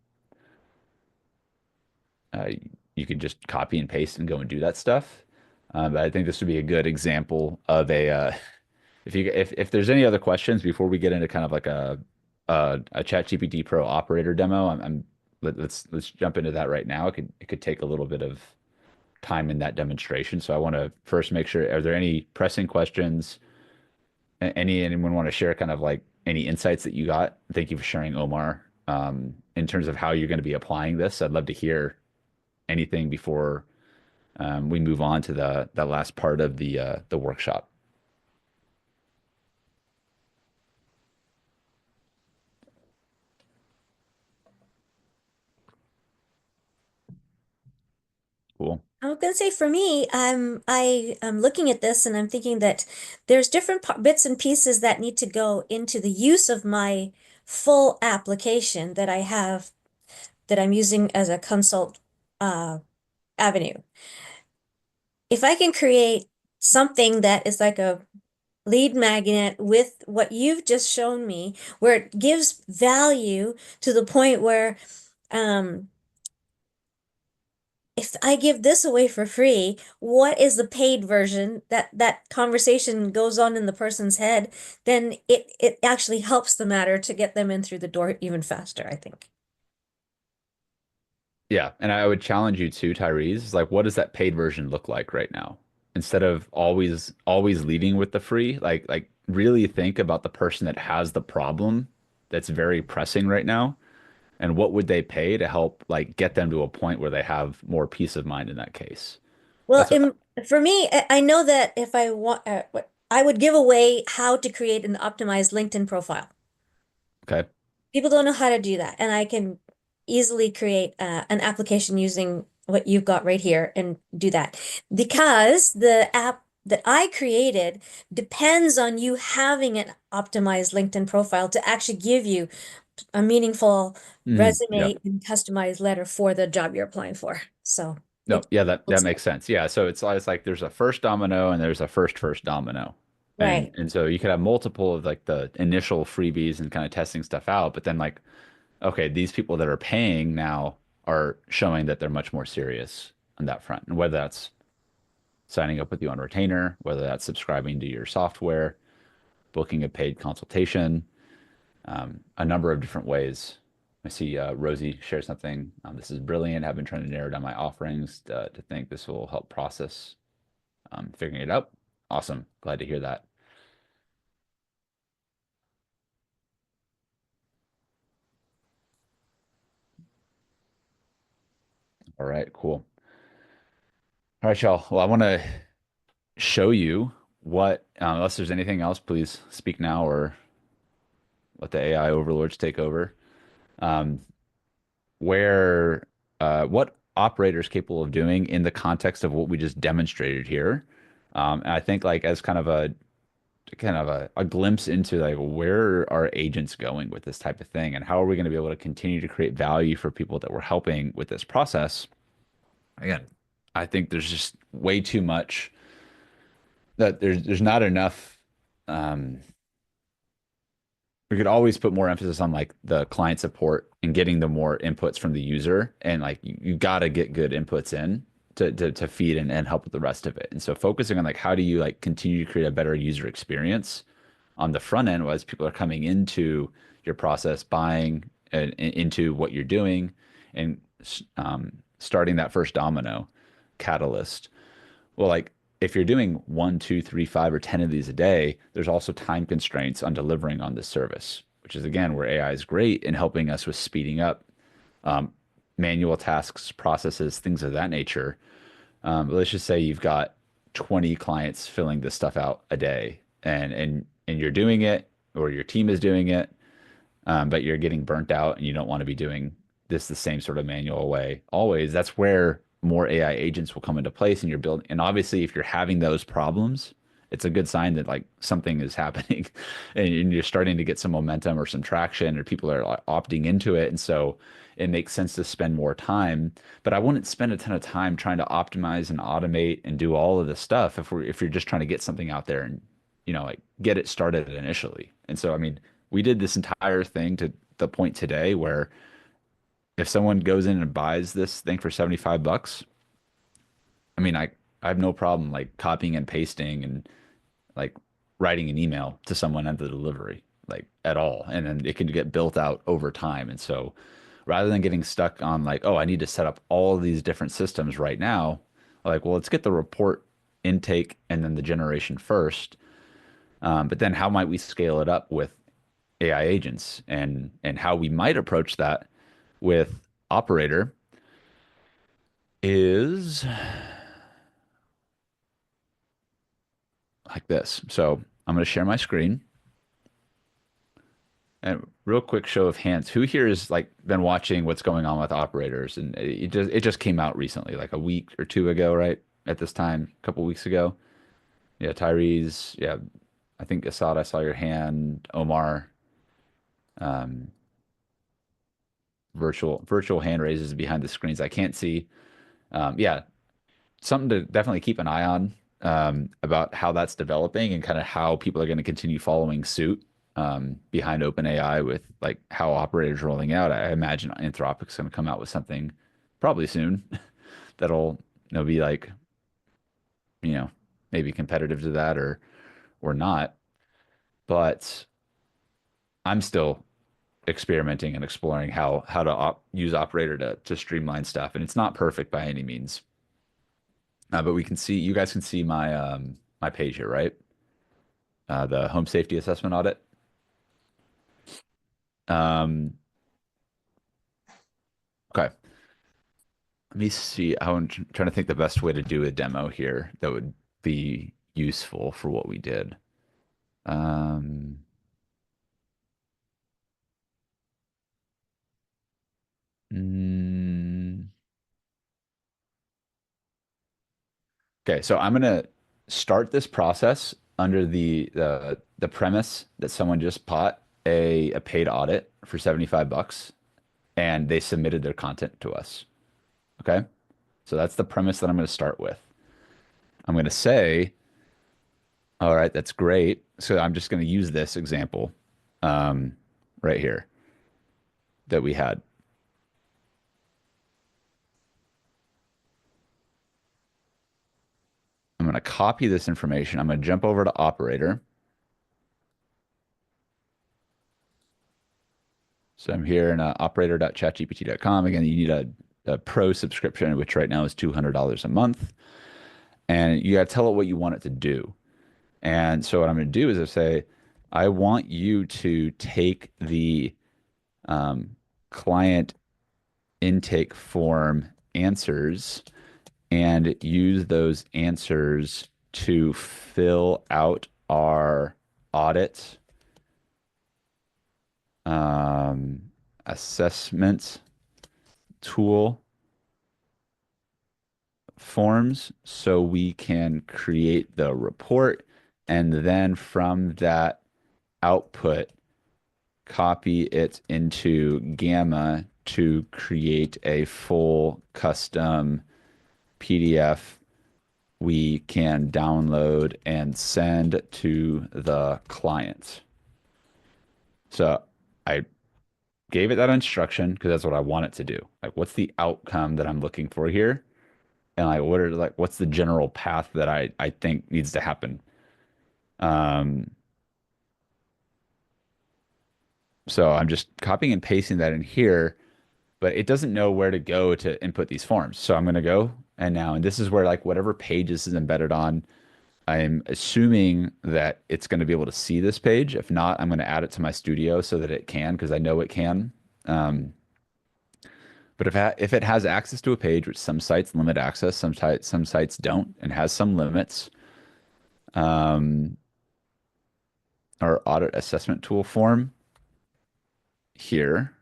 uh, you can just copy and paste and go and do that stuff. But I think this would be a good example of if there's any other questions before we get into kind of like a ChatGPT Pro operator demo, let's jump into that right now. It could take a little bit of time in that demonstration. So I want to first make sure, are there any pressing questions? Anyone want to share kind of like any insights that you got? Thank you for sharing, Omar. In terms of how you're going to be applying this, I'd love to hear anything before we move on to the last part of the workshop. Cool. I was gonna say for me, I am looking at this and I'm thinking that there's different bits and pieces that need to go into the use of my full application that I have that I'm using as a consult uh, avenue. If I can create something that is like a lead magnet with what you've just shown me, where it gives value to the point where um, if I give this away for free, what is the paid version? That conversation goes on in the person's head, then it actually helps the matter to get them in through the door even faster, I think. Yeah, and I would challenge you too, Tyrese, is like what does that paid version look like right now? Instead of always leading with the free, like really think about the person that has the problem that's very pressing right now, and what would they pay to help like get them to a point where they have more peace of mind in that case. Well, That's what, for me, I know that if I want, I would give away how to create an optimized LinkedIn profile. okay. People don't know how to do that, and I can easily create an application using what you've got right here and do that. Because the app that I created depends on you having an optimized LinkedIn profile to actually give you a meaningful Yeah. resume and customized letter for the job you're applying for. So No, it yeah, that looks makes sense. Yeah, so it's like there's a first domino and there's a first domino. right. And so you could have multiple of like the initial freebies and kind of testing stuff out, but then like okay, these people that are paying now are showing that they're much more serious on that front. And whether that's signing up with you on retainer, whether that's subscribing to your software, booking a paid consultation, a number of different ways. I see Rosie share something. This is brilliant. I've been trying to narrow down my offerings to think this will help process figuring it out. Awesome. Glad to hear that. All right, cool. All right, y'all. Well, I want to show you what, unless there's anything else, please speak now or let the AI overlords take over. Um, where what operator is capable of doing in the context of what we just demonstrated here. And I think like as kind of a glimpse into like where are agents going with this type of thing and how are we going to be able to continue to create value for people that we're helping with this process. Again, I think there's just way too much that there's not enough we could always put more emphasis on like the client support and getting the more inputs from the user and like you got to get good inputs in to feed and help with the rest of it. And so focusing on like how do you like continue to create a better user experience on the front end as people are coming into your process, buying into what you're doing and starting that first domino catalyst. Well, like if you're doing one, two, three, five, or 10 of these a day, there's also time constraints on delivering on this service, which is again where AI is great in helping us with speeding up um, manual tasks, processes, things of that nature. But let's just say you've got 20 clients filling this stuff out a day, and you're doing it, or your team is doing it, but you're getting burnt out and you don't want to be doing this the same sort of manual way always. That's where more AI agents will come into place and you're building. And obviously, if you're having those problems, it's a good sign that like something is happening and you're starting to get some momentum or some traction or people are like, opting into it. And so it makes sense to spend more time. But I wouldn't spend a ton of time trying to optimize and automate and do all of this stuff if you're just trying to get something out there and like get it started initially. And so I mean, we did this entire thing to the point today where if someone goes in and buys this thing for 75 bucks, I mean, I have no problem like copying and pasting and like writing an email to someone at the delivery, like at all. And then it can get built out over time. And so rather than getting stuck on like, oh, I need to set up all of these different systems right now, like, well, let's get the report intake and then the generation first. But then how might we scale it up with AI agents and how we might approach that with operator is like this. So I'm going to share my screen and real quick show of hands. Who here has like been watching what's going on with operators? And it just came out recently, like a week or two ago, right? At this time, a couple weeks ago. Yeah, Tyrese. Yeah, I think Assad, I saw your hand. Omar, um, virtual hand raises behind the screens I can't see. Yeah, something to definitely keep an eye on about how that's developing and kind of how people are going to continue following suit behind OpenAI with like how operators rolling out. I imagine Anthropic's going to come out with something probably soon that'll be like maybe competitive to that or not. But I'm still experimenting and exploring how to use operator to streamline stuff, and it's not perfect by any means. But you guys can see my page here, right? The home safety assessment audit. Um, okay. Let me see. I'm trying to think the best way to do a demo here that would be useful for what we did. Um, mm, okay, so I'm gonna start this process under the premise that someone just bought a paid audit for 75 bucks and they submitted their content to us. Okay? So that's the premise that I'm going to start with. I'm going to say, all right, that's great. So I'm just going to use this example um, right here that we had. I'm going to copy this information. I'm going to jump over to operator. So I'm here in operator.chatgpt.com. Again, you need a pro subscription, which right now is $200 a month. And you got to tell it what you want it to do. And so what I'm going to do is I say, I want you to take the client intake form answers and use those answers to fill out our audit assessment tool forms so we can create the report, and then from that output copy it into Gamma to create a full custom PDF we can download and send to the client. So I gave it that instruction because that's what I want it to do. Like, what's the outcome that I'm looking for here? And I ordered like, what's the general path that I think needs to happen? Um, so I'm just copying and pasting that in here, but it doesn't know where to go to input these forms. So I'm going to go and this is where like whatever page this is embedded on, I'm assuming that it's going to be able to see this page. If not, I'm going to add it to my studio so that it can, because I know it can. But if it has access to a page, which some sites limit access, some sites don't, and has some limits, our audit assessment tool form here,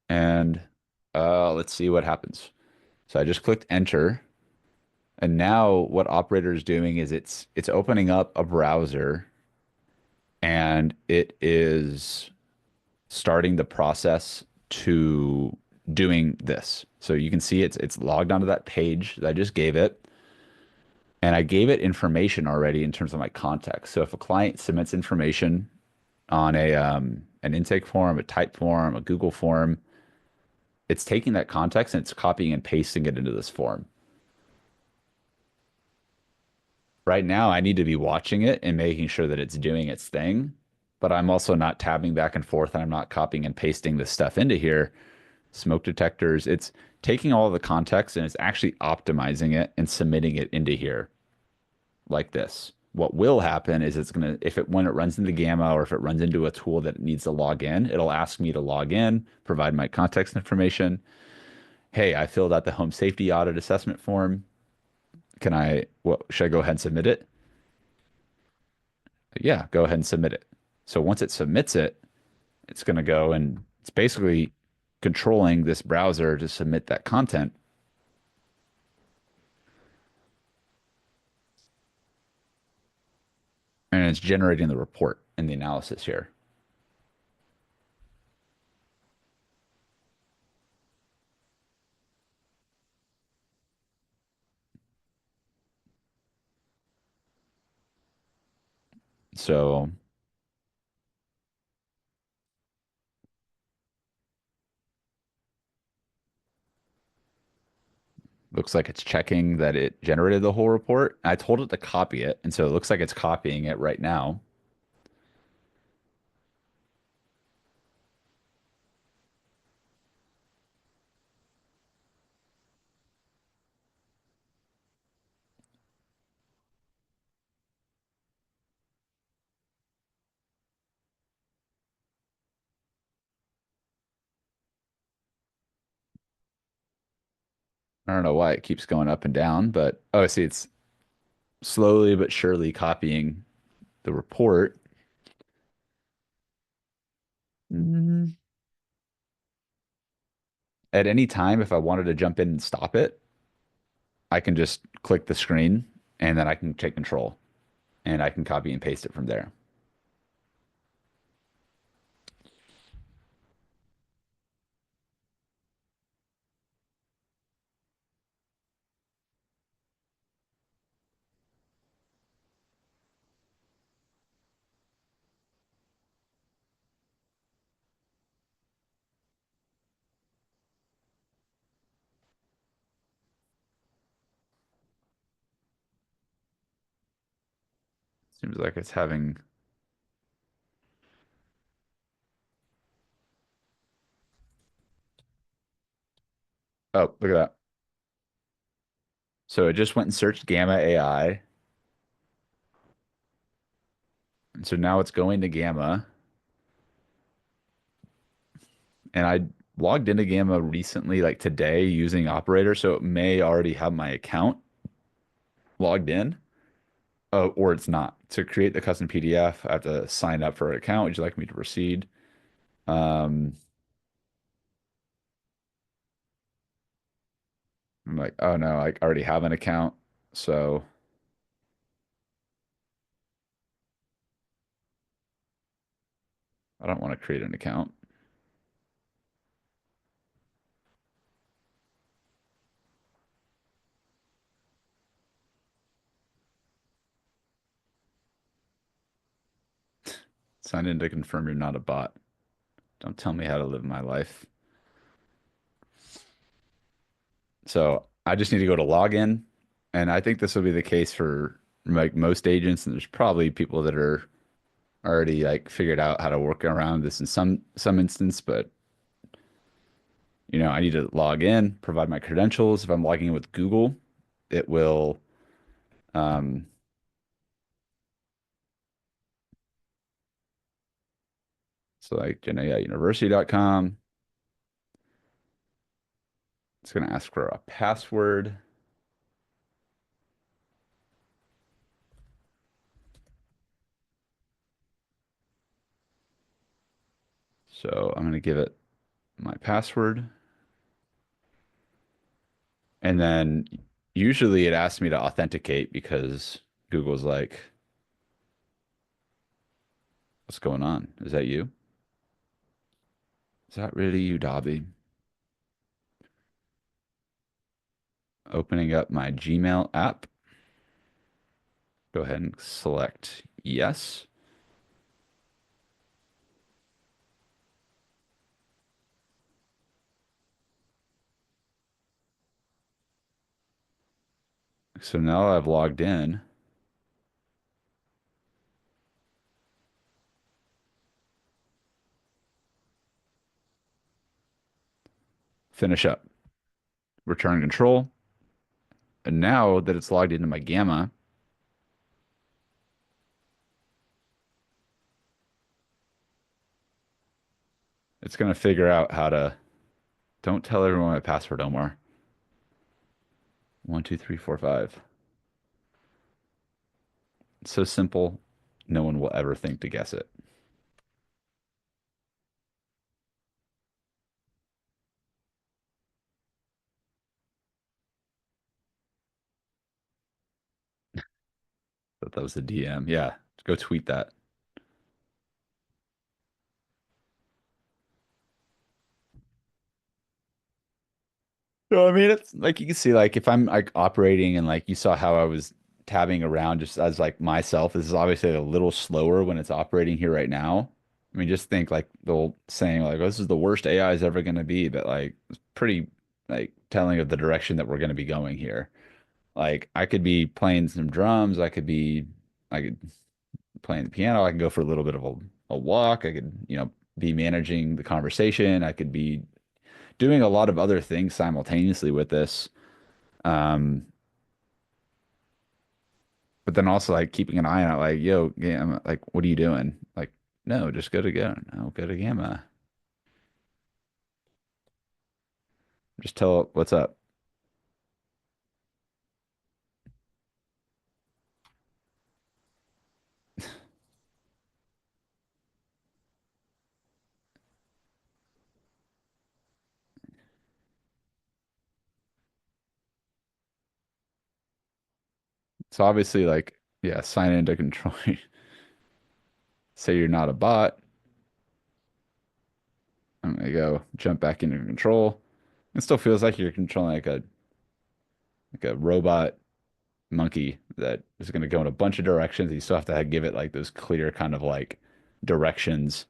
and let's see what happens. So I just clicked enter, and now what Operator is doing is it's opening up a browser, and it is starting the process to doing this. So you can see it's logged onto that page that I just gave it. And I gave it information already in terms of my context. So if a client submits information on an intake form, a type form, a Google form, it's taking that context and it's copying and pasting it into this form. Right now, I need to be watching it and making sure that it's doing its thing, but I'm also not tabbing back and forth and I'm not copying and pasting this stuff into here. Smoke detectors, it's taking all of the context and it's actually optimizing it and submitting it into here like this. What will happen is it's going to, when it runs into Gamma or if it runs into a tool that it needs to log in, it'll ask me to log in, provide my context information. Hey, I filled out the home safety audit assessment form. Should I go ahead and submit it? Yeah, go ahead and submit it. So once it submits it, it's going to go and it's basically controlling this browser to submit that content. And it's generating the report and the analysis here. So looks like it's checking that it generated the whole report. I told it to copy it, and so it looks like it's copying it right now. I don't know why it keeps going up and down, but oh, I see it's slowly but surely copying the report. Mm. At any time, if I wanted to jump in and stop it, I can just click the screen and then I can take control and I can copy and paste it from there. Seems like it's having, oh, look at that. So it just went and searched Gamma AI. And so now it's going to Gamma. And I logged into Gamma recently, like today, using Operator. So it may already have my account logged in. Oh, or it's not. To create the custom PDF, I have to sign up for an account. Would you like me to proceed? Um, I'm like, oh no, I already have an account. So I don't want to create an account. Sign in to confirm you're not a bot. Don't tell me how to live my life. So I just need to go to login. And I think this will be the case for like most agents. And there's probably people that are already like figured out how to work around this in some instance, but I need to log in, provide my credentials. If I'm logging in with Google, it will um so like university.com. It's going to ask for a password. So I'm going to give it my password. And then usually it asks me to authenticate because Google's like, what's going on? Is that you? Is that really you, Dobby? Opening up my Gmail app. Go ahead and select yes. So now I've logged in. Finish up. Return control. And now that it's logged into my Gamma, it's going to figure out how to. Don't tell everyone my password, Omar. 1, 2, 3, 4, 5. It's so simple, no one will ever think to guess it. But that was a DM. Yeah, go tweet that. So I mean, it's like you can see, like if I'm like operating and like you saw how I was tabbing around just as like myself. This is obviously a little slower when it's operating here right now. I mean, just think like the old saying like, oh, this is the worst AI is ever going to be, but like it's pretty like telling of the direction that we're going to be going here. Like I could be playing some drums, I could playing the piano, I can go for a little bit of a walk, I could, be managing the conversation, I could be doing a lot of other things simultaneously with this. Um, but then also like keeping an eye on it, like, yo, Gamma, like, what are you doing? Like, no, just go to Gamma. Just tell it what's up. So obviously, like, yeah, sign into control. Say you're not a bot. I'm gonna go jump back into control. It still feels like you're controlling like a robot monkey that is going to go in a bunch of directions. You still have to give it like those clear kind of like directions.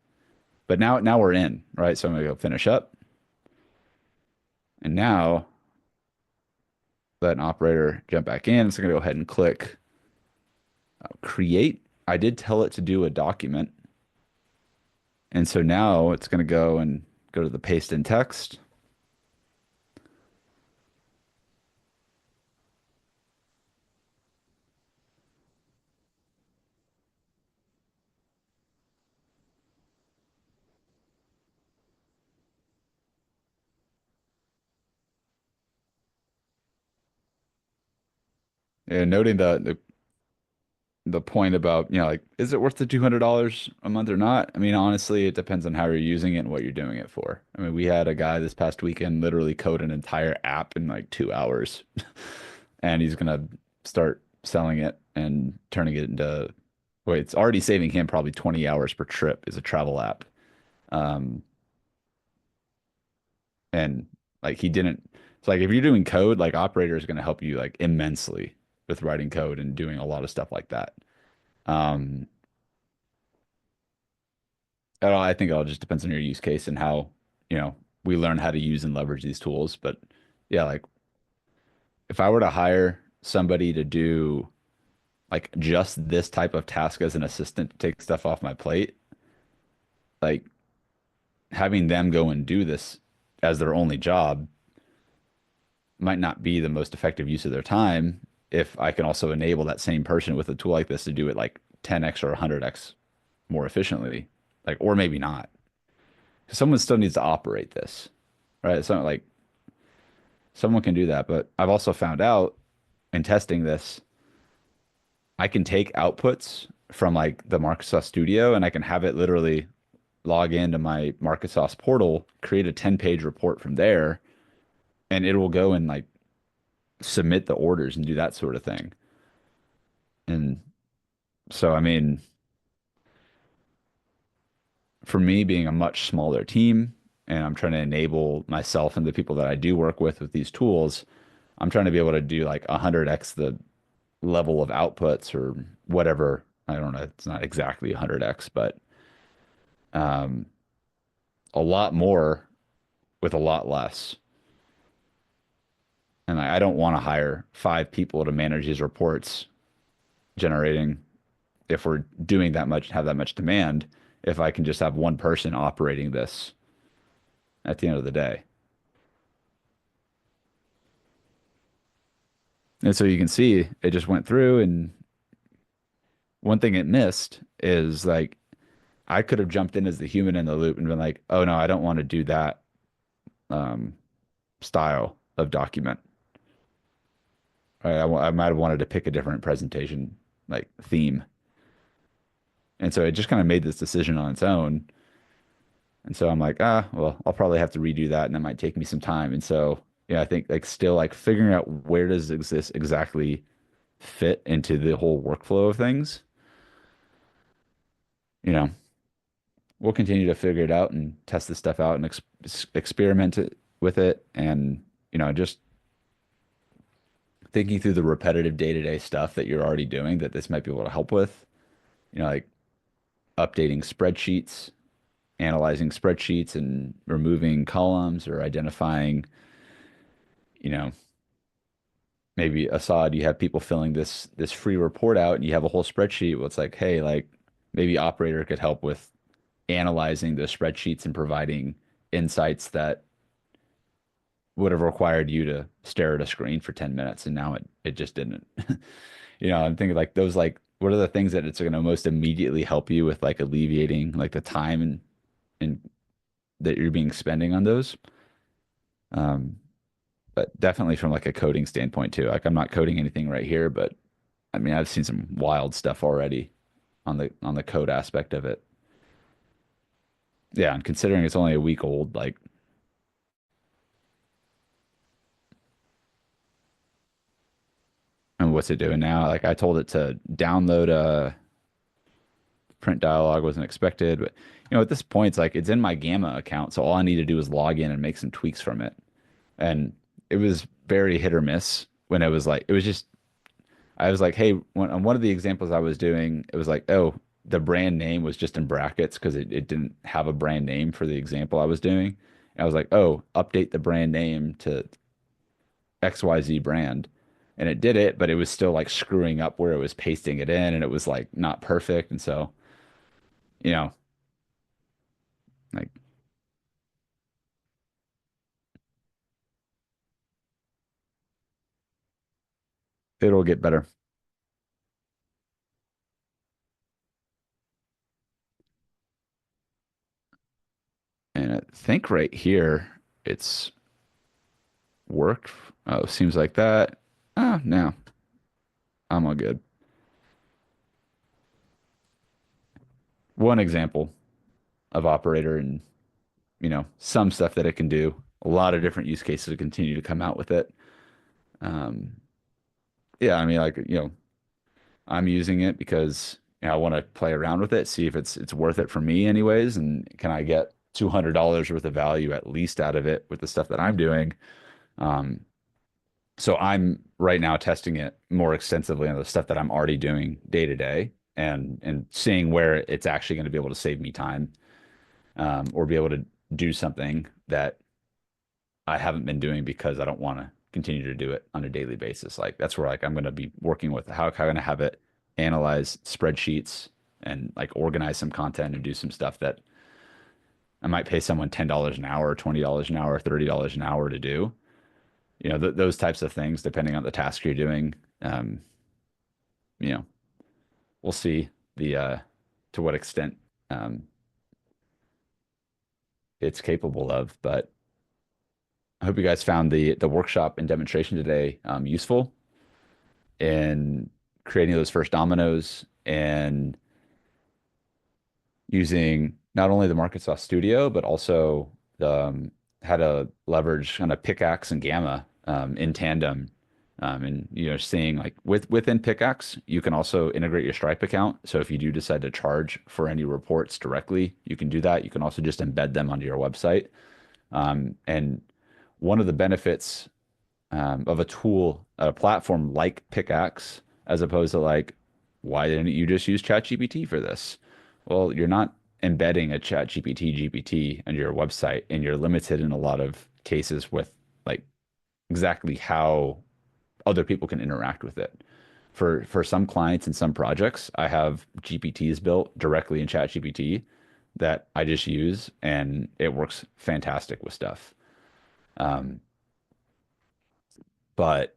But now we're in, right? So I'm going to go finish up. And now let an operator jump back in. So I'm going to go ahead and click create. I did tell it to do a document. And so now it's going to go and go to the paste in text. And noting the point about, like, is it worth the $200 a month or not? I mean, honestly, it depends on how you're using it and what you're doing it for. I mean, we had a guy this past weekend literally code an entire app in like 2 hours, and he's gonna start selling it and turning it into, wait, it's already saving him probably 20 hours per trip is a travel app. Um, and like he didn't, it's like if you're doing code, like Operator is gonna help you like immensely with writing code and doing a lot of stuff like that. Um, I think it all just depends on your use case and how, we learn how to use and leverage these tools. But yeah, like if I were to hire somebody to do like just this type of task as an assistant to take stuff off my plate, like having them go and do this as their only job might not be the most effective use of their time if I can also enable that same person with a tool like this to do it like 10x or 100x more efficiently, like, or maybe not. Someone still needs to operate this, right? It's not like someone can do that, but I've also found out in testing this, I can take outputs from like the MarketSauce Studio and I can have it literally log into my MarketSauce portal, create a 10-page report from there, and it will go and like submit the orders and do that sort of thing. And so, I mean, for me being a much smaller team and I'm trying to enable myself and the people that I do work with these tools, I'm trying to be able to do like 100x the level of outputs or whatever. I don't know. It's not exactly 100x, but um, a lot more with a lot less. And I don't want to hire 5 people to manage these reports generating if we're doing that much, have that much demand, if I can just have one person operating this at the end of the day. And so you can see it just went through, and one thing it missed is like I could have jumped in as the human in the loop and been like, oh no, I don't want to do that um, style of document. I might have wanted to pick a different presentation like theme. And so it just kind of made this decision on its own. And so I'm like, well, I'll probably have to redo that and that might take me some time. And so, yeah, I think like still like figuring out where does this exactly fit into the whole workflow of things, you know, we'll continue to figure it out and test this stuff out and experiment with it. And, just thinking through the repetitive day-to-day stuff that you're already doing that this might be able to help with. Like updating spreadsheets, analyzing spreadsheets and removing columns or identifying, you know, maybe Assad, you have people filling this free report out and you have a whole spreadsheet. Well, it's like, hey, like maybe operator could help with analyzing the spreadsheets and providing insights that would have required you to stare at a screen for 10 minutes and now it just didn't. I'm thinking like those like what are the things that it's going to most immediately help you with like alleviating like the time and that you're being spending on those. Um, but definitely from like a coding standpoint too. Like I'm not coding anything right here, but I mean I've seen some wild stuff already on the code aspect of it. Yeah, and considering it's only a week old, like and what's it doing now? Like I told it to download a print dialog wasn't expected, but at this point it's like it's in my Gamma account, so all I need to do is log in and make some tweaks from it. And it was very hit or miss when it was like it was just I was like, hey, on one of the examples I was doing, it was like, oh, the brand name was just in brackets because it didn't have a brand name for the example I was doing. And I was like, oh, update the brand name to XYZ brand. And it did it, but it was still like screwing up where it was pasting it in and it was like not perfect. And so, you know, like it'll get better. And I think right here it's worked. Oh, seems like that. Oh, no, I'm all good. One example of operator and some stuff that it can do. A lot of different use cases to continue to come out with it. Um, yeah, I mean, like, I'm using it because I want to play around with it, see if it's worth it for me anyways, and can I get $200 worth of value at least out of it with the stuff that I'm doing. Um, so I'm right now testing it more extensively on the stuff that I'm already doing day to day and seeing where it's actually going to be able to save me time or be able to do something that I haven't been doing because I don't want to continue to do it on a daily basis. Like that's where like I'm going to be working with how I'm going to have it analyze spreadsheets and like organize some content and do some stuff that I might pay someone $10 an hour, $20 an hour, $30 an hour to do. Those types of things, depending on the task you're doing. Um, you know, we'll see the to what extent um, it's capable of, but I hope you guys found the workshop and demonstration today useful in creating those first dominoes and using not only the MarketSauce Studio, but also how to leverage kind of Pickaxe and Gamma in tandem. And seeing like within Pickaxe, you can also integrate your Stripe account. So if you do decide to charge for any reports directly, you can do that. You can also just embed them onto your website. And one of the benefits of a tool, a platform like Pickaxe, as opposed to like, why didn't you just use ChatGPT for this? Well, you're not embedding a ChatGPT GPT on your website, and you're limited in a lot of cases with like exactly how other people can interact with it. For some clients and some projects, I have GPTs built directly in ChatGPT that I just use, and it works fantastic with stuff. Um, but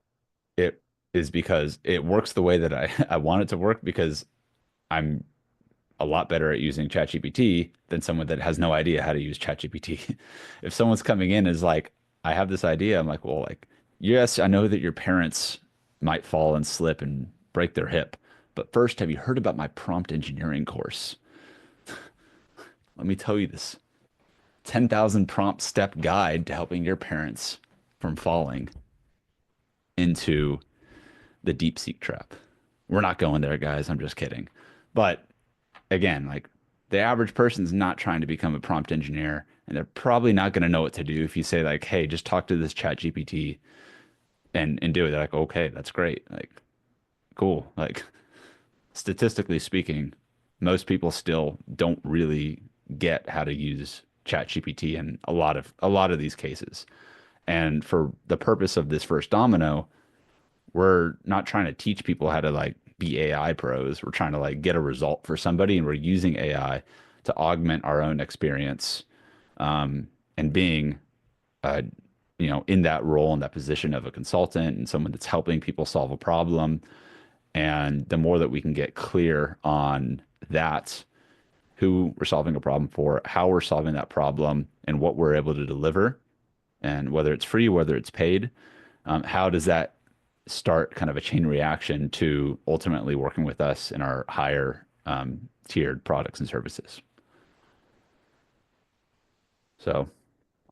it is because it works the way that I want it to work because I'm a lot better at using ChatGPT than someone that has no idea how to use ChatGPT. If someone's coming in is like, I have this idea, I'm like, well, like, yes, I know that your parents might fall and slip and break their hip, but first, have you heard about my prompt engineering course? Let me tell you this 10,000 prompt step guide to helping your parents from falling into the deep seek trap. We're not going there, guys. I'm just kidding. But again, like the average person's not trying to become a prompt engineer, and they're probably not going to know what to do if you say like, "Hey, just talk to this chat GPT." and do it. They're like, okay, that's great. Like, cool. Like, statistically speaking, most people still don't really get how to use ChatGPT in a lot of these cases. And for the purpose of this first domino, we're not trying to teach people how to like be AI pros. We're trying to like get a result for somebody, and we're using AI to augment our own experience, and being uh, in that role, in that position of a consultant and someone that's helping people solve a problem. And the more that we can get clear on that, who we're solving a problem for, how we're solving that problem, and what we're able to deliver, and whether it's free, whether it's paid, how does that start kind of a chain reaction to ultimately working with us in our higher tiered products and services? So,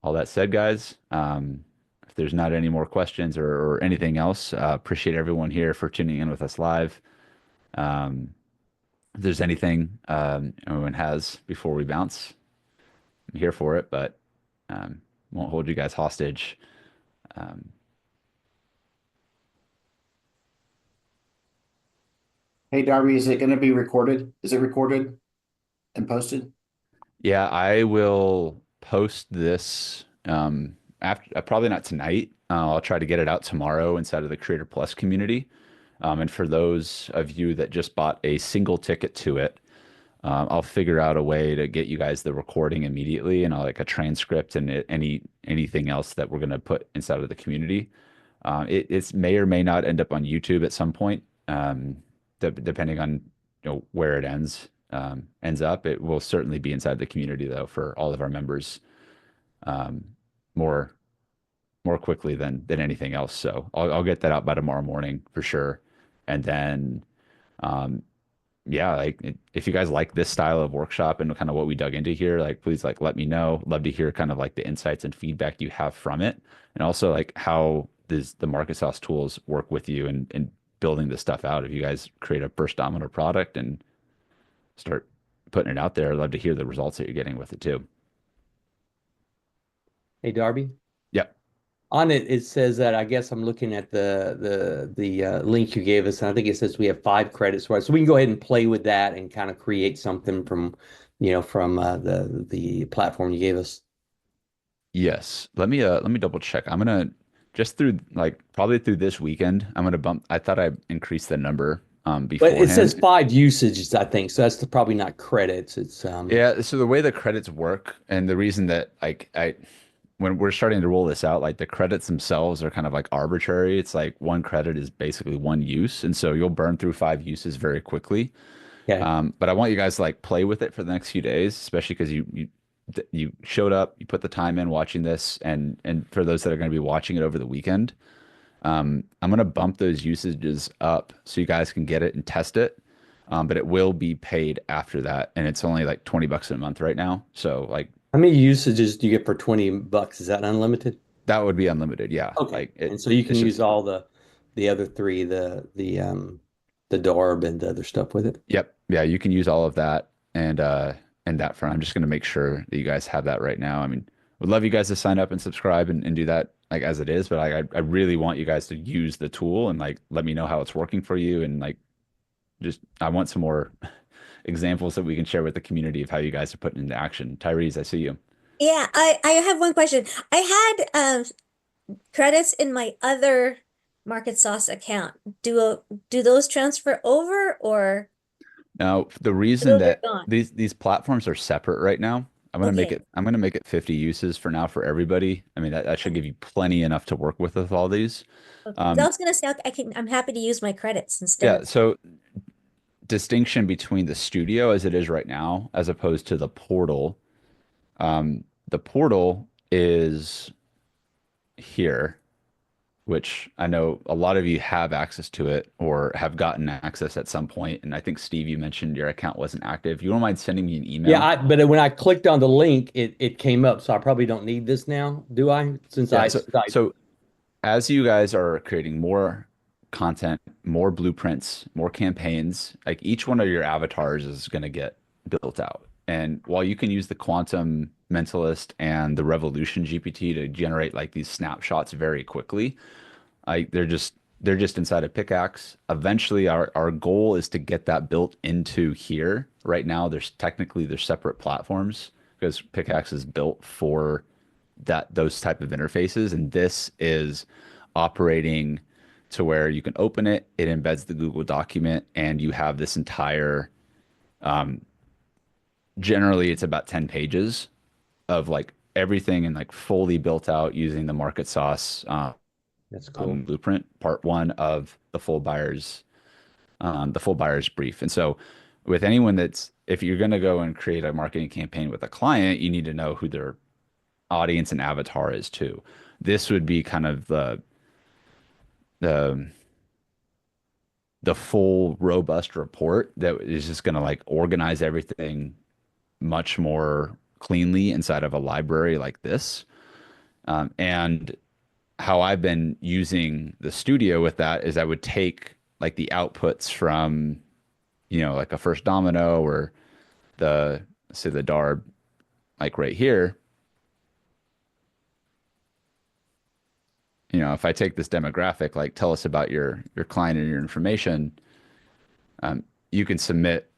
all that said, guys, if there's not any more questions or anything else, appreciate everyone here for tuning in with us live. Um, if there's anything everyone has before we bounce, I'm here for it, but um, won't hold you guys hostage. Um, Hey, Darby, is it going to be recorded? Is it recorded and posted? yeah, I will post this after probably not tonight. I'll try to get it out tomorrow inside of the Creator Plus community. And for those of you that just bought a single ticket to it, I'll figure out a way to get you guys the recording immediately, and I'll like a transcript and anything else that we're gonna put inside of the community. It's may or may not end up on YouTube at some point, depending on where it ends up. It will certainly be inside the community though for all of our members, um, more more quickly than anything else. So I'll get that out by tomorrow morning for sure, and then. Um, yeah, like if you guys like this style of workshop and kind of what we dug into here, like please like let me know. Love to hear kind of like the insights and feedback you have from it, and also like how does the MarketSauce tools work with you and building this stuff out. If you guys create a first domino product and start putting it out there, I'd love to hear the results that you're getting with it too. Hey, Darby. Yep. On it, it says that I guess I'm looking at the link you gave us, and I think it says we have 5 credits for it. So we can go ahead and play with that and kind of create something from, from the platform you gave us. Yes. Let me double check. I'm gonna just through like probably through this weekend, I'm gonna bump. I thought I increased the number But it says beforehand. 5 usages, I think. So that's probably not credits. It's Yeah, so the way the credits work, and the reason that like I when we're starting to roll this out, like the credits themselves are kind of like arbitrary. It's like one credit is basically one use, and so you'll burn through 5 uses very quickly. okay. But I want you guys to like play with it for the next few days, especially because you showed up, you put the time in watching this, and for those that are going to be watching it over the weekend, I'm going to bump those usages up so you guys can get it and test it. But it will be paid after that, and it's only like $20 a month right now. So like How many usages do you get for $20? Is that unlimited? that would be unlimited. Yeah, Okay. like And so you can it's use just all the other three, the Darb and the other stuff with it. yep, yeah. You can use all of that and that front. I'm just going to make sure that you guys have that right now. I mean, would love you guys to sign up and subscribe and do that like as it is, but I really want you guys to use the tool and like let me know how it's working for you, and like just I want some more examples that we can share with the community of how you guys are putting into action. Tyrese, I see you. Yeah, I have one question. I had credits in my other MarketSauce account. Do those transfer over or Now, the reason those are that gone? these platforms are separate right now, Okay. I'm gonna make it 50 uses for now for everybody. I mean, that should give you plenty enough to work with all these. Okay. 'Cause I Um, was gonna say I'm happy to use my credits instead yeah, of so distinction between the studio as it is right now, as opposed to the portal. The portal is here, which I know a lot of you have access to it or have gotten access at some point. And I think Steve, you mentioned your account wasn't active. You don't mind sending me an Yeah, email? but when I clicked on the link, it came up. So I probably don't need this now, do I? Since Yeah, I, so since I so as you guys are creating more content, more blueprints, more campaigns, like each one of your avatars is going to get built out. And while you can use the quantum mentalist and the revolution GPT to generate like these snapshots very quickly, they're just inside of Pickaxe. Eventually, our goal is to get that built into here. Right now, there's separate platforms because Pickaxe is built for those type of interfaces, and this is operating to where you can open it, it embeds the Google document, and you have this entire. Generally, it's about 10 pages of like everything and like fully built out using the MarketSauce That's cool. blueprint, part one of the full buyer's brief. And so, with anyone if you're going to go and create a marketing campaign with a client, you need to know who their audience and avatar is too. This would be kind of the the full robust report that is just going to like organize everything much more cleanly inside of a library like this. And how I've been using the studio with that is I would take like the outputs from, like a first domino or say the DARB, like right here. If I take this demographic, like tell us about your client and your information, you can submit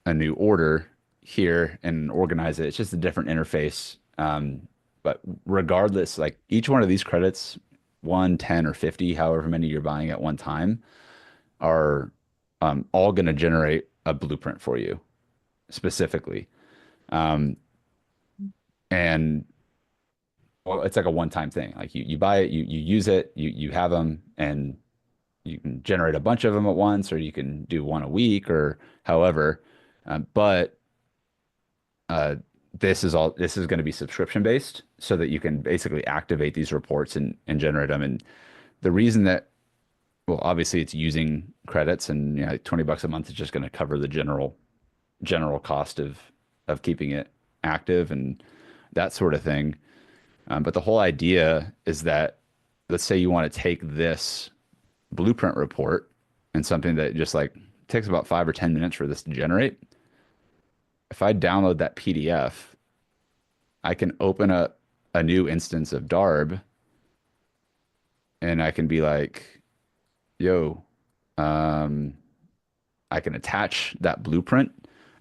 a new order here and organize it. It's just a different interface. But regardless, like each one of these credits, 1, 10, or 50, however many you're buying at one time, are all going to generate a blueprint for you specifically. And well, it's like a one-time thing. Like you buy it, you use it, you have them, and you can generate a bunch of them at once, or you can do one a week or however. But this is going to be subscription based so that you can basically activate these reports and generate them. And the reason that, well, obviously it's using credits and like $20 a month is just going to cover the general cost of keeping it active and that sort of thing. But the whole idea is that, let's say you want to take this blueprint report and something that just like takes about 5 or 10 minutes for this to generate. If I download that PDF, I can open up a new instance of DARB and I can be like, yo, I can attach that blueprint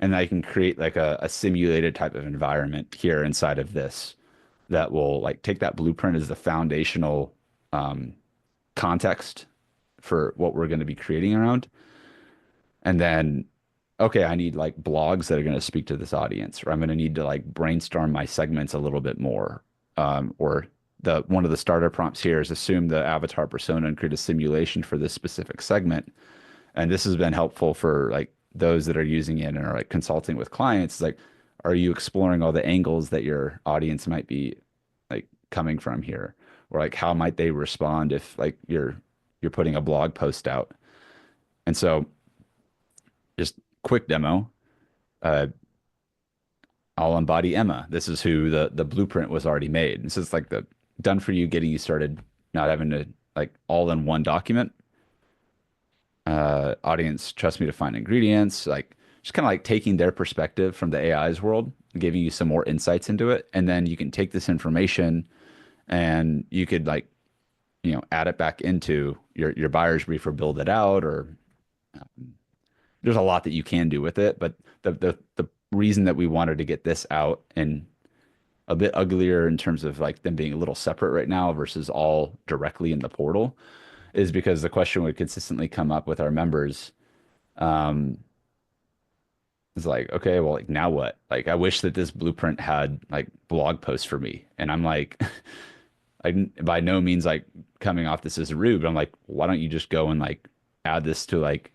and I can create like a simulated type of environment here inside of this that will like take that blueprint as the foundational context for what we're going to be creating around. And then, okay, I need like blogs that are going to speak to this audience, or I'm going to need to like brainstorm my segments a little bit more. Or one of the starter prompts here is assume the avatar persona and create a simulation for this specific segment. And this has been helpful for like those that are using it and are like consulting with clients. Like, are you exploring all the angles that your audience might be like coming from here? Or like how might they respond if like you're putting a blog post out? And so just quick demo. I'll embody Emma. This is who the blueprint was already made. This is like the done for you, getting you started, not having to like all in one document. Audience trust me to find ingredients, like just kind of like taking their perspective from the AI's world, giving you some more insights into it. And then you can take this information and you could like, add it back into your buyer's brief or build it out, or there's a lot that you can do with it. But the reason that we wanted to get this out and a bit uglier in terms of like them being a little separate right now versus all directly in the portal is because the question would consistently come up with our members. It's like, okay, well, like now what? Like, I wish that this blueprint had like blog posts for me. And I'm like, I by no means like coming off this as rude, but I'm like, why don't you just go and like add this to like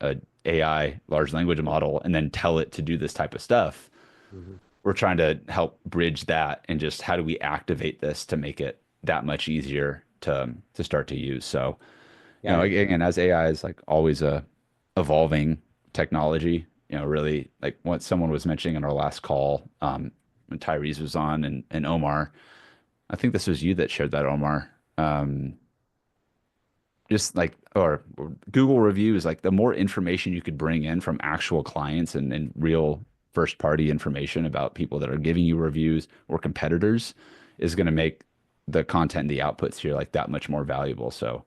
a AI large language model and then tell it to do this type of stuff? Mm-hmm. We're trying to help bridge that and just how do we activate this to make it that much easier to start to use. So, Yeah. again, as AI is like always a evolving technology, really like what someone was mentioning in our last call, when Tyrese was on and Omar, I think this was you that shared that, Omar. Just like, or Google reviews, like the more information you could bring in from actual clients and real first party information about people that are giving you reviews or competitors is going to make the content and the outputs here like that much more valuable. So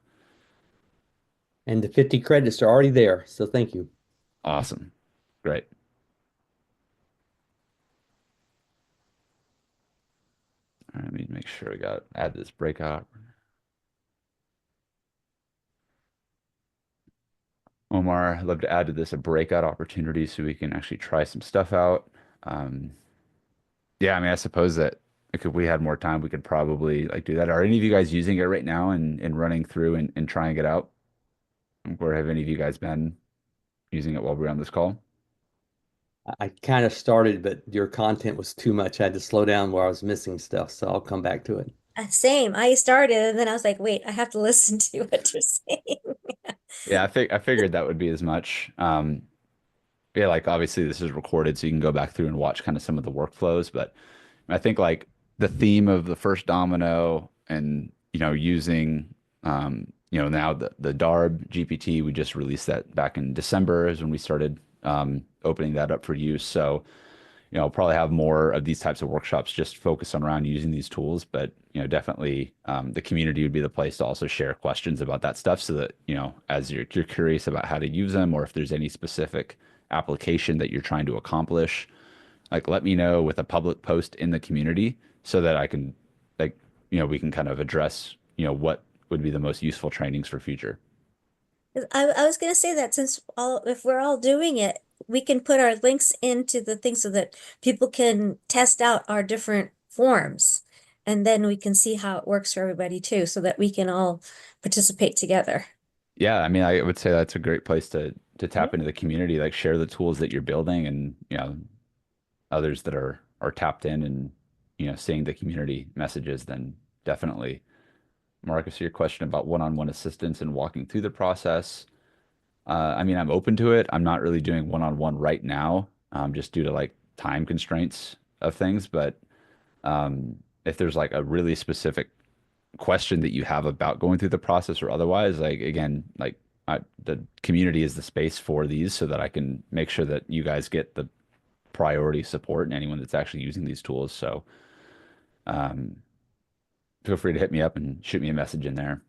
And the 50 credits are already there. So thank you. Awesome. Great. All right, let me make sure we got add this breakout. Omar, I'd love to add to this a breakout opportunity so we can actually try some stuff out. Um, yeah, I mean, I suppose that if we had more time, we could probably like do that. Are any of you guys using it right now and running through and trying it out? Or have any of you guys been using it while we're on this call? I kind of started, but your content was too much. I had to slow down where I was missing stuff. So I'll come back to it. Same. I started and then I was like, wait, I have to listen to what you're saying. Yeah, I figured that would be as much. Yeah, like obviously this is recorded, so you can go back through and watch kind of some of the workflows. But I think like the theme of the first domino and using now the Darb GPT, we just released that back in December is when we started opening that up for use. So I'll probably have more of these types of workshops just focus on around using these tools, but definitely the community would be the place to also share questions about that stuff so that as you're curious about how to use them or if there's any specific application that you're trying to accomplish, like let me know with a public post in the community so that I can like we can kind of address what would be the most useful trainings for future. I was going to say that since if we're all doing it, we can put our links into the thing so that people can test out our different forms. And then we can see how it works for everybody too, so that we can all participate together. Yeah, I mean, I would say that's a great place to Yeah. tap into the community, like share the tools that you're building and others that are tapped in and seeing the community messages, then definitely. Marcus, your question about one-on-one assistance and walking through the process. I mean, I'm open to it. I'm not really doing one-on-one right now, just due to like time constraints of things. But if there's like a really specific question that you have about going through the process or otherwise, like again, like the community is the space for these so that I can make sure that you guys get the priority support and anyone that's actually using these tools. So um, feel free to hit me up and shoot me a message in there.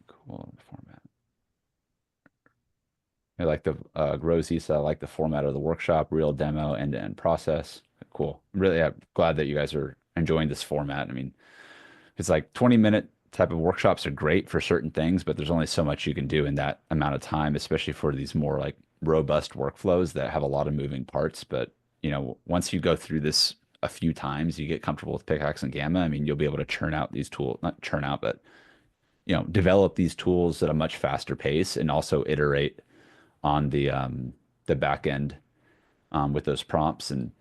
Cool format. I like the Grosisa, I like the format of the workshop, real demo, end-to-end process. Cool. Really glad that you guys are enjoying this format. I mean, it's like 20-minute type of workshops are great for certain things, but there's only so much you can do in that amount of time, especially for these more like robust workflows that have a lot of moving parts. But, once you go through this a few times, you get comfortable with Pickaxe and Gamma. I mean, you'll be able to churn out these tools, not churn out, but, develop these tools at a much faster pace and also iterate on the back end with those prompts. And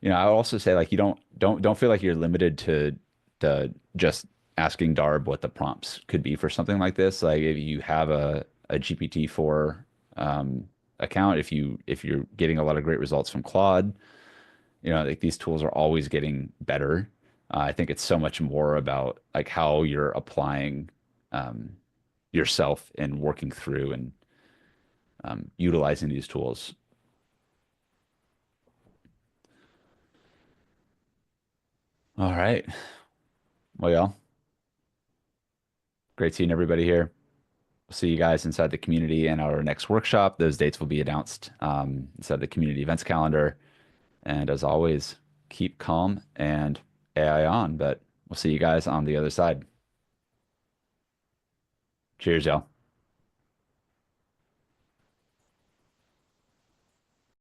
I would also say like you don't feel like you're limited to just asking Darb what the prompts could be for something like this. Like if you have a GPT-4 account, if you're getting a lot of great results from Claude, like these tools are always getting better. I think it's so much more about like how you're applying um, yourself and working through and utilizing these tools. All right. Well, y'all, great seeing everybody here. We'll see you guys inside the community in our next workshop. Those dates will be announced inside the community events calendar. And as always, keep calm and AI on. But we'll see you guys on the other side. Cheers, y'all.